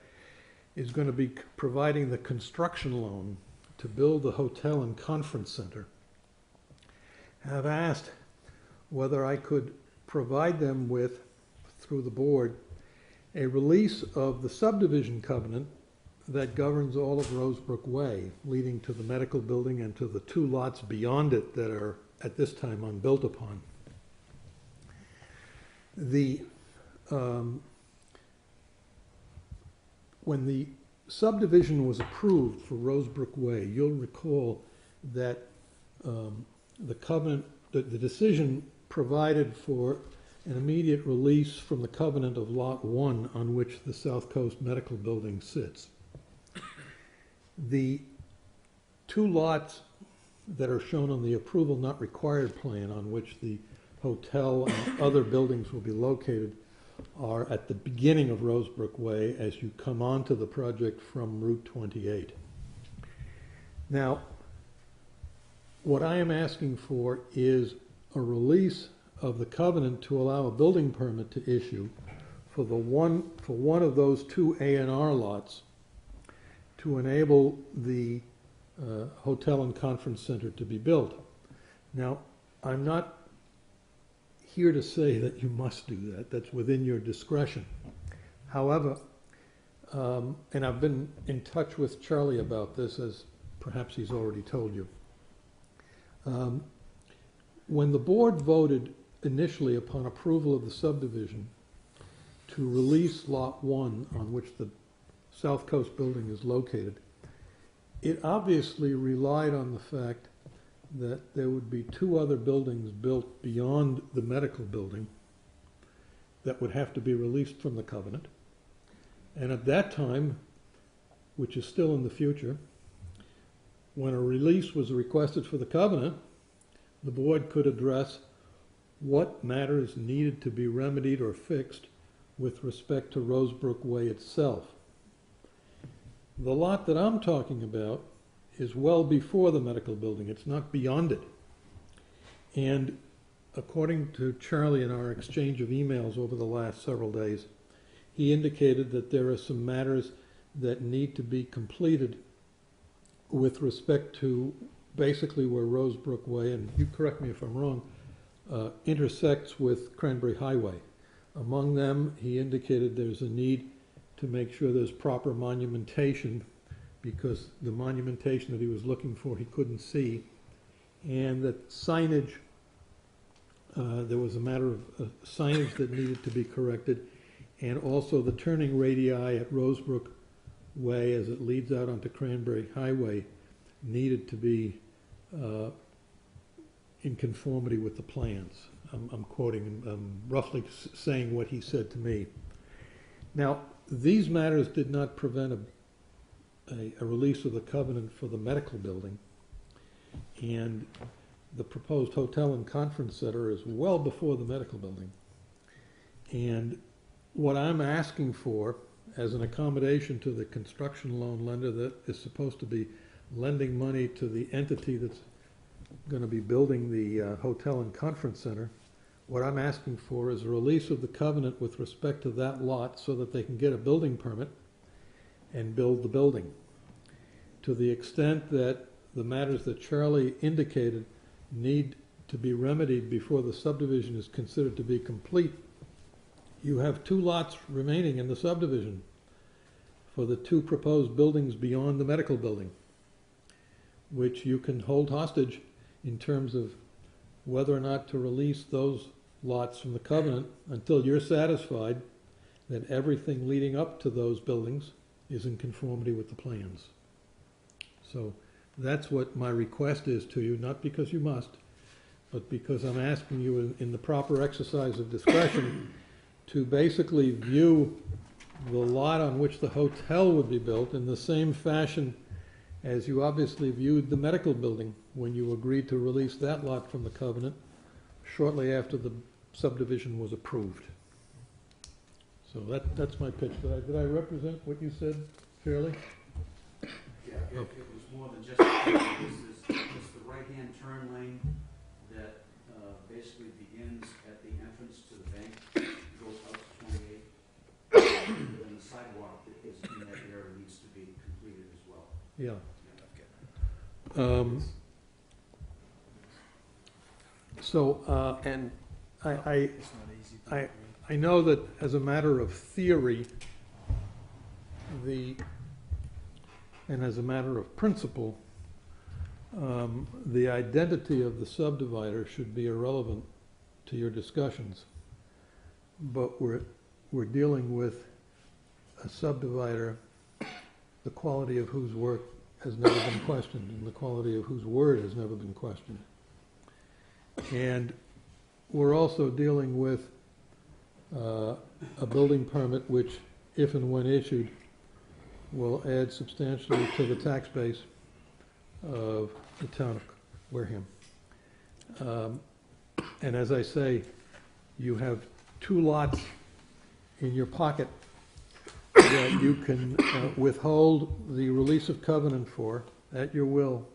is going to be providing the construction loan to build the hotel and conference center have asked whether I could provide them with, through the board, a release of the subdivision covenant that governs all of Rosebrook Way, leading to the medical building and to the 2 lots beyond it that are at this time unbuilt upon. When the subdivision was approved for Rosebrook Way, you'll recall that the covenant, the decision provided for an immediate release from the covenant of Lot 1 on which the South Coast Medical Building sits. The 2 lots that are shown on the approval not required plan on which the hotel and other buildings will be located are at the beginning of Rosebrook Way as you come onto the project from Route 28. Now, what I am asking for is a release of the covenant to allow a building permit to issue for one of those 2 A&R lots to enable the hotel and conference center to be built. Now, I'm not here to say that you must do that. That's within your discretion. However, and I've been in touch with Charlie about this, as perhaps he's already told you. when the board voted initially upon approval of the subdivision to release Lot 1 on which the South Coast building is located, it obviously relied on the fact that there would be 2 other buildings built beyond the medical building that would have to be released from the covenant. And at that time, which is still in the future, when a release was requested for the covenant, the board could address what matters needed to be remedied or fixed with respect to Rosebrook Way itself. The lot that I'm talking about is well before the medical building. It's not beyond it. And according to Charlie in our exchange of emails over the last several days, he indicated that there are some matters that need to be completed with respect to basically where Rosebrook Way, and you correct me if I'm wrong, intersects with Cranberry Highway. Among them, he indicated there's a need to make sure there's proper monumentation, because the monumentation that he was looking for he couldn't see, and that signage, there was a matter of signage that needed to be corrected, and also the turning radii at Rosebrook Way as it leads out onto Cranberry Highway needed to be in conformity with the plans. I'm quoting, roughly saying what he said to me. Now, these matters did not prevent a release of the covenant for the medical building, and the proposed hotel and conference center is well before the medical building. And what I'm asking for as an accommodation to the construction loan lender that is supposed to be lending money to the entity that's going to be building the hotel and conference center, what I'm asking for is a release of the covenant with respect to that lot so that they can get a building permit and build the building. To the extent that the matters that Charlie indicated need to be remedied before the subdivision is considered to be complete, you have 2 lots remaining in the subdivision for the 2 proposed buildings beyond the medical building, which you can hold hostage in terms of whether or not to release those lots from the covenant until you're satisfied that everything leading up to those buildings is in conformity with the plans. So that's what my request is to you, not because you must, but because I'm asking you in the proper exercise of discretion to basically view the lot on which the hotel would be built in the same fashion as you obviously viewed the medical building when you agreed to release that lot from the covenant shortly after the subdivision was approved. So that's my pitch. Did I represent what you said fairly? Yeah, it was more than just, this is the right-hand turn lane that basically begins at the entrance to the bank, goes out to 28, and the sidewalk that is in that area needs to be completed as well. Yeah. And I know that as a matter of theory, and as a matter of principle, the identity of the subdivider should be irrelevant to your discussions. But we're dealing with a subdivider, the quality of whose work has never been questioned, and the quality of whose word has never been questioned. And we're also dealing with a building permit which, if and when issued, will add substantially to the tax base of the town of Wareham. And as I say, you have 2 lots in your pocket that you can withhold the release of covenant for at your will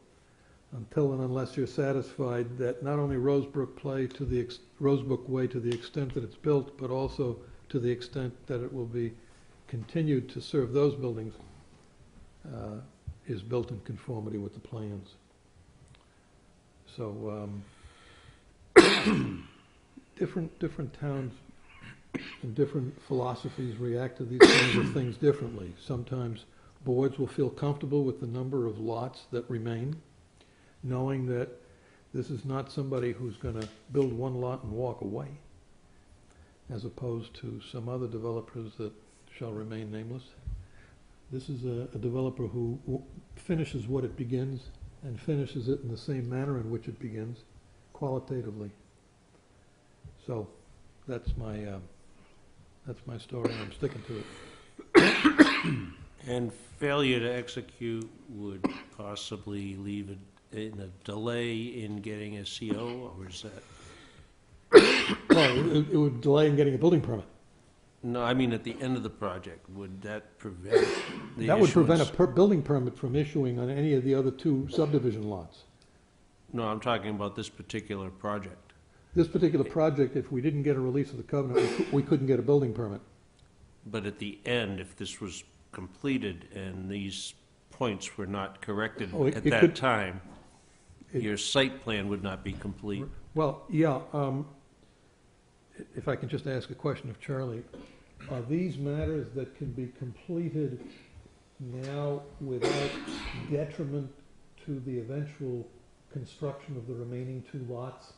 until and unless you're satisfied that not only Rosebrook Way to the extent that it's built, but also to the extent that it will be continued to serve those buildings is built in conformity with the plans. So different towns and different philosophies react to these kinds of things differently. Sometimes boards will feel comfortable with the number of lots that remain, knowing that This is not somebody who's gonna build one lot and walk away, as opposed to some other developers that shall remain nameless. This is a developer who finishes what it begins and finishes it in the same manner in which it begins, qualitatively. So, that's my story, and I'm sticking to it. And failure to execute would possibly leave it in a delay in getting a CO, or is that? Well, it would delay in getting a building permit. No, I mean, at the end of the project, would that prevent the That would prevent issuance? a building permit from issuing on any of the other 2 subdivision lots. No, I'm talking about this particular project. This particular project, if we didn't get a release of the covenant, we couldn't get a building permit. But at the end, if this was completed and these points were not corrected Oh, at it that could- time, it- your site plan would not be complete. Well, yeah, if I can just ask a question of Charlie, are these matters that can be completed now without detriment to the eventual construction of the remaining 2 lots?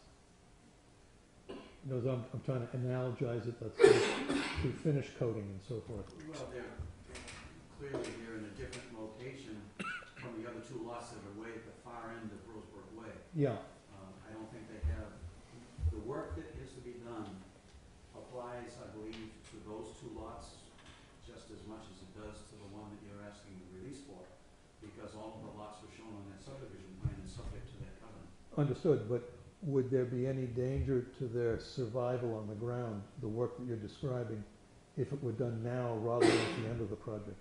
You know, I'm trying to analogize it, let's say, to finish coating and so forth. Well, clearly they're in a different location from the other 2 lots that are way at the far end of Rosebrook Way. Yeah, I don't think they have, the work that is to be done applies, I believe, to those 2 lots just as much as it does to the one that you're asking the release for, because all of the lots were shown on that subdivision plan and subject to that covenant. understood, but would there be any danger to their survival on the ground, the work that you're describing, if it were done now rather than at the end of the project?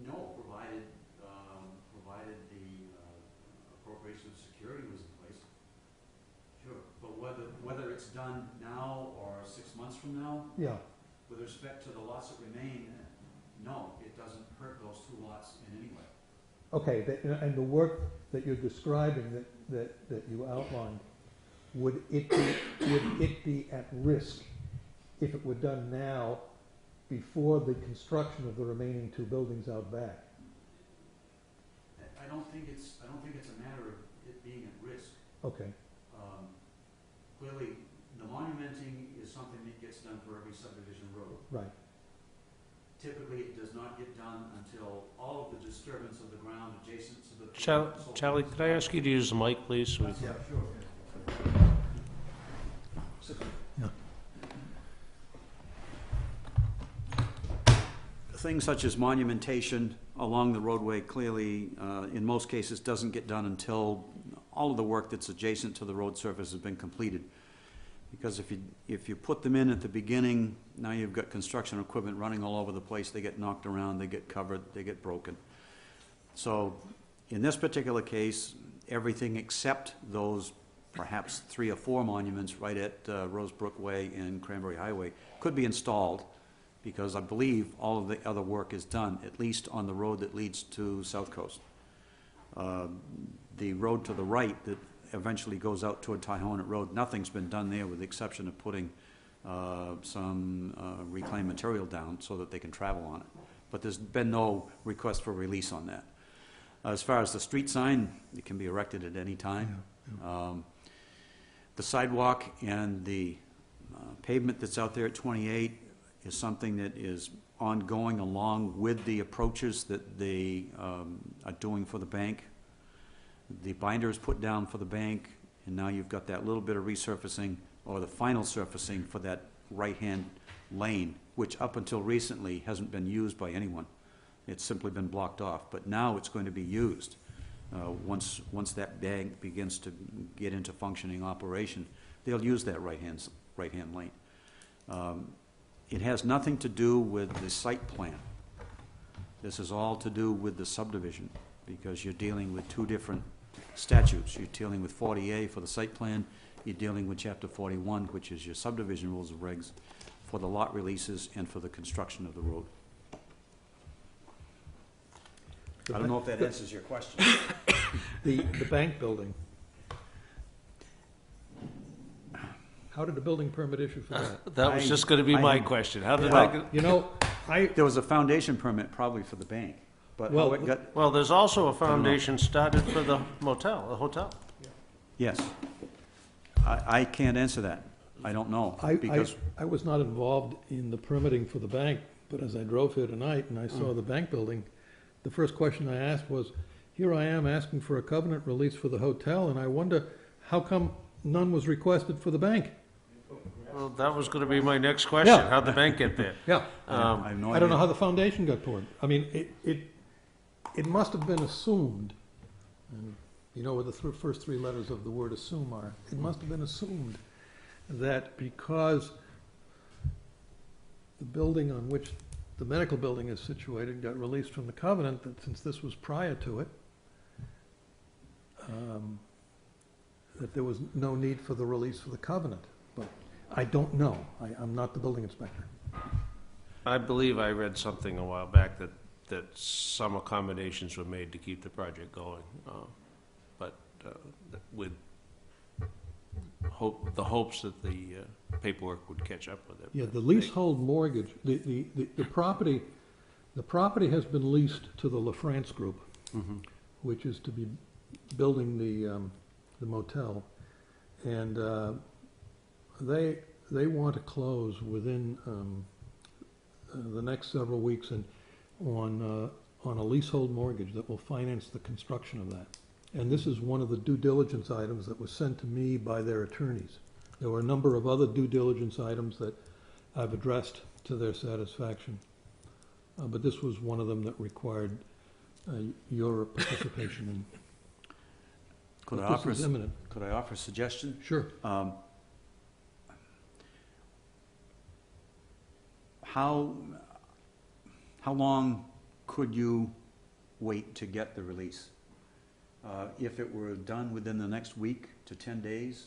No, provided the appropriation of security was in place. Sure, but whether it's done now or 6 months from now, Yeah, with respect to the lots that remain, no, it doesn't hurt those 2 lots in any way. okay, and the work that you're describing that you outlined, would it be at risk if it were done now before the construction of the remaining 2 buildings out back? I don't think it's a matter of it being at risk. Okay, Clearly, the monumenting is something that gets done for every subdivision road. right. Typically, it does not get done until all of the disturbance of the ground adjacent to the. Charlie, could I ask you to use the mic, please? So we can- Yeah, sure. Things such as monumentation along the roadway clearly, in most cases, doesn't get done until all of the work that's adjacent to the road surface has been completed. Because if you put them in at the beginning, now you've got construction equipment running all over the place, they get knocked around, they get covered, they get broken. So, in this particular case, everything except those perhaps 3 or 4 monuments right at Rosebrook Way and Cranberry Highway could be installed, because I believe all of the other work is done, at least on the road that leads to South Coast. The road to the right that eventually goes out toward Tyhonet Road, nothing's been done there with the exception of putting some reclaimed material down so that they can travel on it. But there's been no request for release on that. As far as the street sign, it can be erected at any time. The sidewalk and the pavement that's out there at 28 is something that is ongoing along with the approaches that they are doing for the bank. The binder is put down for the bank, and now you've got that little bit of resurfacing, or the final surfacing for that right-hand lane, which up until recently hasn't been used by anyone. It's simply been blocked off, but now it's going to be used. Once that bank begins to get into functioning operation, they'll use that right-hand lane. It has nothing to do with the site plan. This is all to do with the subdivision, because you're dealing with 2 different statutes. You're dealing with 40A for the site plan, you're dealing with Chapter 41, which is your subdivision rules of regs, for the lot releases and for the construction of the road. I don't know if that answers your question. The bank building. How did the building permit issue for that? That was just gonna be my question. How did Well, I get? You know, There was a foundation permit probably for the bank. But Well, how it got, Well, there's also a foundation started for the motel, the hotel. yes. I can't answer that. I don't know, because, I was not involved in the permitting for the bank, but as I drove here tonight and I saw the bank building, the first question I asked was, here I am asking for a covenant release for the hotel, and I wonder how come none was requested for the bank? Well, that was gonna be my next question. Yeah. How'd the bank get there? Yeah. I have no idea. I don't know how the foundation got poured. I mean, it must have been assumed, and you know what the first three letters of the word assume are. It must have been assumed that because the building on which the medical building is situated got released from the covenant, that since this was prior to it, that there was no need for the release for the covenant. But I don't know. I'm not the building inspector. I believe I read something a while back that some accommodations were made to keep the project going, but with the hopes that the paperwork would catch up with it. Yeah, the leasehold mortgage, the property has been leased to the LaFrance Group, Mhm. which is to be building the motel. And they want to close within the next several weeks and on a leasehold mortgage that will finance the construction of that. And this is one of the due diligence items that was sent to me by their attorneys. There were a number of other due diligence items that I've addressed to their satisfaction. But this was one of them that required your participation in. Could I But offer, this is imminent. could I offer a suggestion? Sure. How long could you wait to get the release? If it were done within the next week to 10 days,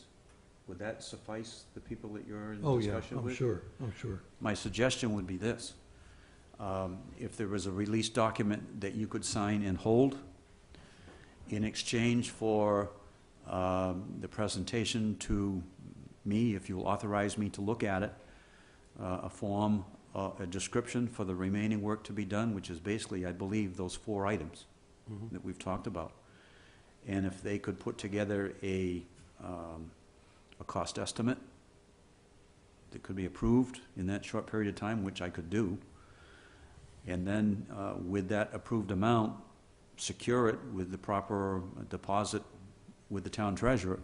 would that suffice the people that you're in Oh, yeah, discussion I'm with? sure, I'm sure. My suggestion would be this. If there was a release document that you could sign and hold in exchange for the presentation to me, if you'll authorize me to look at it, a form, a description for the remaining work to be done, which is basically, I believe, those 4 items that we've talked about. And if they could put together a cost estimate that could be approved in that short period of time, which I could do, and then with that approved amount, secure it with the proper deposit with the town treasurer,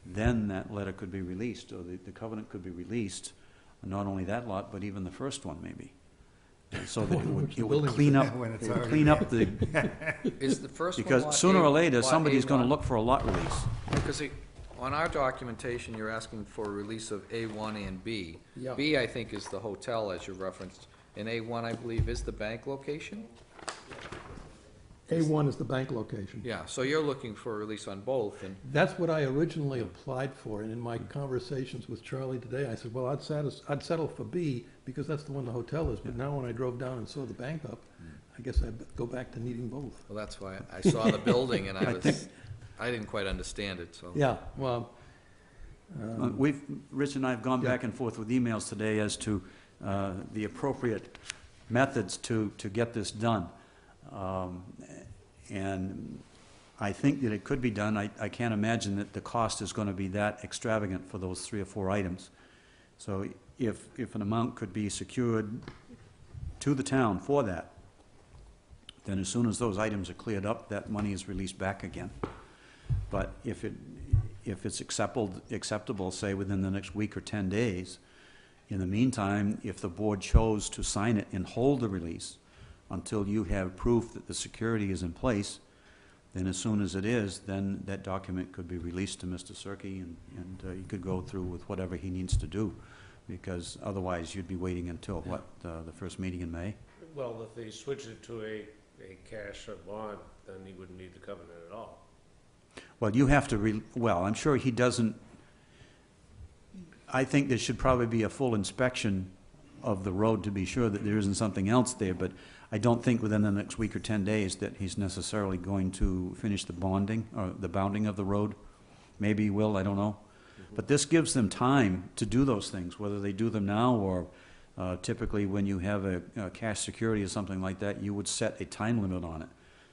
then that letter could be released, or the covenant could be released, not only that lot, but even the first one maybe. So that it would clean up, When it's it would already clean up the, Is the first one because lot sooner or A- later, lot somebody's gonna A1? look for a lot release. Because on our documentation, you're asking for a release of A1 and B. Yeah. B, I think, is the hotel, as you referenced, and A1, I believe, is the bank location? A1 is the bank location. Yeah, so you're looking for a release on both, and That's what I originally applied for, and in my conversations with Charlie today, I said, well, I'd settle for B, because that's the one the hotel is, but now when I drove down and saw the bank up, I guess I'd go back to needing both. well, that's why I saw the building, and I didn't quite understand it, so. Yeah, well, Rich and I have gone Yeah. back and forth with emails today as to the appropriate methods to get this done. And I think that it could be done. I can't imagine that the cost is going to be that extravagant for those 3 or 4 items. So if an amount could be secured to the town for that, then as soon as those items are cleared up, that money is released back again. But if it's acceptable, say, within the next week or 10 days, in the meantime, if the board chose to sign it and hold the release until you have proof that the security is in place, then as soon as it is, then that document could be released to Mr. Cirque, and he could go through with whatever he needs to do, because otherwise you'd be waiting until, what, the first meeting in May? Well, if they switch it to a cash or bond, then he wouldn't need the covenant at all. Well, you have to, well, I'm sure he doesn't, I think there should probably be a full inspection of the road to be sure that there isn't something else there, but I don't think within the next week or 10 days that he's necessarily going to finish the bonding, or the bounding of the road. Maybe he will, I don't know. But this gives them time to do those things, whether they do them now or Typically, when you have a cash security or something like that, you would set a time limit on it,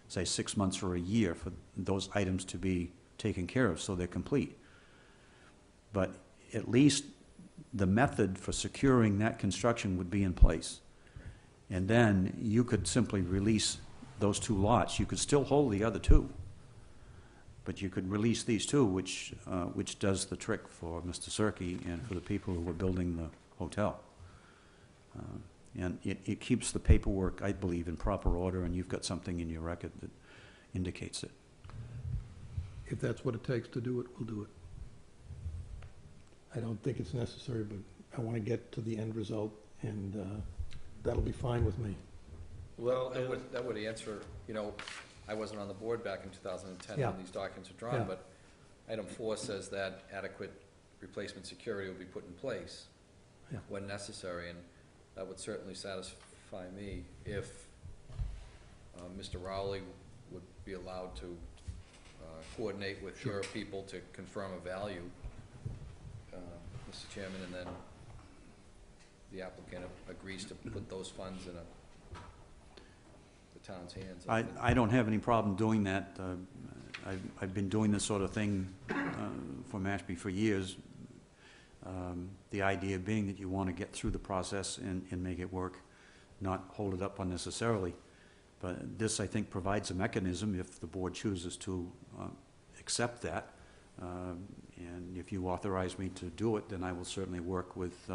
say 6 months or a year for those items to be taken care of, so they're complete. But at least the method for securing that construction would be in place. And then you could simply release those 2 lots. You could still hold the other 2, but you could release these 2, which does the trick for Mr. Cirque and for the people who were building the hotel. And it keeps the paperwork, I believe, in proper order, and you've got something in your record that indicates it. If that's what it takes to do it, we'll do it. I don't think it's necessary, but I want to get to the end result, and that'll be fine with me. Well, that would answer, I wasn't on the board back in 2010 Yeah. when these documents were drawn, Yeah. but item 4 says that adequate replacement security will be put in place Yeah. when necessary, and that would certainly satisfy me if Mr. Rowley would be allowed to coordinate with your people to confirm a value, Mr. Chairman, and then the applicant agrees to put those funds in the town's hands. I don't have any problem doing that. I've been doing this sort of thing for Mashpee for years. The idea being that you want to get through the process and make it work, not hold it up unnecessarily. But this, I think, provides a mechanism if the board chooses to accept that. And if you authorize me to do it, then I will certainly work with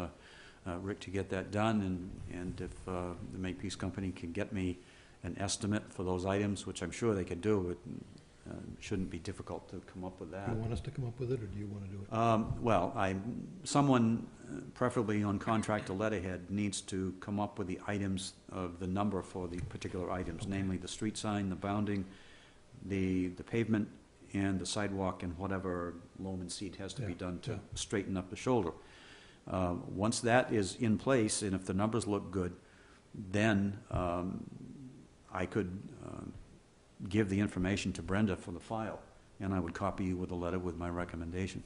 Rick to get that done. And if the Makepeace Company can get me an estimate for those items, which I'm sure they could do, it shouldn't be difficult to come up with that. Do you want us to come up with it, or do you want to do it? Well, someone, preferably on contract or letterhead, needs to come up with the items of the number for the particular items, namely the street sign, the bounding, the pavement, and the sidewalk, and whatever loam and seed has to be done to straighten up the shoulder. Once that is in place, and if the numbers look good, then I could give the information to Brenda for the file, and I would copy you with a letter with my recommendation.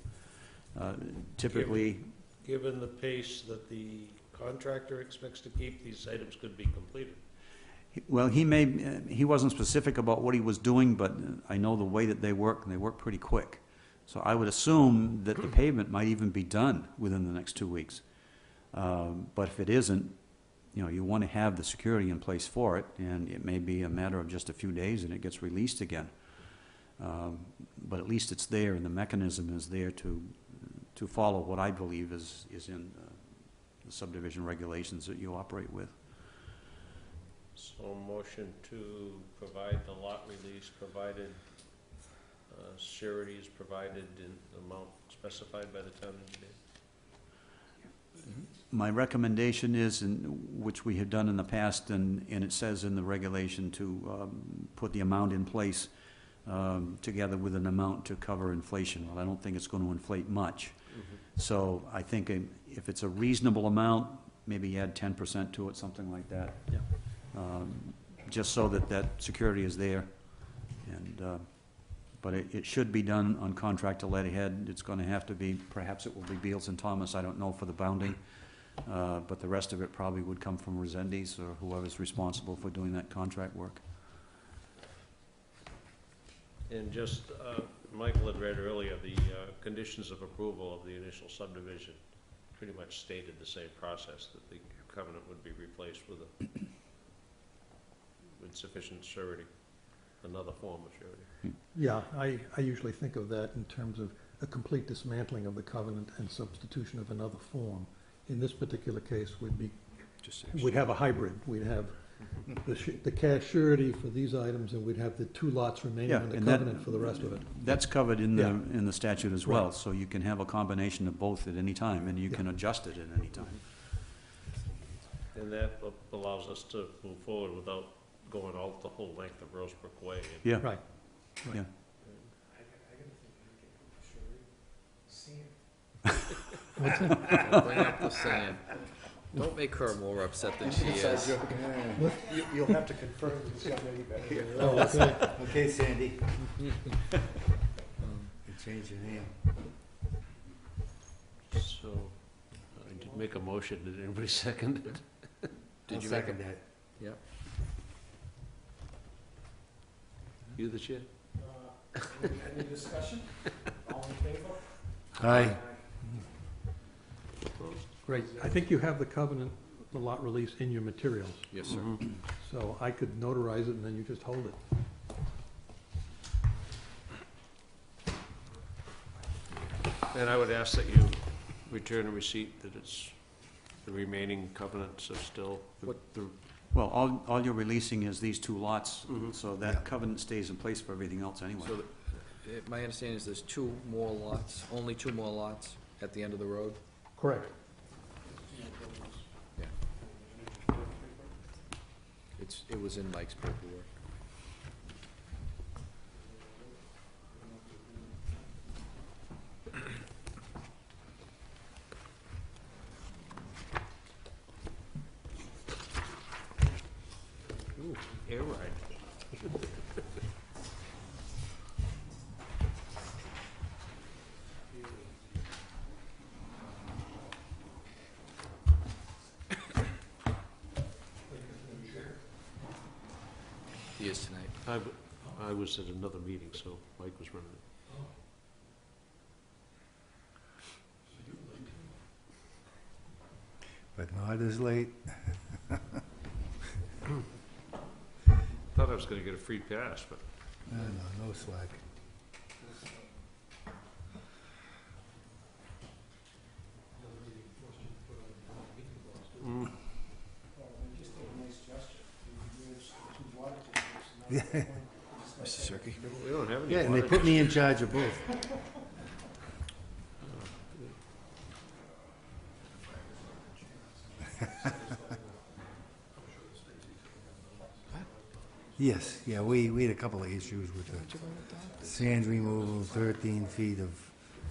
Typically, Given the pace that the contractor expects to keep, these items could be completed. well, he wasn't specific about what he was doing, but I know the way that they work, and they work pretty quick. So I would assume that the pavement might even be done within the next 2 weeks. But if it isn't, you want to have the security in place for it, and it may be a matter of just a few days and it gets released again. But at least it's there, and the mechanism is there to follow what I believe is in the subdivision regulations that you operate with. So motion to provide the lot release, provided surety is provided in the amount specified by the town engineer. My recommendation is, which we have done in the past, and it says in the regulation to put the amount in place together with an amount to cover inflation. Well, I don't think it's going to inflate much. So I think if it's a reasonable amount, maybe add 10% to it, something like that. Just so that security is there. And but it should be done on contract to letterhead. It's going to have to be, perhaps it will be Beals and Thomas, I don't know, for the bounding. But the rest of it probably would come from Resendes or whoever's responsible for doing that contract work. And just, Michael had read earlier, the conditions of approval of the initial subdivision pretty much stated the same process, that the covenant would be replaced with sufficient surety, another form of surety. Yeah, I usually think of that in terms of a complete dismantling of the covenant and substitution of another form. In this particular case, we'd have a hybrid. We'd have the cash surety for these items, and we'd have the 2 lots remaining in the covenant for the rest of it. That's covered in the statute as well, so you can have a combination of both at any time, and you can adjust it at any time. And that allows us to move forward without going out the whole length of Rosebrook Way. Yeah. Right. Yeah. Bring up the sand. Don't make her more upset than she is. You'll have to confirm with this young lady better. Oh, okay. Okay, Sandy. You change your name. So, I did make a motion. Did anybody second it? Did you second that? Yeah. You the chair? Any discussion? All in favor? Aye. Opposed? Great. I think you have the covenant, the lot release in your materials, Yes, sir. so I could notarize it and then you just hold it. And I would ask that you return a receipt that it's, the remaining covenants are still, Well, all you're releasing is these two lots, so Yeah. that covenant stays in place for everything else anyway. So, my understanding is there's 2 more lots, only 2 more lots at the end of the road? Correct. It was in Mike's paperwork. ooh, air ride. He is tonight. I was at another meeting, so Mike was running it. But not as late. Thought I was gonna get a free pass, but No slack. Yeah, Mr. Cirque? we don't have any. yeah, and they water. put me in charge of both. Yes, yeah, we had a couple of issues with the sand removal, 13 feet of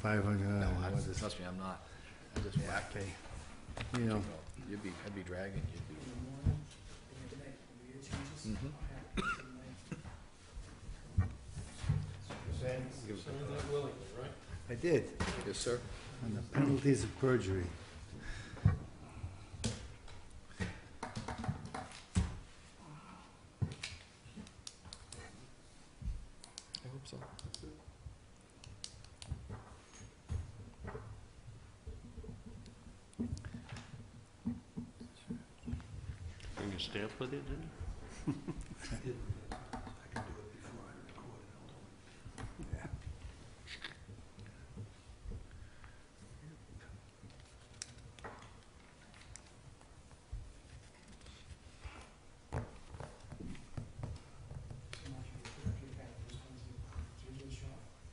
500. Trust me, I'm not. I just Yeah, okay. You know, I'd be dragging, you'd be. I did, Yes, sir. on the penalties of perjury. I hope so. Bring a stamp with it, didn't you?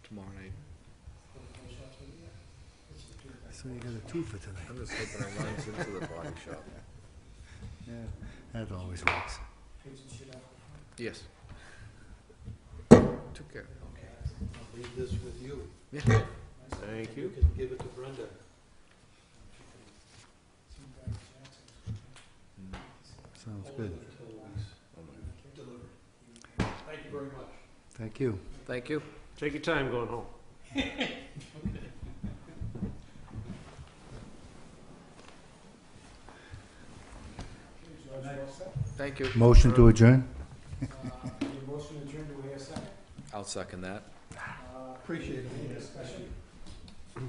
Tomorrow night. So you got a two for tonight. I'm just hoping I runs into the body shop. Yeah, that always works. Yes. Took care. I'll leave this with you. Yeah. Thank You you. can give it to Brenda. Sounds good. Thank you very much. Thank you. Thank you. Take your time going home. Thank you. Motion to adjourn? Motion adjourned, do we have a second? I'll second that. Appreciate it. Any discussion? All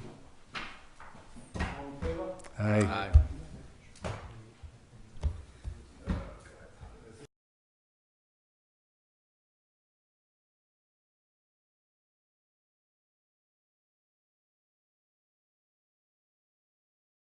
in favor? Aye. Aye.